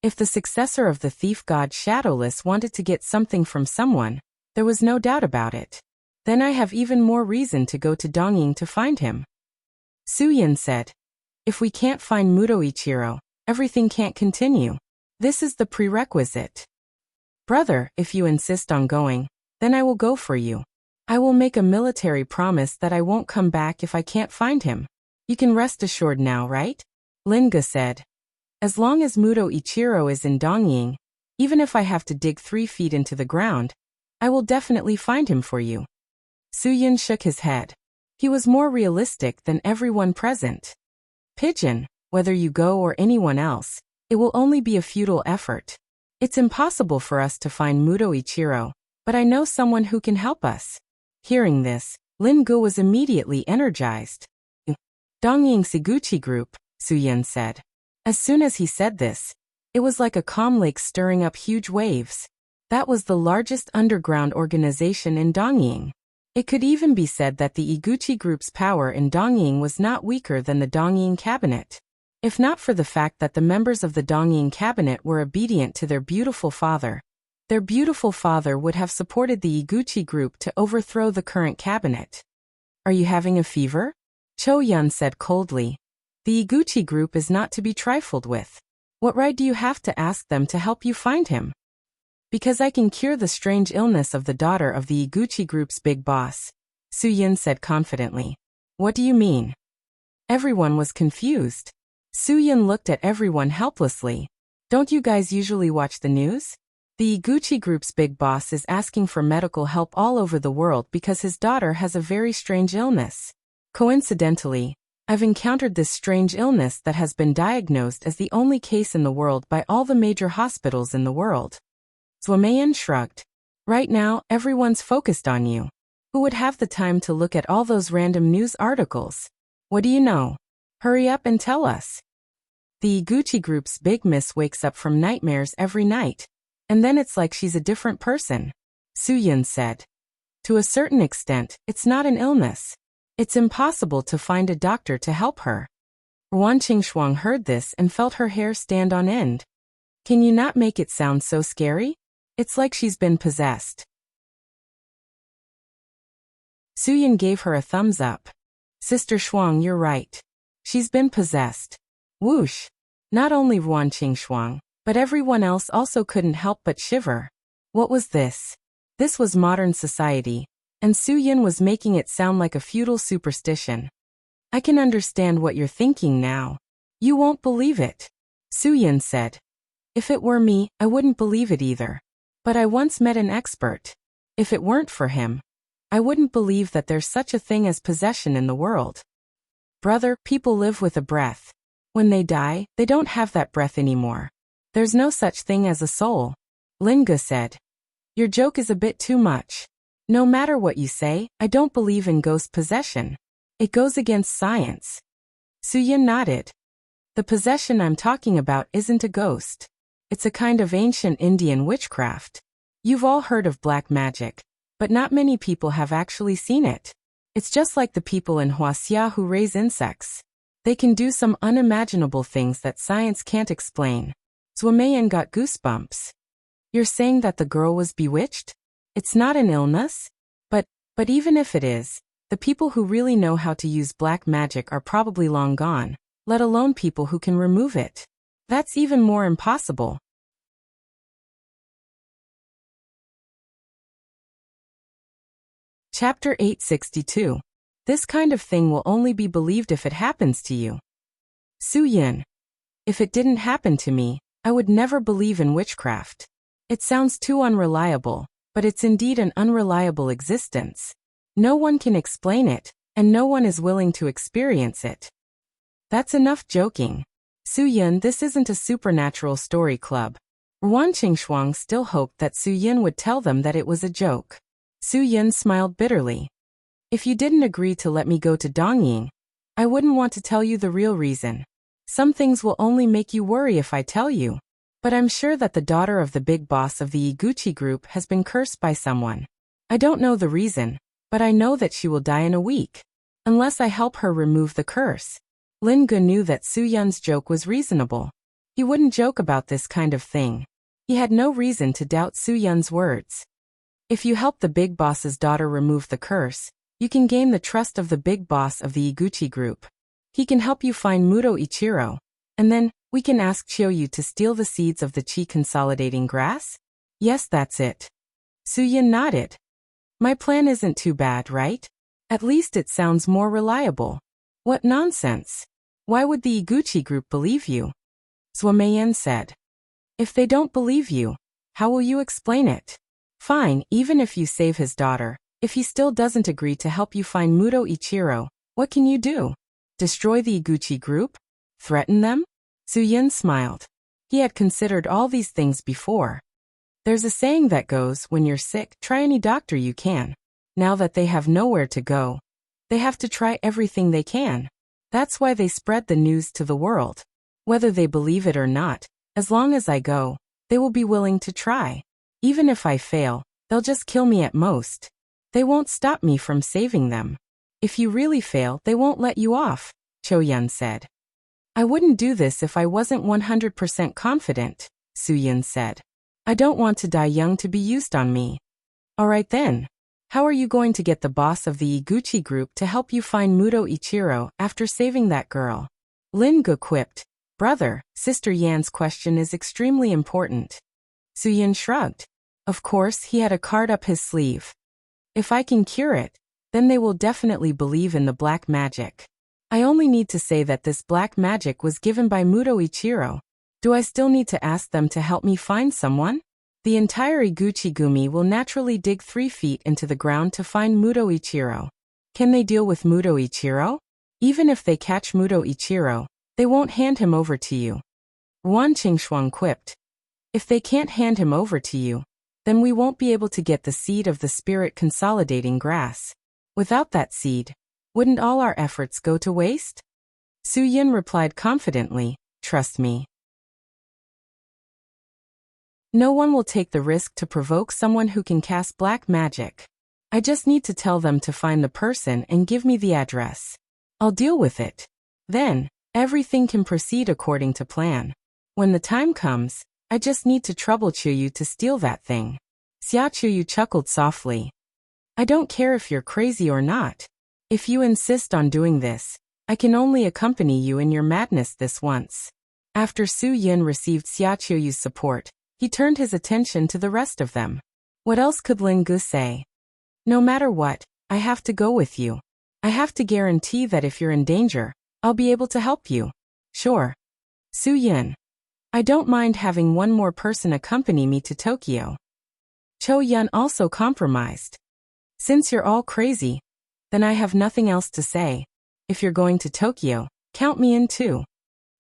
If the successor of the thief god Shadowless wanted to get something from someone, there was no doubt about it. Then I have even more reason to go to Dongying to find him. Su Yin said, if we can't find Muto Ichiro, everything can't continue. This is the prerequisite. Brother, if you insist on going, then I will go for you. I will make a military promise that I won't come back if I can't find him. You can rest assured now, right? Lin Ge said. As long as Muto Ichiro is in Dongying, even if I have to dig 3 feet into the ground, I will definitely find him for you. Su Yin shook his head. He was more realistic than everyone present. Pigeon, whether you go or anyone else, it will only be a futile effort. It's impossible for us to find Muto Ichiro, but I know someone who can help us. Hearing this, Lin Ge was immediately energized. Dongying Seguchi Group, Su Yin said. As soon as he said this, it was like a calm lake stirring up huge waves. That was the largest underground organization in Dongying. It could even be said that the Iguchi Group's power in Dongying was not weaker than the Dongying cabinet. If not for the fact that the members of the Dongying cabinet were obedient to their beautiful father would have supported the Iguchi Group to overthrow the current cabinet. Are you having a fever? Cho Yun said coldly. The Iguchi Group is not to be trifled with. What right do you have to ask them to help you find him? Because I can cure the strange illness of the daughter of the Iguchi Group's big boss, Su Yin said confidently. What do you mean? Everyone was confused. Su Yin looked at everyone helplessly. Don't you guys usually watch the news? The Iguchi Group's big boss is asking for medical help all over the world because his daughter has a very strange illness. Coincidentally, I've encountered this strange illness that has been diagnosed as the only case in the world by all the major hospitals in the world. Zhuo Meiyan shrugged. Right now, everyone's focused on you. Who would have the time to look at all those random news articles? What do you know? Hurry up and tell us. The Iguchi Group's big miss wakes up from nightmares every night. And then it's like she's a different person. Su Yin said. To a certain extent, it's not an illness. It's impossible to find a doctor to help her. Ruan Qingshuang heard this and felt her hair stand on end. Can you not make it sound so scary? It's like she's been possessed. Su Yin gave her a thumbs up. Sister Shuang, you're right. She's been possessed. Whoosh. Not only Ruan Qingshuang, but everyone else also couldn't help but shiver. What was this? This was modern society, and Su Yin was making it sound like a feudal superstition. I can understand what you're thinking now. You won't believe it. Su Yin said. If it were me, I wouldn't believe it either. But I once met an expert. If it weren't for him, I wouldn't believe that there's such a thing as possession in the world. Brother, people live with a breath. When they die, they don't have that breath anymore. There's no such thing as a soul. Lin Ge said. Your joke is a bit too much. No matter what you say, I don't believe in ghost possession. It goes against science. Su Yin nodded. The possession I'm talking about isn't a ghost. It's a kind of ancient Indian witchcraft. You've all heard of black magic, but not many people have actually seen it. It's just like the people in Huaxia who raise insects. They can do some unimaginable things that science can't explain. Zhuo Meiyan got goosebumps. You're saying that the girl was bewitched? It's not an illness? But even if it is, the people who really know how to use black magic are probably long gone, let alone people who can remove it. That's even more impossible. Chapter 862. This kind of thing will only be believed if it happens to you. Su Yin. If it didn't happen to me, I would never believe in witchcraft. It sounds too unreliable, but it's indeed an unreliable existence. No one can explain it, and no one is willing to experience it. That's enough joking. Su Yin, this isn't a supernatural story club. Ruan Qingshuang still hoped that Su Yin would tell them that it was a joke. Su Yin smiled bitterly. If you didn't agree to let me go to Dongying, I wouldn't want to tell you the real reason. Some things will only make you worry if I tell you. But I'm sure that the daughter of the big boss of the Iguchi group has been cursed by someone. I don't know the reason, but I know that she will die in a week. Unless I help her remove the curse. Lin Ge knew that Su Yun's joke was reasonable. He wouldn't joke about this kind of thing. He had no reason to doubt Su Yun's words. If you help the big boss's daughter remove the curse, you can gain the trust of the big boss of the Iguchi group. He can help you find Muto Ichiro, and then we can ask Chiyoyu to steal the seeds of the chi consolidating grass? Yes, that's it. Su Yin nodded. My plan isn't too bad, right? At least it sounds more reliable. What nonsense. Why would the Iguchi group believe you? Zuo said. If they don't believe you, how will you explain it? Fine, even if you save his daughter, if he still doesn't agree to help you find Muto Ichiro, what can you do? Destroy the Iguchi group? Threaten them? Su Yin smiled. He had considered all these things before. There's a saying that goes, when you're sick, try any doctor you can. Now that they have nowhere to go, they have to try everything they can. That's why they spread the news to the world. Whether they believe it or not, as long as I go, they will be willing to try. Even if I fail, they'll just kill me at most. They won't stop me from saving them. If you really fail, they won't let you off, Cho Yun said. I wouldn't do this if I wasn't 100% confident, Su Yin said. I don't want to die young to be used on me. Alright then. How are you going to get the boss of the Iguchi group to help you find Muto Ichiro after saving that girl? Lin Ge quipped. Brother, Sister Yan's question is extremely important. Su Yin shrugged. Of course, he had a card up his sleeve. If I can cure it, then they will definitely believe in the black magic. I only need to say that this black magic was given by Muto Ichiro. Do I still need to ask them to help me find someone? The entire Iguchi Gumi will naturally dig 3 feet into the ground to find Muto Ichiro. Can they deal with Muto Ichiro? Even if they catch Muto Ichiro, they won't hand him over to you. Ruan Qingshuang quipped. If they can't hand him over to you, then we won't be able to get the seed of the spirit consolidating grass. Without that seed, wouldn't all our efforts go to waste? Su Yin replied confidently, trust me. No one will take the risk to provoke someone who can cast black magic. I just need to tell them to find the person and give me the address. I'll deal with it. Then, everything can proceed according to plan. When the time comes, I just need to trouble Chiyoyu to steal that thing. Xia Chiyoyu chuckled softly. I don't care if you're crazy or not. If you insist on doing this, I can only accompany you in your madness this once. After Su Yin received Xia Chiyoyu's support, he turned his attention to the rest of them. What else could Lin Ge say? No matter what, I have to go with you. I have to guarantee that if you're in danger, I'll be able to help you. Sure. Su Yin. I don't mind having one more person accompany me to Tokyo. Cho Yun also compromised. Since you're all crazy, then I have nothing else to say. If you're going to Tokyo, count me in too.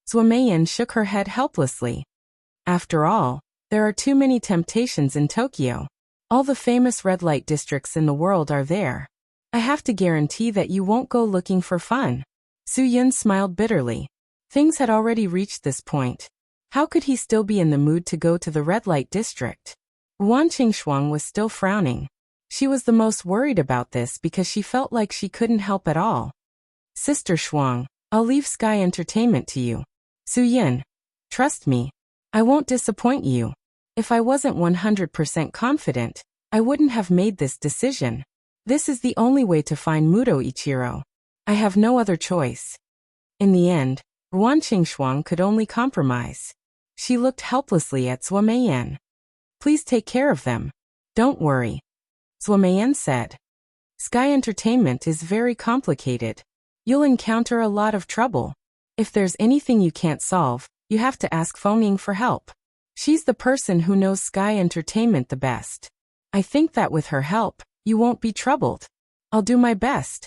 Zuo shook her head helplessly. After all, there are too many temptations in Tokyo. All the famous red light districts in the world are there. I have to guarantee that you won't go looking for fun. Su Yin smiled bitterly. Things had already reached this point. How could he still be in the mood to go to the red light district? Ruan Qingshuang was still frowning. She was the most worried about this because she felt like she couldn't help at all. Sister Shuang, I'll leave Sky Entertainment to you. Su Yin. Trust me. I won't disappoint you. If I wasn't 100% confident, I wouldn't have made this decision. This is the only way to find Muto Ichiro. I have no other choice. In the end, Ruan Qingshuang could only compromise. She looked helplessly at Zhuo Meiyan. Please take care of them. Don't worry. Zhuo Meiyan said. Sky Entertainment is very complicated. You'll encounter a lot of trouble. If there's anything you can't solve, you have to ask Fengning for help. She's the person who knows Sky Entertainment the best. I think that with her help, you won't be troubled. I'll do my best.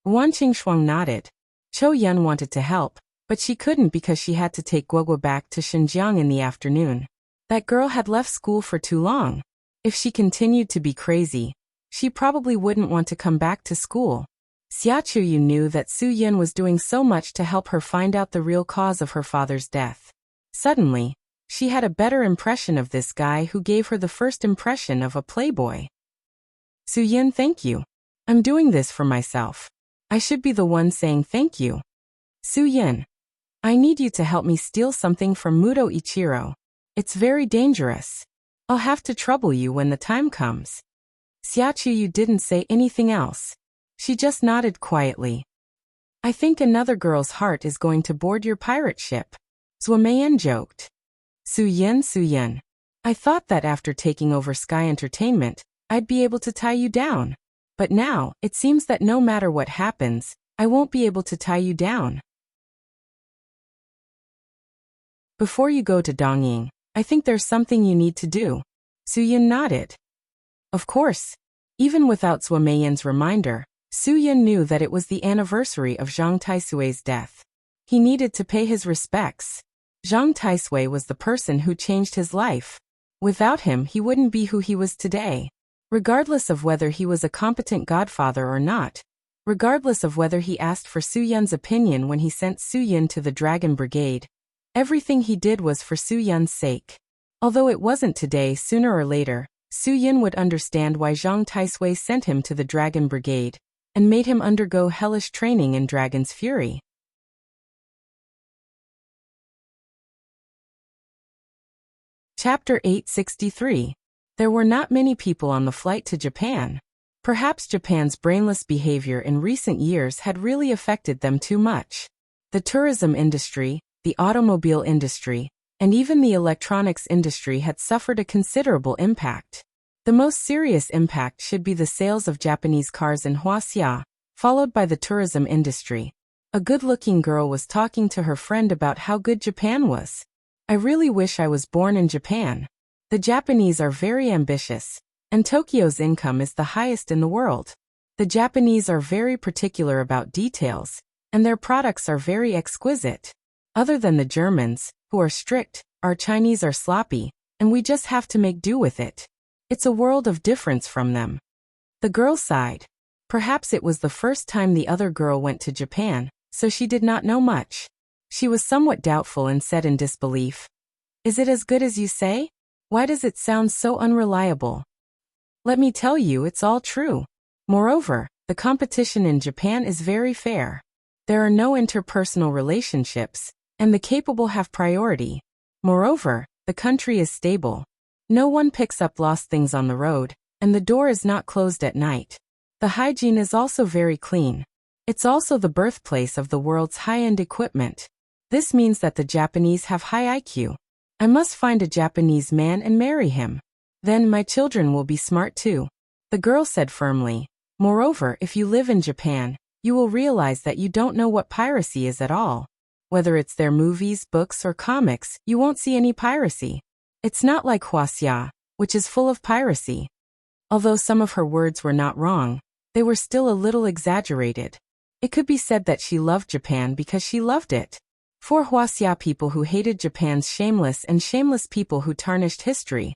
Ruan Qingshuang nodded. Chou Yun wanted to help, but she couldn't because she had to take Guogua back to Xinjiang in the afternoon. That girl had left school for too long. If she continued to be crazy, she probably wouldn't want to come back to school. Xia Chuyu knew that Su Yin was doing so much to help her find out the real cause of her father's death. Suddenly, she had a better impression of this guy who gave her the first impression of a playboy. Su Yin, thank you. I'm doing this for myself. I should be the one saying thank you. Su Yin, I need you to help me steal something from Muto Ichiro. It's very dangerous. I'll have to trouble you when the time comes. Xia Chuyu didn't say anything else. She just nodded quietly. I think another girl's heart is going to board your pirate ship. Zhuo Meiyan joked. Su Yin, I thought that after taking over Sky Entertainment, I'd be able to tie you down. But now, it seems that no matter what happens, I won't be able to tie you down. Before you go to Dongying, I think there's something you need to do. Su Yin nodded. Of course. Even without Zhuo Meiyan's reminder, Su Yin knew that it was the anniversary of Zhang Taisui's death. He needed to pay his respects. Zhang Taisui was the person who changed his life. Without him, he wouldn't be who he was today. Regardless of whether he was a competent godfather or not, regardless of whether he asked for Su Yun's opinion when he sent Su Yun to the Dragon Brigade, everything he did was for Su Yun's sake. Although it wasn't today, sooner or later, Su Yun would understand why Zhang Taisui sent him to the Dragon Brigade and made him undergo hellish training in Dragon's Fury. Chapter 863. There were not many people on the flight to Japan. Perhaps Japan's brainless behavior in recent years had really affected them too much. The tourism industry, the automobile industry, and even the electronics industry had suffered a considerable impact. The most serious impact should be the sales of Japanese cars in Huaxia, followed by the tourism industry. A good-looking girl was talking to her friend about how good Japan was. I really wish I was born in Japan. The Japanese are very ambitious, and Tokyo's income is the highest in the world. The Japanese are very particular about details, and their products are very exquisite. Other than the Germans, who are strict, our Chinese are sloppy, and we just have to make do with it. It's a world of difference from them. The girl sighed. Perhaps it was the first time the other girl went to Japan, so she did not know much. She was somewhat doubtful and said in disbelief, "Is it as good as you say? Why does it sound so unreliable?" Let me tell you, it's all true. Moreover, the competition in Japan is very fair. There are no interpersonal relationships, and the capable have priority. Moreover, the country is stable. No one picks up lost things on the road, and the door is not closed at night. The hygiene is also very clean. It's also the birthplace of the world's high-end equipment. This means that the Japanese have high IQ. I must find a Japanese man and marry him. Then my children will be smart too. The girl said firmly. Moreover, if you live in Japan, you will realize that you don't know what piracy is at all. Whether it's their movies, books, or comics, you won't see any piracy. It's not like Huaxia, which is full of piracy. Although some of her words were not wrong, they were still a little exaggerated. It could be said that she loved Japan because she loved it. For Huaxia people who hated Japan's shameless and shameless people who tarnished history.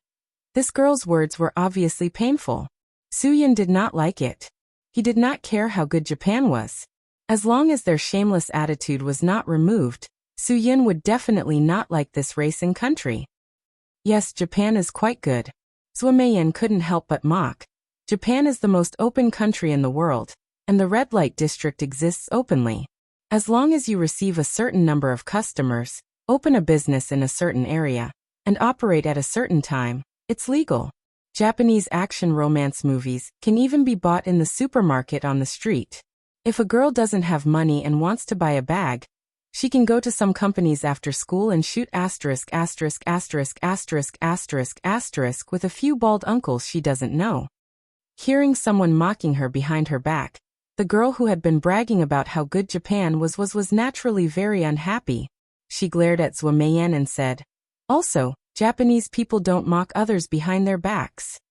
This girl's words were obviously painful. Su Yin did not like it. He did not care how good Japan was. As long as their shameless attitude was not removed, Su Yin would definitely not like this race and country. Yes, Japan is quite good. Zhuo Meiyan couldn't help but mock. Japan is the most open country in the world, and the red light district exists openly. As long as you receive a certain number of customers, open a business in a certain area, and operate at a certain time, it's legal. Japanese action romance movies can even be bought in the supermarket on the street. If a girl doesn't have money and wants to buy a bag, she can go to some companies after school and shoot asterisk asterisk asterisk asterisk asterisk asterisk with a few bald uncles she doesn't know. Hearing someone mocking her behind her back, the girl who had been bragging about how good Japan was naturally very unhappy. She glared at Zuo-Meian and said, "Also, Japanese people don't mock others behind their backs."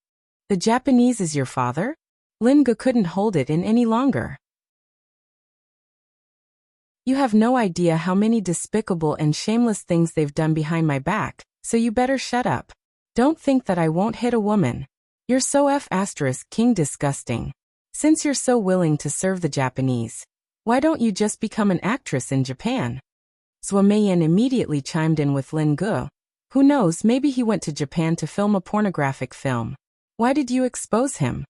"The Japanese is your father?" Lin Ge couldn't hold it in any longer. "You have no idea how many despicable and shameless things they've done behind my back, so you better shut up. Don't think that I won't hit a woman. You're so *king disgusting. Since you're so willing to serve the Japanese, why don't you just become an actress in Japan?" Zuo-Meian immediately chimed in with Lin Ge. "Who knows, maybe he went to Japan to film a pornographic film. Why did you expose him?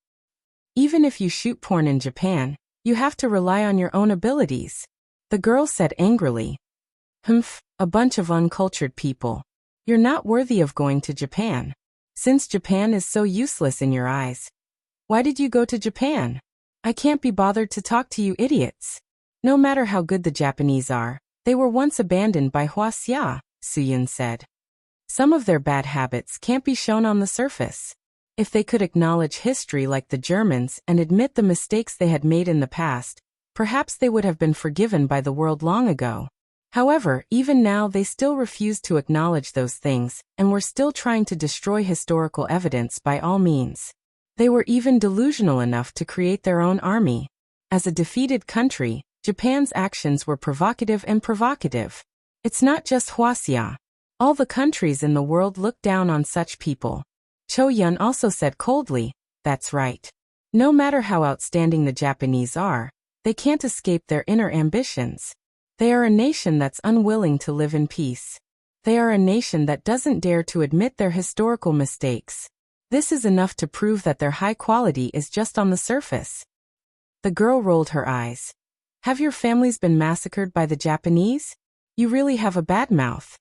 Even if you shoot porn in Japan, you have to rely on your own abilities." The girl said angrily. "Humph, a bunch of uncultured people. You're not worthy of going to Japan. Since Japan is so useless in your eyes, why did you go to Japan? I can't be bothered to talk to you idiots. No matter how good the Japanese are, they were once abandoned by Huaxia," Suyun said. "Some of their bad habits can't be shown on the surface. If they could acknowledge history like the Germans and admit the mistakes they had made in the past, perhaps they would have been forgiven by the world long ago. However, even now they still refuse to acknowledge those things, and were still trying to destroy historical evidence by all means. They were even delusional enough to create their own army. As a defeated country, Japan's actions were provocative and provocative. It's not just Huaxia. All the countries in the world look down on such people." Cho Yun also said coldly, "That's right. No matter how outstanding the Japanese are, they can't escape their inner ambitions. They are a nation that's unwilling to live in peace. They are a nation that doesn't dare to admit their historical mistakes. This is enough to prove that their high quality is just on the surface." The girl rolled her eyes. "Have your families been massacred by the Japanese? You really have a bad mouth."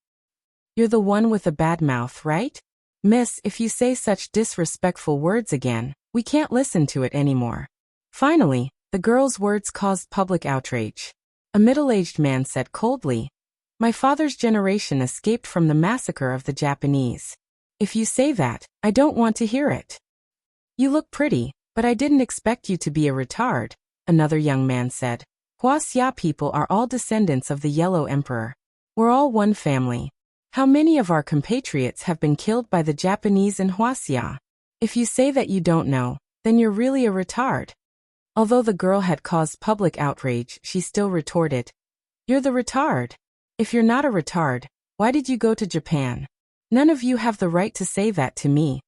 "You're the one with a bad mouth, right? Miss, if you say such disrespectful words again, we can't listen to it anymore." Finally, the girl's words caused public outrage. A middle-aged man said coldly, "My father's generation escaped from the massacre of the Japanese. If you say that, I don't want to hear it." "You look pretty, but I didn't expect you to be a retard," another young man said. "Huaxia people are all descendants of the Yellow Emperor. We're all one family. How many of our compatriots have been killed by the Japanese in Huaxia? If you say that you don't know, then you're really a retard." Although the girl had caused public outrage, she still retorted, "You're the retard. If you're not a retard, why did you go to Japan? None of you have the right to say that to me."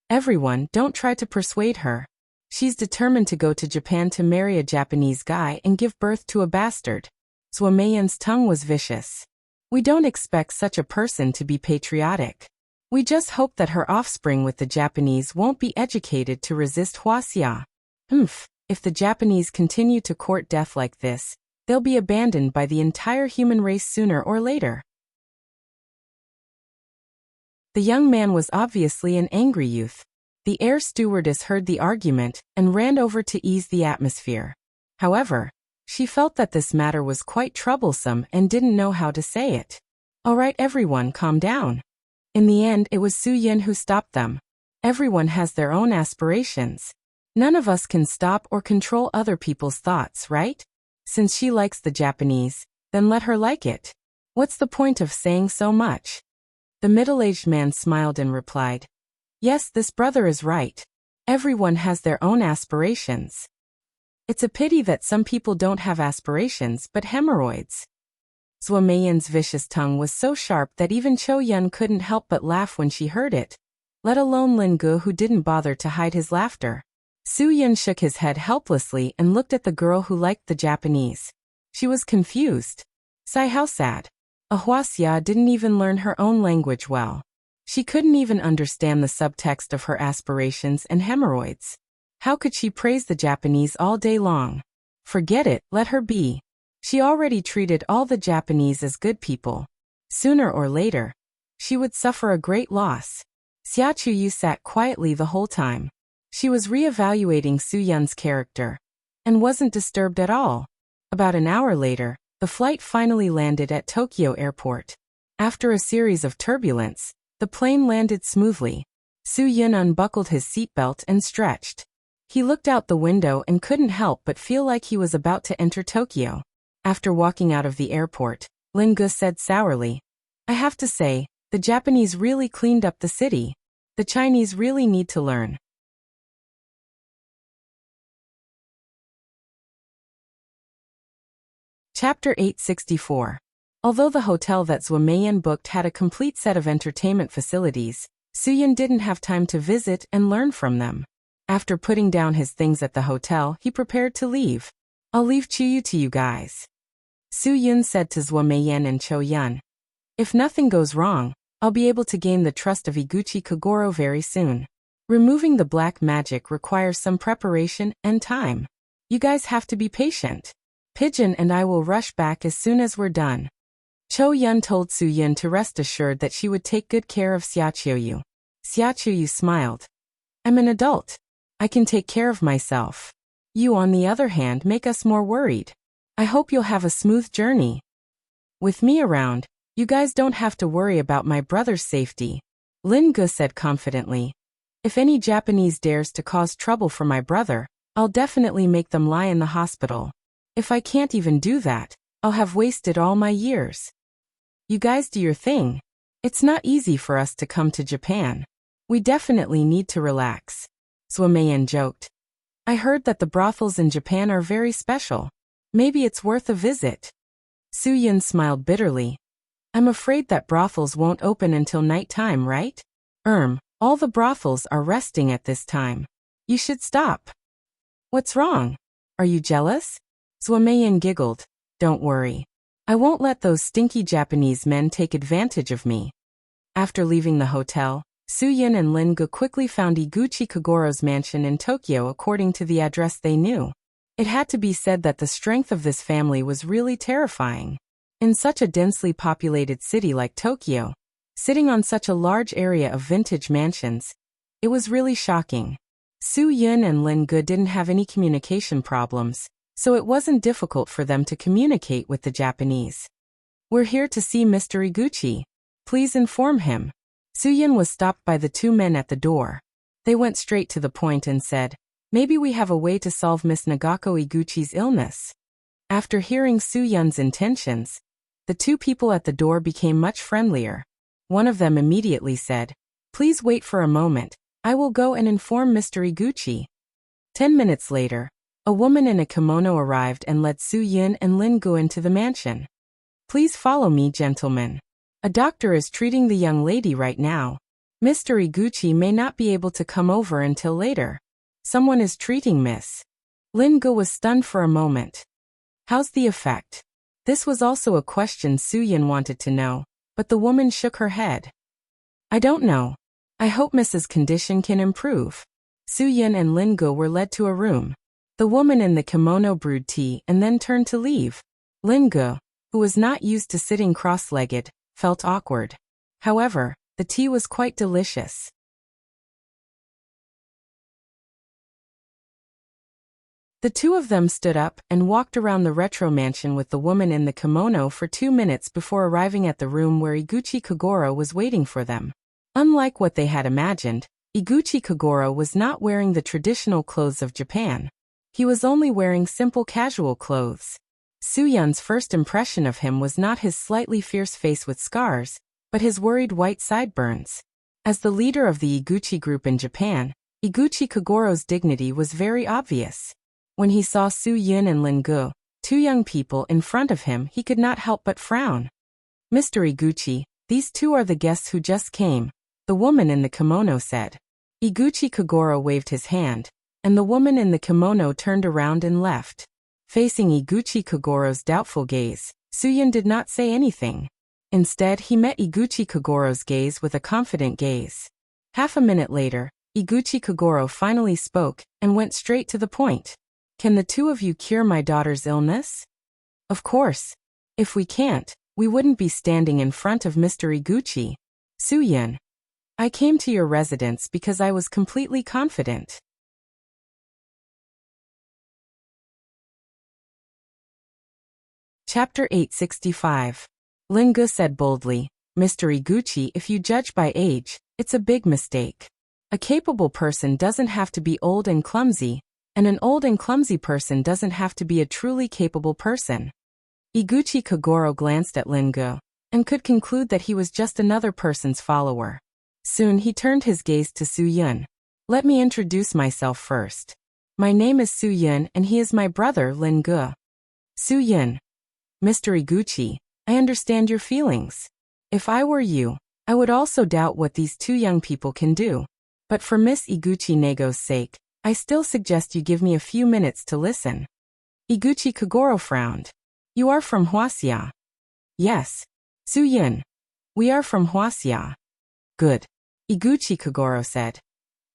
"Everyone, don't try to persuade her. She's determined to go to Japan to marry a Japanese guy and give birth to a bastard." Zuo-Meian's tongue was vicious. "We don't expect such a person to be patriotic. We just hope that her offspring with the Japanese won't be educated to resist Huaxia. Humph. If the Japanese continue to court death like this, they'll be abandoned by the entire human race sooner or later." The young man was obviously an angry youth. The air stewardess heard the argument and ran over to ease the atmosphere. However, she felt that this matter was quite troublesome and didn't know how to say it. "All right, everyone, calm down." In the end, it was Su Yin who stopped them. "Everyone has their own aspirations. None of us can stop or control other people's thoughts, right? Since she likes the Japanese, then let her like it. What's the point of saying so much?" The middle-aged man smiled and replied, "Yes, this brother is right. Everyone has their own aspirations. It's a pity that some people don't have aspirations but hemorrhoids." Zuo-Meian's vicious tongue was so sharp that even Cho Yun couldn't help but laugh when she heard it, let alone Lin Ge, who didn't bother to hide his laughter. Su Yun shook his head helplessly and looked at the girl who liked the Japanese. She was confused. Sigh, how sad. A Huaxia didn't even learn her own language well. She couldn't even understand the subtext of her aspirations and hemorrhoids. How could she praise the Japanese all day long? Forget it, let her be. She already treated all the Japanese as good people. Sooner or later, she would suffer a great loss. Xiaochuyu sat quietly the whole time. She was re-evaluating Su-yun's character and wasn't disturbed at all. About an hour later, the flight finally landed at Tokyo Airport. After a series of turbulence, the plane landed smoothly. Su-yun unbuckled his seatbelt and stretched. He looked out the window and couldn't help but feel like he was about to enter Tokyo. After walking out of the airport, Lin-gu said sourly, "I have to say, the Japanese really cleaned up the city. The Chinese really need to learn." Chapter 864. Although the hotel that Zhou Meiyan booked had a complete set of entertainment facilities, Su-yun didn't have time to visit and learn from them. After putting down his things at the hotel, he prepared to leave. "I'll leave Chuyu to you guys," Su-yun said to Zhou Meiyan and Cho-yun. "If nothing goes wrong, I'll be able to gain the trust of Iguchi Kagoro very soon. Removing the black magic requires some preparation and time. You guys have to be patient. Pigeon and I will rush back as soon as we're done." Cho-yun told Su-yun to rest assured that she would take good care of Xiaochuyu. Xiaochuyu smiled. "I'm an adult. I can take care of myself. You, on the other hand, make us more worried. I hope you'll have a smooth journey. With me around, you guys don't have to worry about my brother's safety," Lin-gu said confidently. "If any Japanese dares to cause trouble for my brother, I'll definitely make them lie in the hospital. If I can't even do that, I'll have wasted all my years. You guys do your thing. It's not easy for us to come to Japan. We definitely need to relax," Zhou Meiyan joked. "I heard that the brothels in Japan are very special. Maybe it's worth a visit." Su-yun smiled bitterly. "I'm afraid that brothels won't open until nighttime, right? All the brothels are resting at this time. You should stop." "What's wrong? Are you jealous?" Zhou Meiyan giggled. "Don't worry. I won't let those stinky Japanese men take advantage of me." After leaving the hotel, Su-yun and Lin-gu quickly found Iguchi Kagoro's mansion in Tokyo according to the address they knew. It had to be said that the strength of this family was really terrifying. In such a densely populated city like Tokyo, sitting on such a large area of vintage mansions, it was really shocking. Su-yun and Lin-gu didn't have any communication problems, so it wasn't difficult for them to communicate with the Japanese. "We're here to see Mr. Iguchi. Please inform him." Su-yun was stopped by the two men at the door. They went straight to the point and said, "Maybe we have a way to solve Miss Nagako Iguchi's illness." After hearing Su-yun's intentions, the two people at the door became much friendlier. One of them immediately said, "Please wait for a moment. I will go and inform Mr. Iguchi." 10 minutes later, a woman in a kimono arrived and led Su-yun and Lin-gu into the mansion. "Please follow me, gentlemen. A doctor is treating the young lady right now. Mr. Iguchi may not be able to come over until later. Someone is treating Miss." Lin-gu was stunned for a moment. "How's the effect?" This was also a question Su-yun wanted to know, but the woman shook her head. "I don't know. I hope Mrs. condition can improve." Su-yun and Lin-gu were led to a room. The woman in the kimono brewed tea and then turned to leave. Lin-gu, who was not used to sitting cross-legged, felt awkward. However, the tea was quite delicious. The two of them stood up and walked around the retro mansion with the woman in the kimono for 2 minutes before arriving at the room where Iguchi Kagoro was waiting for them. Unlike what they had imagined, Iguchi Kagoro was not wearing the traditional clothes of Japan. He was only wearing simple casual clothes. Su-yun's first impression of him was not his slightly fierce face with scars, but his worried white sideburns. As the leader of the Iguchi group in Japan, Iguchi Kagoro's dignity was very obvious. When he saw Su-yun and Lin-gu, two young people in front of him, he could not help but frown. "Mr. Iguchi, these two are the guests who just came," the woman in the kimono said. Iguchi Kagoro waved his hand, and the woman in the kimono turned around and left. Facing Iguchi Kagoro's doubtful gaze, Su-yun did not say anything. Instead, he met Iguchi Kagoro's gaze with a confident gaze. Half a minute later, Iguchi Kagoro finally spoke and went straight to the point. "Can the two of you cure my daughter's illness?" "Of course. If we can't, we wouldn't be standing in front of Mr. Iguchi." Su-yun. I came to your residence because I was completely confident. Chapter 865. Lingu said boldly, Mr. Iguchi, if you judge by age, it's a big mistake. A capable person doesn't have to be old and clumsy, and an old and clumsy person doesn't have to be a truly capable person. Iguchi Kagoro glanced at Lingu, and could conclude that he was just another person's follower. Soon he turned his gaze to Su-yun. Let me introduce myself first. My name is Su-yun and he is my brother Lingu. Su-yun. Mr. Iguchi, I understand your feelings. If I were you, I would also doubt what these two young people can do. But for Miss Iguchi Nego's sake, I still suggest you give me a few minutes to listen. Iguchi Kagoro frowned. You are from Huaxia? Yes. Su-yun. We are from Huaxia. Good. Iguchi Kagoro said.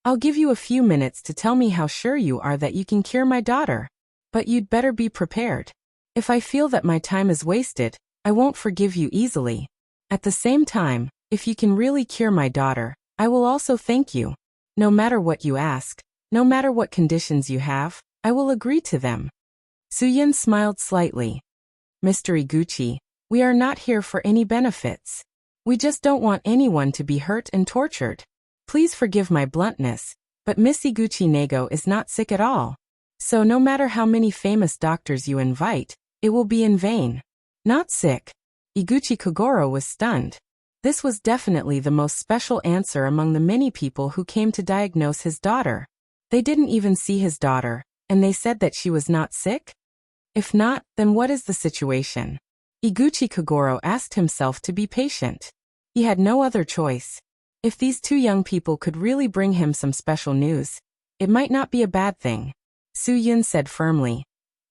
I'll give you a few minutes to tell me how sure you are that you can cure my daughter. But you'd better be prepared. If I feel that my time is wasted, I won't forgive you easily. At the same time, if you can really cure my daughter, I will also thank you. No matter what you ask, no matter what conditions you have, I will agree to them. Su-yun smiled slightly. Mr. Iguchi, we are not here for any benefits. We just don't want anyone to be hurt and tortured. Please forgive my bluntness, but Miss Iguchi Nego is not sick at all. So no matter how many famous doctors you invite, it will be in vain. Not sick. Iguchi Kagoro was stunned. This was definitely the most special answer among the many people who came to diagnose his daughter. They didn't even see his daughter, and they said that she was not sick? If not, then what is the situation? Iguchi Kagoro asked himself to be patient. He had no other choice. If these two young people could really bring him some special news, it might not be a bad thing. Su-yun said firmly.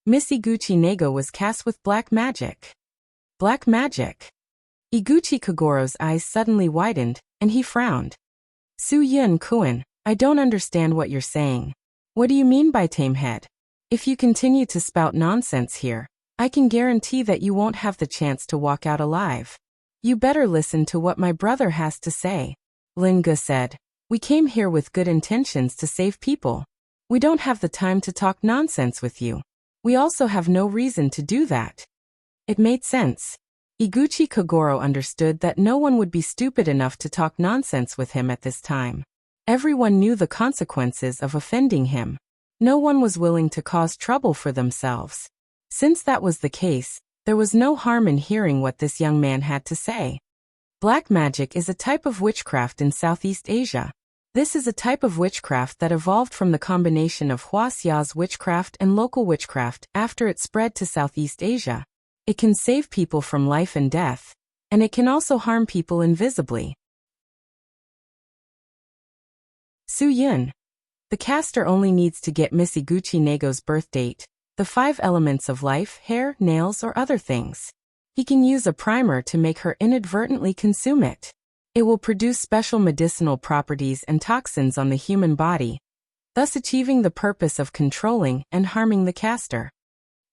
Miss Iguchi Nego was cast with black magic. Black magic? Iguchi Kagoro's eyes suddenly widened, and he frowned. Su-yun-kun, I don't understand what you're saying. What do you mean by tamehead? If you continue to spout nonsense here, I can guarantee that you won't have the chance to walk out alive. You better listen to what my brother has to say. Lingu said. We came here with good intentions to save people. We don't have the time to talk nonsense with you. We also have no reason to do that. It made sense. Iguchi Kagoro understood that no one would be stupid enough to talk nonsense with him at this time. Everyone knew the consequences of offending him. No one was willing to cause trouble for themselves. Since that was the case, there was no harm in hearing what this young man had to say. Black magic is a type of witchcraft in Southeast Asia. This is a type of witchcraft that evolved from the combination of Huaxia's witchcraft and local witchcraft after it spread to Southeast Asia. It can save people from life and death, and it can also harm people invisibly. Su-yun. The caster only needs to get Miss Iguchi Nego's birth date, the 5 elements of life, hair, nails, or other things. He can use a primer to make her inadvertently consume it. It will produce special medicinal properties and toxins on the human body, thus achieving the purpose of controlling and harming the caster.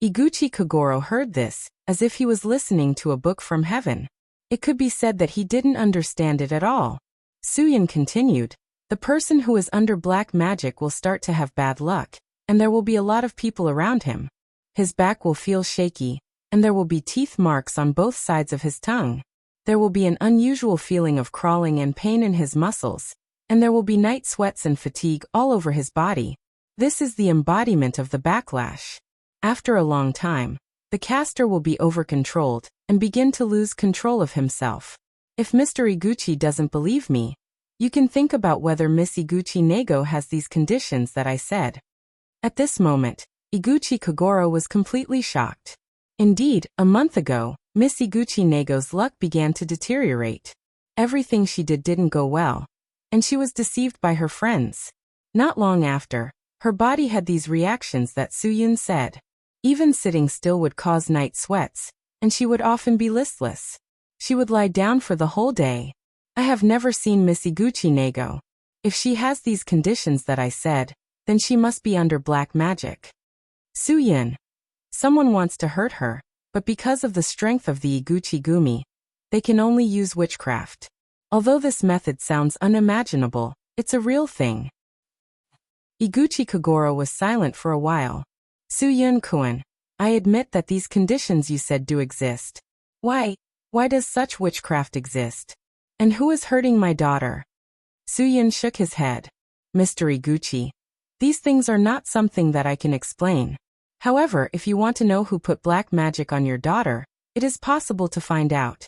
Iguchi Kagoro heard this, as if he was listening to a book from heaven. It could be said that he didn't understand it at all. Su-yun continued, the person who is under black magic will start to have bad luck, and there will be a lot of people around him. His back will feel shaky, and there will be teeth marks on both sides of his tongue. There will be an unusual feeling of crawling and pain in his muscles, and there will be night sweats and fatigue all over his body. This is the embodiment of the backlash. After a long time, the caster will be over-controlled and begin to lose control of himself. If Mr. Iguchi doesn't believe me, you can think about whether Miss Iguchi Nego has these conditions that I said. At this moment, Iguchi Kagoro was completely shocked. Indeed, a month ago, Miss Iguchi Nego's luck began to deteriorate. Everything she did didn't go well, and she was deceived by her friends. Not long after, her body had these reactions that Su-yun said. Even sitting still would cause night sweats, and she would often be listless. She would lie down for the whole day. I have never seen Miss Iguchi Nego. If she has these conditions that I said, then she must be under black magic. Su-yun. Someone wants to hurt her, but because of the strength of the Iguchi Gumi, they can only use witchcraft. Although this method sounds unimaginable, it's a real thing. Iguchi Kagoro was silent for a while. Suyun-kun, I admit that these conditions you said do exist. Why does such witchcraft exist? And who is hurting my daughter? Suyun shook his head. Mr. Iguchi, these things are not something that I can explain. However, if you want to know who put black magic on your daughter, it is possible to find out.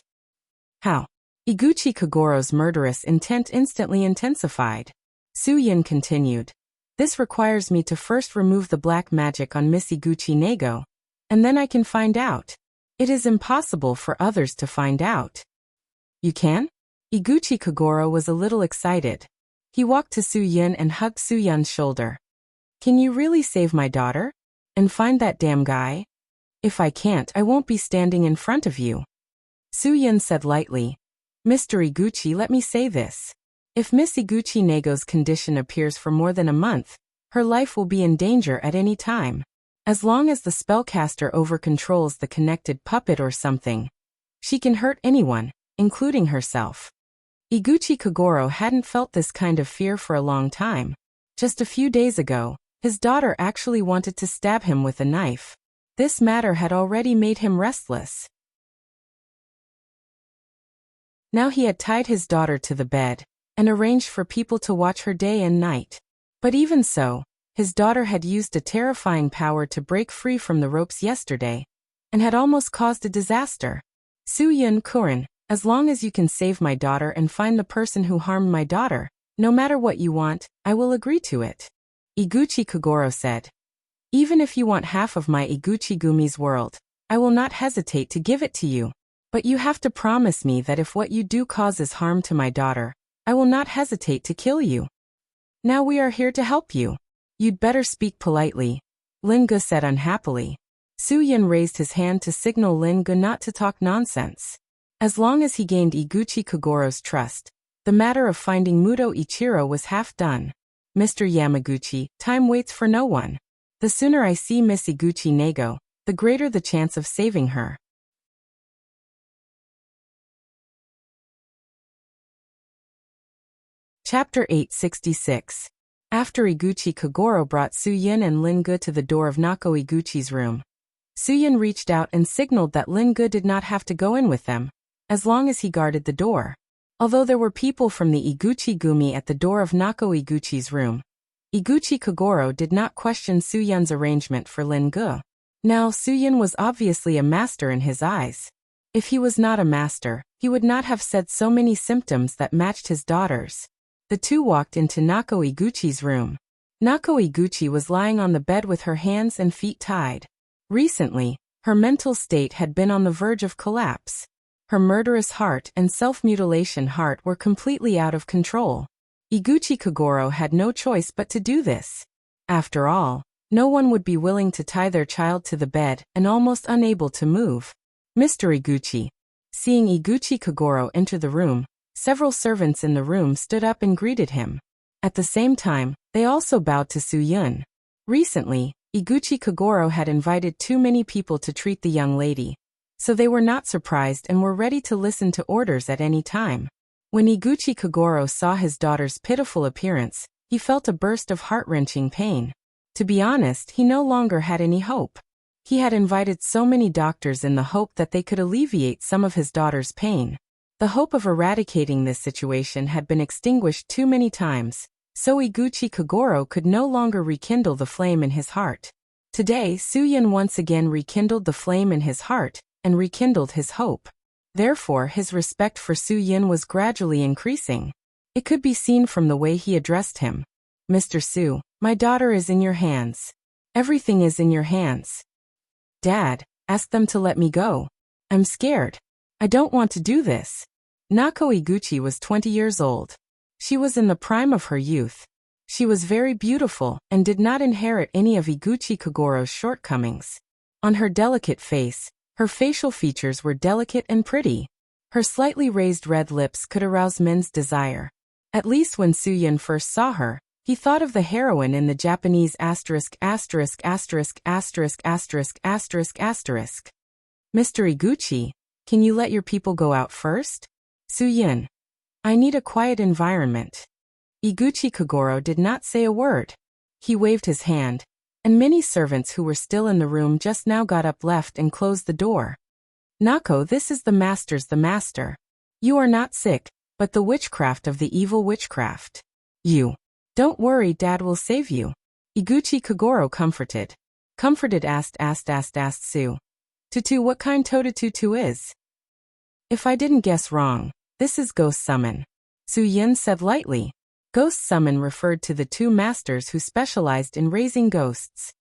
How? Iguchi Kagoro's murderous intent instantly intensified. Suyun continued. This requires me to first remove the black magic on Miss Iguchi Nego, and then I can find out. It is impossible for others to find out. You can? Iguchi Kagoro was a little excited. He walked to Suyun and hugged Suyun's shoulder. Can you really save my daughter? And find that damn guy? If I can't, I won't be standing in front of you. Suyun said lightly. Mr. Iguchi, let me say this. If Miss Iguchi Nego's condition appears for more than a month, her life will be in danger at any time. As long as the spellcaster over-controls the connected puppet or something, she can hurt anyone, including herself. Iguchi Kagoro hadn't felt this kind of fear for a long time. Just a few days ago, his daughter actually wanted to stab him with a knife. This matter had already made him restless. Now he had tied his daughter to the bed and arranged for people to watch her day and night. But even so, his daughter had used a terrifying power to break free from the ropes yesterday, and had almost caused a disaster. Suyun-kun, as long as you can save my daughter and find the person who harmed my daughter, no matter what you want, I will agree to it. Iguchi Kagoro said. Even if you want half of my Iguchi-gumi's world, I will not hesitate to give it to you. But you have to promise me that if what you do causes harm to my daughter, I will not hesitate to kill you. Now we are here to help you. You'd better speak politely, Lin-gu said unhappily. Suyun raised his hand to signal Lin-gu not to talk nonsense. As long as he gained Iguchi Kagoro's trust, the matter of finding Muto Ichiro was half done. Mr. Yamaguchi, time waits for no one. The sooner I see Miss Iguchi Nego, the greater the chance of saving her. Chapter 866. After Iguchi Kagoro brought Suyun and Lin-gu to the door of Nako Iguchi's room, Suyun reached out and signaled that Lin-gu did not have to go in with them, as long as he guarded the door. Although there were people from the Iguchi-gumi at the door of Nako Iguchi's room, Iguchi Kagoro did not question Suyun's arrangement for Lin-gu. Now Suyun was obviously a master in his eyes. If he was not a master, he would not have said so many symptoms that matched his daughter's. The two walked into Nako Iguchi's room. Nako Iguchi was lying on the bed with her hands and feet tied. Recently, her mental state had been on the verge of collapse. Her murderous heart and self-mutilation heart were completely out of control. Iguchi Kagoro had no choice but to do this. After all, no one would be willing to tie their child to the bed and almost unable to move. Mr. Iguchi. Seeing Iguchi Kagoro enter the room, several servants in the room stood up and greeted him. At the same time, they also bowed to Suyun. Recently, Iguchi Kagoro had invited too many people to treat the young lady, so they were not surprised and were ready to listen to orders at any time. When Iguchi Kagoro saw his daughter's pitiful appearance, he felt a burst of heart-wrenching pain. To be honest, he no longer had any hope. He had invited so many doctors in the hope that they could alleviate some of his daughter's pain. The hope of eradicating this situation had been extinguished too many times, so Iguchi Kagoro could no longer rekindle the flame in his heart. Today, Suyun once again rekindled the flame in his heart, and rekindled his hope. Therefore, his respect for Suyun was gradually increasing. It could be seen from the way he addressed him. Mr. Su, my daughter is in your hands. Everything is in your hands. Dad, ask them to let me go. I'm scared. I don't want to do this. Nako Iguchi was 20 years old. She was in the prime of her youth. She was very beautiful and did not inherit any of Iguchi Kagoro's shortcomings. On her delicate face, her facial features were delicate and pretty. Her slightly raised red lips could arouse men's desire. At least when Suyun first saw her, he thought of the heroine in the Japanese ******************. Mr. Iguchi, can you let your people go out first? Suyun. I need a quiet environment. Iguchi Kagoro did not say a word. He waved his hand, and many servants who were still in the room just now got up, left, and closed the door. Nako, this is the master. You are not sick, but the witchcraft of the evil witchcraft. You. Don't worry, Dad will save you. Iguchi Kagoro comforted. Asked Sue. Tutu, what kind Tutu is? If I didn't guess wrong, this is ghost summon. Su Yin said lightly. Ghost summon referred to the two masters who specialized in raising ghosts.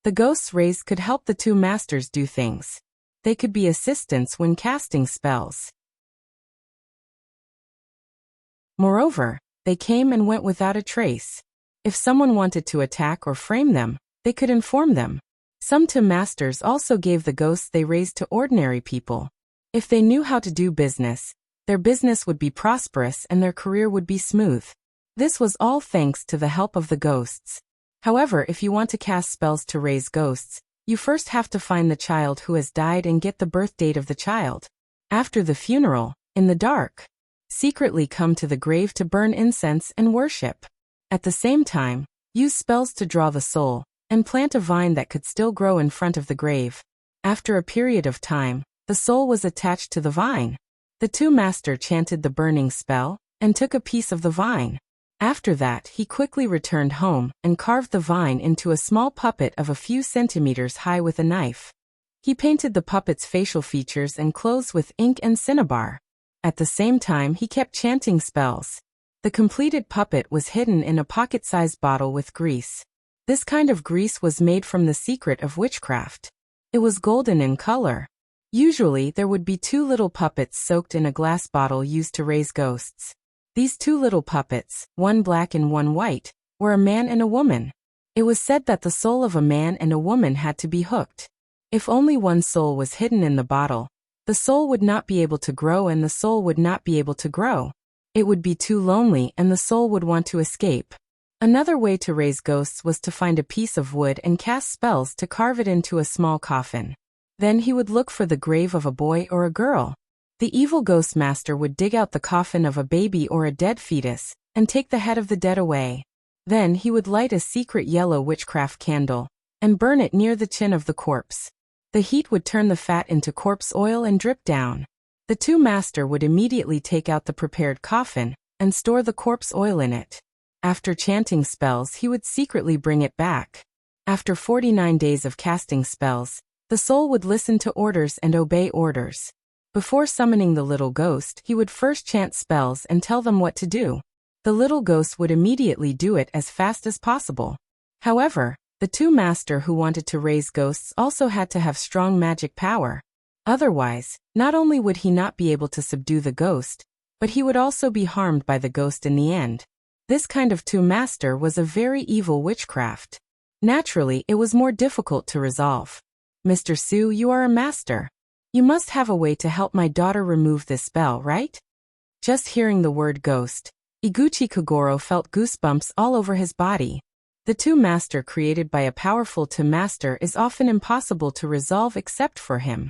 The ghosts raised could help the two masters do things. They could be assistants when casting spells. Moreover, they came and went without a trace. If someone wanted to attack or frame them, they could inform them. Some two masters also gave the ghosts they raised to ordinary people. If they knew how to do business, their business would be prosperous and their career would be smooth. This was all thanks to the help of the ghosts. However, if you want to cast spells to raise ghosts, you first have to find the child who has died and get the birth date of the child. After the funeral, in the dark, secretly come to the grave to burn incense and worship. At the same time, use spells to draw the soul, and plant a vine that could still grow in front of the grave. After a period of time, the soul was attached to the vine. The two master chanted the burning spell, and took a piece of the vine. After that, he quickly returned home, and carved the vine into a small puppet of a few centimeters high with a knife. He painted the puppet's facial features and clothes with ink and cinnabar. At the same time, he kept chanting spells. The completed puppet was hidden in a pocket-sized bottle with grease. This kind of grease was made from the secret of witchcraft. It was golden in color. Usually, there would be two little puppets soaked in a glass bottle used to raise ghosts. These two little puppets, one black and one white, were a man and a woman. It was said that the soul of a man and a woman had to be hooked. If only one soul was hidden in the bottle, the soul would not be able to grow and the soul would not be able to grow. It would be too lonely and the soul would want to escape. Another way to raise ghosts was to find a piece of wood and cast spells to carve it into a small coffin. Then he would look for the grave of a boy or a girl. The evil ghost master would dig out the coffin of a baby or a dead fetus, and take the head of the dead away. Then he would light a secret yellow witchcraft candle, and burn it near the chin of the corpse. The heat would turn the fat into corpse oil and drip down. The two master would immediately take out the prepared coffin, and store the corpse oil in it. After chanting spells, he would secretly bring it back. After 49 days of casting spells, the soul would listen to orders and obey orders. Before summoning the little ghost, he would first chant spells and tell them what to do. The little ghost would immediately do it as fast as possible. However, the two master who wanted to raise ghosts also had to have strong magic power. Otherwise, not only would he not be able to subdue the ghost, but he would also be harmed by the ghost in the end. This kind of two master was a very evil witchcraft. Naturally, it was more difficult to resolve. Mr. Su, you are a master. You must have a way to help my daughter remove this spell, right? Just hearing the word ghost, Iguchi Kagoro felt goosebumps all over his body. The two master created by a powerful two master is often impossible to resolve except for him.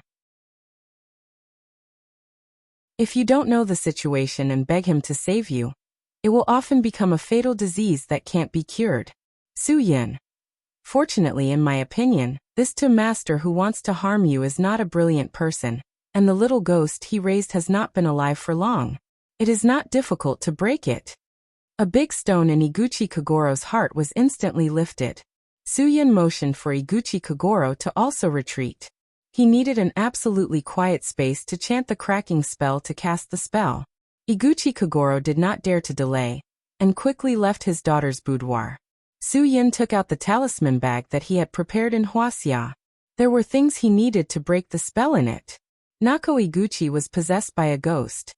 If you don't know the situation and beg him to save you, it will often become a fatal disease that can't be cured. Su Yin. Fortunately, in my opinion, this two master who wants to harm you is not a brilliant person, and the little ghost he raised has not been alive for long. It is not difficult to break it. A big stone in Iguchi Kagoro's heart was instantly lifted. Su Yin motioned for Iguchi Kagoro to also retreat. He needed an absolutely quiet space to chant the cracking spell to cast the spell. Iguchi Kagoro did not dare to delay, and quickly left his daughter's boudoir. Su Yin took out the talisman bag that he had prepared in Huaxia. There were things he needed to break the spell in it. Nako Iguchi was possessed by a ghost.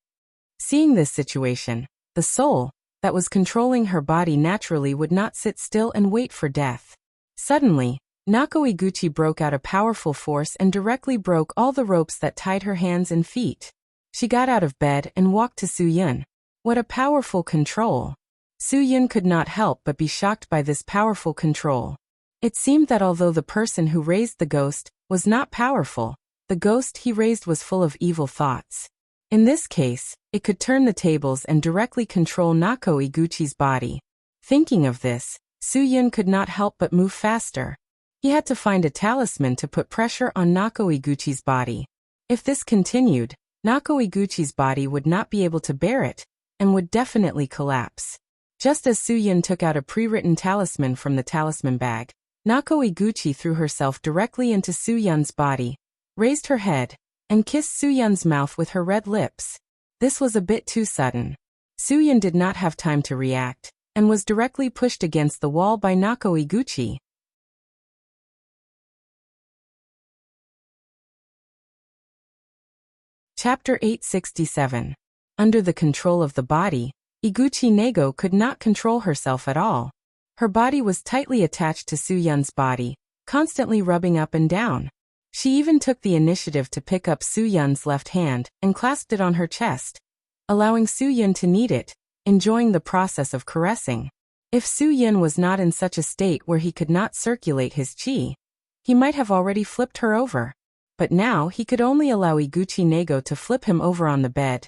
Seeing this situation, the soul that was controlling her body naturally would not sit still and wait for death. Suddenly, Nako Iguchi broke out a powerful force and directly broke all the ropes that tied her hands and feet. She got out of bed and walked to Su Yin. What a powerful control! Su Yin could not help but be shocked by this powerful control. It seemed that although the person who raised the ghost was not powerful, the ghost he raised was full of evil thoughts. In this case, it could turn the tables and directly control Nako Iguchi's body. Thinking of this, Soo-yun could not help but move faster. He had to find a talisman to put pressure on Nako Iguchi's body. If this continued, Nako Iguchi's body would not be able to bear it, and would definitely collapse. Just as Soo-yun took out a pre-written talisman from the talisman bag, Nako Iguchi threw herself directly into Soo-yun's body, raised her head, and kissed Soo-yun's mouth with her red lips. This was a bit too sudden. Soo-yun did not have time to react, and was directly pushed against the wall by Nako Iguchi. Chapter 867. Under the control of the body, Iguchi Nego could not control herself at all. Her body was tightly attached to Soo-yun's body, constantly rubbing up and down. She even took the initiative to pick up Soo-yun's left hand and clasped it on her chest, allowing Soo-yun to knead it, enjoying the process of caressing. If Soo-yun was not in such a state where he could not circulate his chi, he might have already flipped her over. But now he could only allow Iguchi Nego to flip him over on the bed,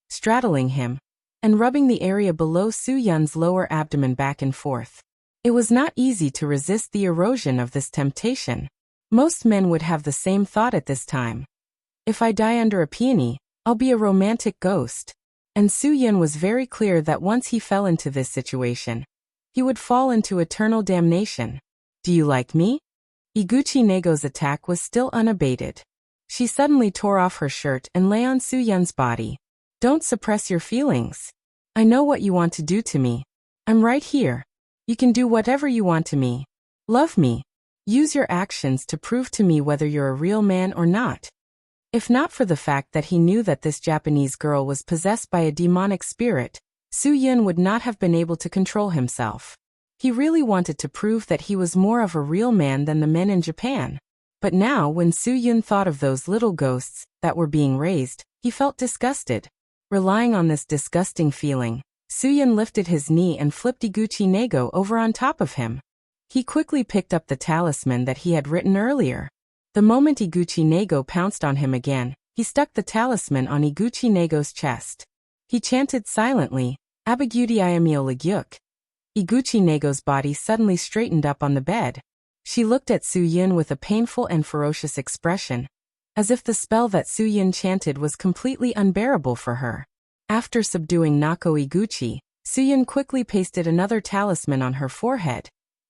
straddling him, and rubbing the area below Soo-yun's lower abdomen back and forth. It was not easy to resist the erosion of this temptation. Most men would have the same thought at this time. If I die under a peony, I'll be a romantic ghost. And Soo-yun was very clear that once he fell into this situation, he would fall into eternal damnation. Do you like me? Iguchi Nego's attack was still unabated. She suddenly tore off her shirt and lay on Soo-yun's body. Don't suppress your feelings. I know what you want to do to me. I'm right here. You can do whatever you want to me. Love me. Use your actions to prove to me whether you're a real man or not. If not for the fact that he knew that this Japanese girl was possessed by a demonic spirit, Soo-yun would not have been able to control himself. He really wanted to prove that he was more of a real man than the men in Japan. But now when Soo-yun thought of those little ghosts that were being raised, he felt disgusted. Relying on this disgusting feeling, Soo-yun lifted his knee and flipped Iguchi Nego over on top of him. He quickly picked up the talisman that he had written earlier. The moment Iguchi Nego pounced on him again, he stuck the talisman on Iguchi Nego's chest. He chanted silently, Abaguti Iamio Lagyuk. Iguchi Nego's body suddenly straightened up on the bed. She looked at Soo-yun with a painful and ferocious expression, as if the spell that Soo-yun chanted was completely unbearable for her. After subduing Nako Iguchi, Soo-yun quickly pasted another talisman on her forehead,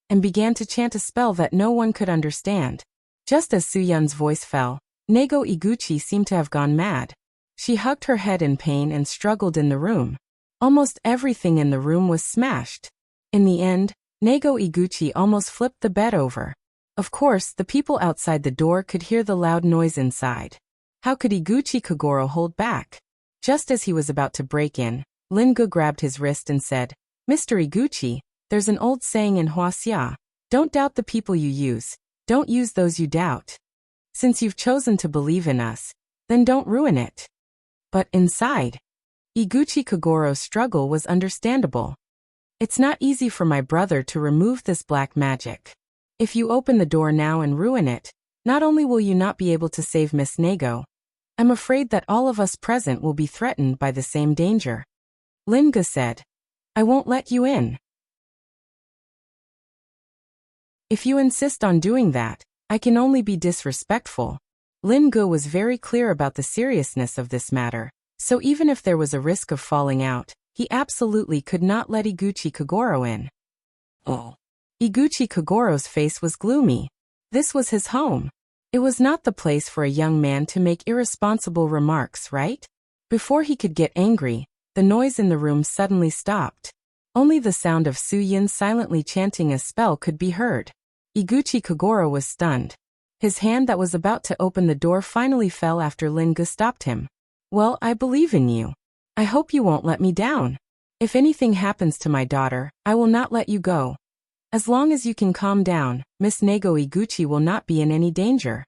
and began to chant a spell that no one could understand. Just as Soo-yun's voice fell, Nego Iguchi seemed to have gone mad. She hugged her head in pain and struggled in the room. Almost everything in the room was smashed. In the end, Nego Iguchi almost flipped the bed over. Of course, the people outside the door could hear the loud noise inside. How could Iguchi Kagoro hold back? Just as he was about to break in, Lin-gu grabbed his wrist and said, Mr. Iguchi, there's an old saying in Hwaseong, don't doubt the people you use, don't use those you doubt. Since you've chosen to believe in us, then don't ruin it. But inside, Iguchi Kagoro's struggle was understandable. It's not easy for my brother to remove this black magic. If you open the door now and ruin it, not only will you not be able to save Miss Nego, I'm afraid that all of us present will be threatened by the same danger. Lin-gu said, I won't let you in. If you insist on doing that, I can only be disrespectful. Lin-gu was very clear about the seriousness of this matter, so even if there was a risk of falling out, he absolutely could not let Iguchi Kagoro in. Oh. Iguchi Kagoro's face was gloomy. This was his home. It was not the place for a young man to make irresponsible remarks, right? Before he could get angry, the noise in the room suddenly stopped. Only the sound of Soo-yun silently chanting a spell could be heard. Iguchi Kagoro was stunned. His hand that was about to open the door finally fell after Lin-gu stopped him. Well, I believe in you. I hope you won't let me down. If anything happens to my daughter, I will not let you go. As long as you can calm down, Miss Nego Iguchi will not be in any danger.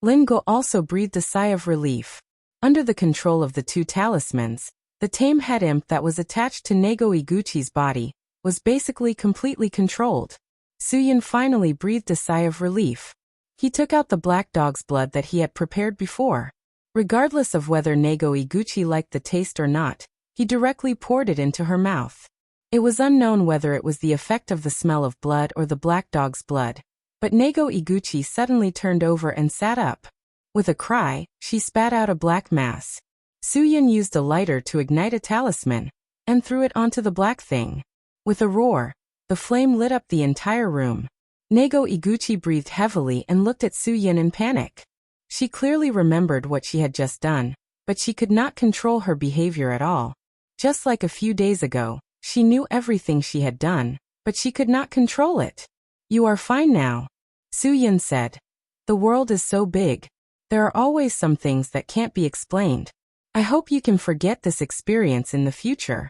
Lin-gu also breathed a sigh of relief. Under the control of the two talismans, the tame head imp that was attached to Nego Iguchi's body was basically completely controlled. Soo-yun finally breathed a sigh of relief. He took out the black dog's blood that he had prepared before. Regardless of whether Nego Iguchi liked the taste or not, he directly poured it into her mouth. It was unknown whether it was the effect of the smell of blood or the black dog's blood, but Nego Iguchi suddenly turned over and sat up. With a cry, she spat out a black mass. Suyin used a lighter to ignite a talisman, and threw it onto the black thing. With a roar, the flame lit up the entire room. Nego Iguchi breathed heavily and looked at Suyin in panic. She clearly remembered what she had just done, but she could not control her behavior at all. Just like a few days ago, she knew everything she had done, but she could not control it. "You are fine now," Suyin said. "The world is so big. There are always some things that can't be explained. I hope you can forget this experience in the future."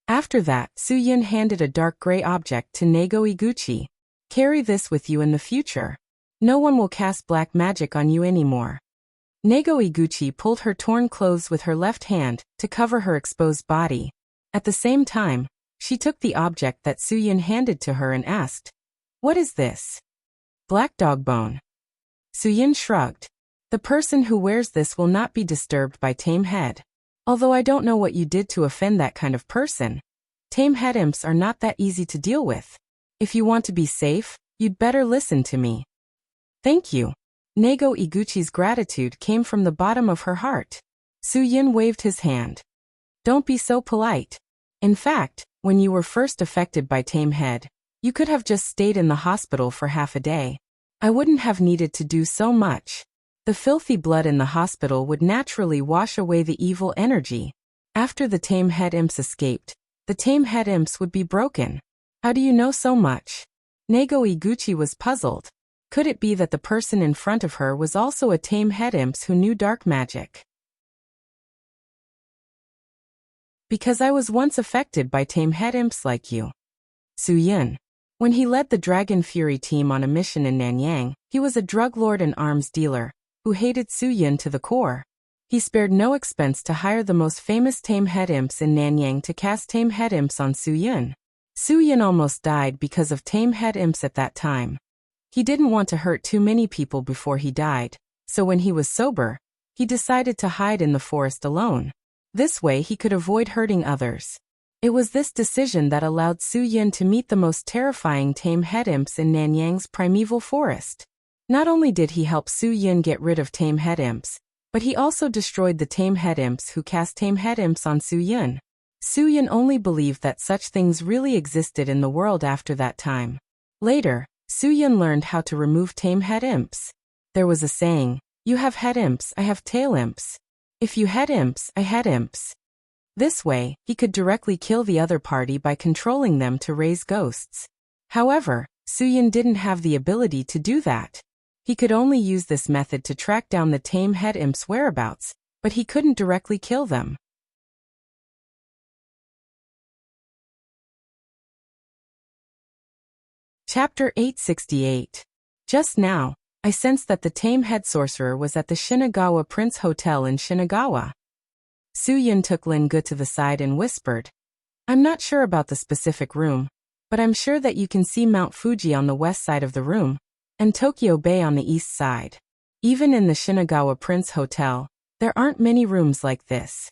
After that, Suyin handed a dark gray object to Nego Iguchi. "Carry this with you in the future. No one will cast black magic on you anymore." Nego Iguchi pulled her torn clothes with her left hand to cover her exposed body. At the same time, she took the object that Suyin handed to her and asked, "What is this?" "Black dog bone." Suyin shrugged. "The person who wears this will not be disturbed by tame head. Although I don't know what you did to offend that kind of person. Tame head imps are not that easy to deal with. If you want to be safe, you'd better listen to me." "Thank you." Nego Iguchi's gratitude came from the bottom of her heart. Suyin waved his hand. "Don't be so polite. In fact, when you were first affected by tame head, you could have just stayed in the hospital for half a day. I wouldn't have needed to do so much. The filthy blood in the hospital would naturally wash away the evil energy. After the tame head imps escaped, the tame head imps would be broken." "How do you know so much?" Nego Iguchi was puzzled. Could it be that the person in front of her was also a tame head imps who knew dark magic? "Because I was once affected by tame head imps like you." Suyin. When he led the Dragon Fury team on a mission in Nanyang, he was a drug lord and arms dealer who hated Suyin to the core. He spared no expense to hire the most famous tame head imps in Nanyang to cast tame head imps on Suyin. Suyin almost died because of tame head imps at that time. He didn't want to hurt too many people before he died, so when he was sober, he decided to hide in the forest alone. This way he could avoid hurting others. It was this decision that allowed Suyin to meet the most terrifying tame head imps in Nanyang's primeval forest. Not only did he help Suyin get rid of tame head imps, but he also destroyed the tame head imps who cast tame head imps on Suyin. Suyin only believed that such things really existed in the world after that time. Later, Suyin learned how to remove tame head imps. There was a saying, "You have head imps, I have tail imps. If you head imps, I head imps." This way, he could directly kill the other party by controlling them to raise ghosts. However, Suyin didn't have the ability to do that. He could only use this method to track down the tame head imps' whereabouts, but he couldn't directly kill them. Chapter 868. Just now, I sensed that the tame head sorcerer was at the Shinagawa Prince Hotel in Shinagawa. Suyin took Lin Gu to the side and whispered, "I'm not sure about the specific room, but I'm sure that you can see Mount Fuji on the west side of the room, and Tokyo Bay on the east side. Even in the Shinagawa Prince Hotel, there aren't many rooms like this."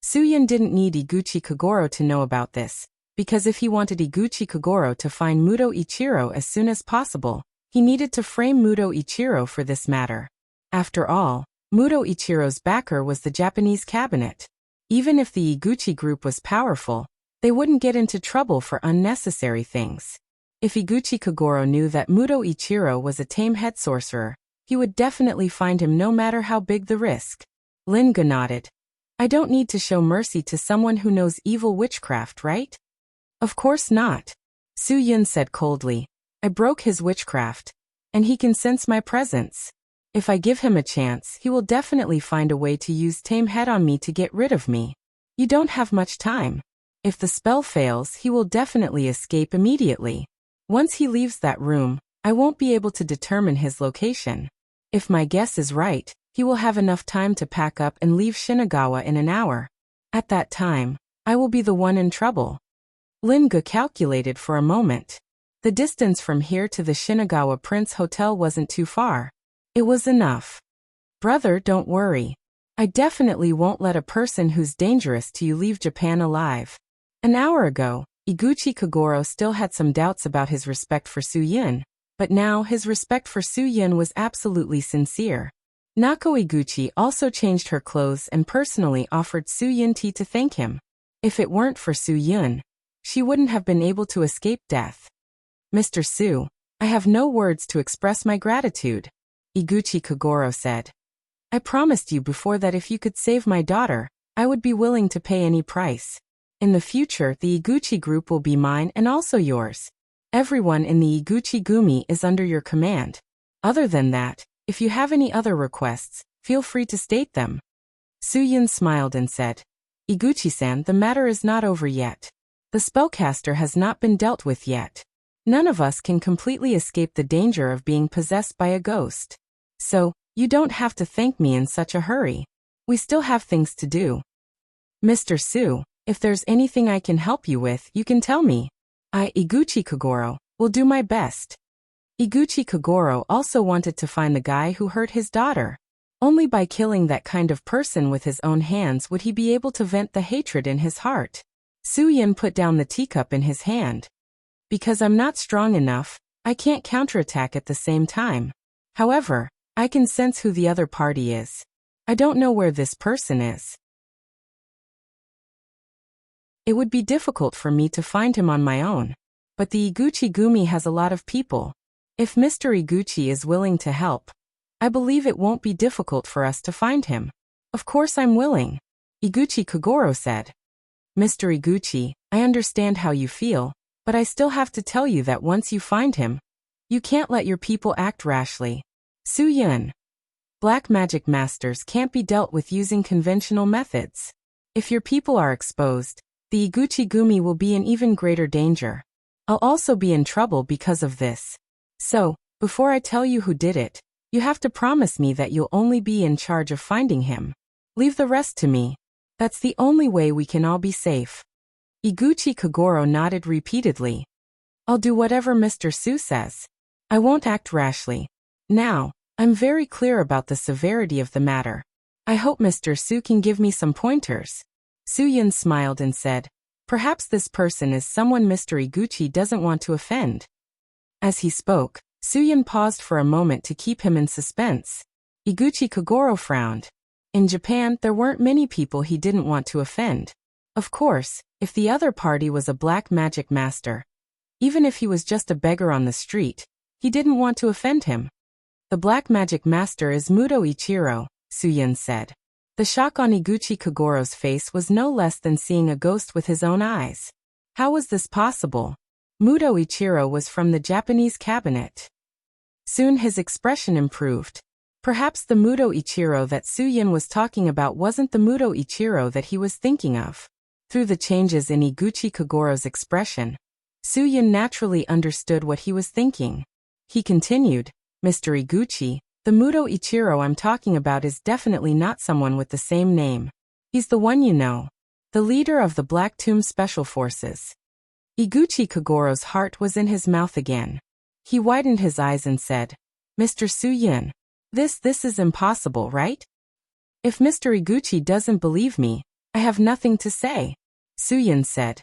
Suyin didn't need Iguchi Kagoro to know about this, because if he wanted Iguchi Kagoro to find Muto Ichiro as soon as possible, he needed to frame Muto Ichiro for this matter. After all, Muto Ichiro's backer was the Japanese cabinet. Even if the Iguchi group was powerful, they wouldn't get into trouble for unnecessary things. If Iguchi Kagoro knew that Muto Ichiro was a tame head sorcerer, he would definitely find him no matter how big the risk. Lin Gu nodded. "I don't need to show mercy to someone who knows evil witchcraft, right?" "Of course not," Suyin said coldly. "I broke his witchcraft, and he can sense my presence. If I give him a chance, he will definitely find a way to use tame head on me to get rid of me. You don't have much time. If the spell fails, he will definitely escape immediately. Once he leaves that room, I won't be able to determine his location. If my guess is right, he will have enough time to pack up and leave Shinagawa in an hour. At that time, I will be the one in trouble." Lin Gu calculated for a moment. The distance from here to the Shinagawa Prince Hotel wasn't too far. It was enough. "Brother, don't worry. I definitely won't let a person who's dangerous to you leave Japan alive. An hour ago, Iguchi Kagoro still had some doubts about his respect for Su-yin, but now his respect for Su-yin was absolutely sincere. Nako Iguchi also changed her clothes and personally offered Su-yin tea to thank him. If it weren't for Su-yin, she wouldn't have been able to escape death. Mr. Su, I have no words to express my gratitude, Iguchi Kagoro said. I promised you before that if you could save my daughter, I would be willing to pay any price. In the future, the Iguchi group will be mine and also yours. Everyone in the Iguchi Gumi is under your command. Other than that, if you have any other requests, feel free to state them. Su-yin smiled and said, Iguchi-san, the matter is not over yet. The spellcaster has not been dealt with yet. None of us can completely escape the danger of being possessed by a ghost. So, you don't have to thank me in such a hurry. We still have things to do. Mr. Su, if there's anything I can help you with, you can tell me. I, Iguchi Kagoro, will do my best. Iguchi Kagoro also wanted to find the guy who hurt his daughter. Only by killing that kind of person with his own hands would he be able to vent the hatred in his heart. Su-yin put down the teacup in his hand. Because I'm not strong enough, I can't counterattack at the same time. However, I can sense who the other party is. I don't know where this person is. It would be difficult for me to find him on my own. But the Iguchi Gumi has a lot of people. If Mr. Iguchi is willing to help, I believe it won't be difficult for us to find him. Of course I'm willing, Iguchi Kagoro said. Mr. Iguchi, I understand how you feel, but I still have to tell you that once you find him, you can't let your people act rashly. Su-yin. Black magic masters can't be dealt with using conventional methods. If your people are exposed, the Iguchi Gumi will be in even greater danger. I'll also be in trouble because of this. So, before I tell you who did it, you have to promise me that you'll only be in charge of finding him. Leave the rest to me. That's the only way we can all be safe. Iguchi Kagoro nodded repeatedly. I'll do whatever Mr. Su says. I won't act rashly. Now, I'm very clear about the severity of the matter. I hope Mr. Su can give me some pointers. Su-yin smiled and said, perhaps this person is someone Mr. Iguchi doesn't want to offend. As he spoke, Su-yin paused for a moment to keep him in suspense. Iguchi Kagoro frowned. In Japan, there weren't many people he didn't want to offend. Of course, if the other party was a black magic master, even if he was just a beggar on the street, he didn't want to offend him. The black magic master is Muto Ichiro, Su-yin said. The shock on Iguchi Kagoro's face was no less than seeing a ghost with his own eyes. How was this possible? Muto Ichiro was from the Japanese cabinet. Soon his expression improved. Perhaps the Muto Ichiro that Su-yin was talking about wasn't the Muto Ichiro that he was thinking of. Through the changes in Iguchi Kagoro's expression, Su-yin naturally understood what he was thinking. He continued, Mr. Iguchi, the Muto Ichiro I'm talking about is definitely not someone with the same name. He's the one you know. The leader of the Black Tomb Special Forces. Iguchi Kagoro's heart was in his mouth again. He widened his eyes and said, Mr. Su-yin, this is impossible, right? If Mr. Iguchi doesn't believe me, I have nothing to say, Su-yin said.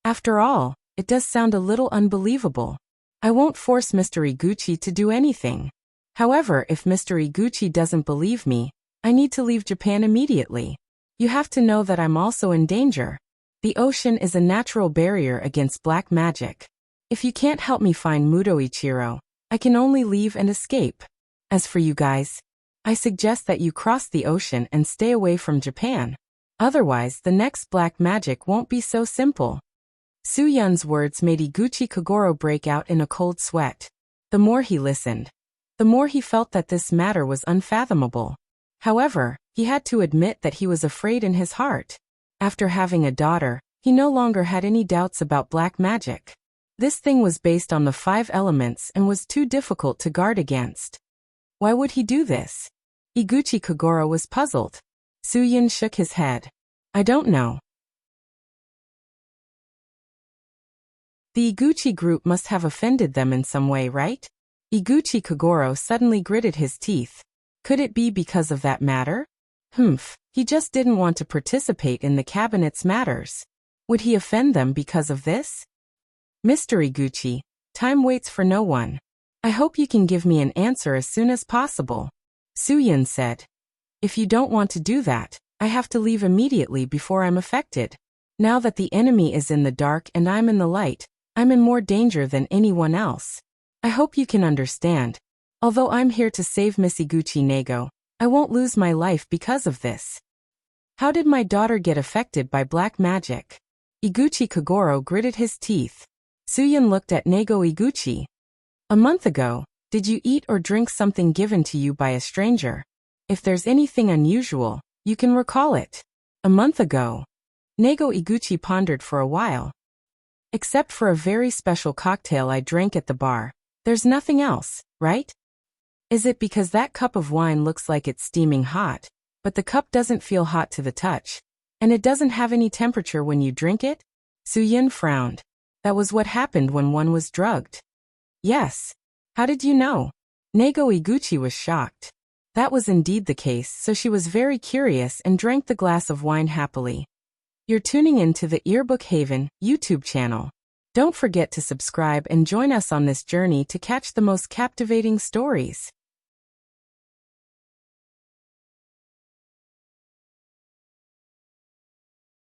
After all, it does sound a little unbelievable. I won't force Mr. Iguchi to do anything. However, if Mr. Iguchi doesn't believe me, I need to leave Japan immediately. You have to know that I'm also in danger. The ocean is a natural barrier against black magic. If you can't help me find Muto Ichiro, I can only leave and escape. As for you guys, I suggest that you cross the ocean and stay away from Japan. Otherwise, the next black magic won't be so simple. Su-yun's words made Iguchi Kagoro break out in a cold sweat. The more he listened, the more he felt that this matter was unfathomable. However, he had to admit that he was afraid in his heart. After having a daughter, he no longer had any doubts about black magic. This thing was based on the 5 elements and was too difficult to guard against. Why would he do this? Iguchi Kagoro was puzzled. Su-yin shook his head. I don't know. The Iguchi group must have offended them in some way, right? Iguchi Kagoro suddenly gritted his teeth. Could it be because of that matter? He just didn't want to participate in the cabinet's matters. Would he offend them because of this? Mr. Iguchi, time waits for no one. I hope you can give me an answer as soon as possible. Suyin said. If you don't want to do that, I have to leave immediately before I'm affected. Now that the enemy is in the dark and I'm in the light, I'm in more danger than anyone else. I hope you can understand. Although I'm here to save Miss Iguchi Nego, I won't lose my life because of this. How did my daughter get affected by black magic? Iguchi Kagoro gritted his teeth. Suyin looked at Nego Iguchi. A month ago, did you eat or drink something given to you by a stranger? If there's anything unusual, you can recall it. A month ago. Nego Iguchi pondered for a while. Except for a very special cocktail I drank at the bar, there's nothing else, right? Is it because that cup of wine looks like it's steaming hot, but the cup doesn't feel hot to the touch, and it doesn't have any temperature when you drink it? Suyin frowned. That was what happened when one was drugged. Yes. How did you know? Nego Iguchi was shocked. That was indeed the case, so she was very curious and drank the glass of wine happily. You're tuning in to the Earbook Haven YouTube channel. Don't forget to subscribe and join us on this journey to catch the most captivating stories.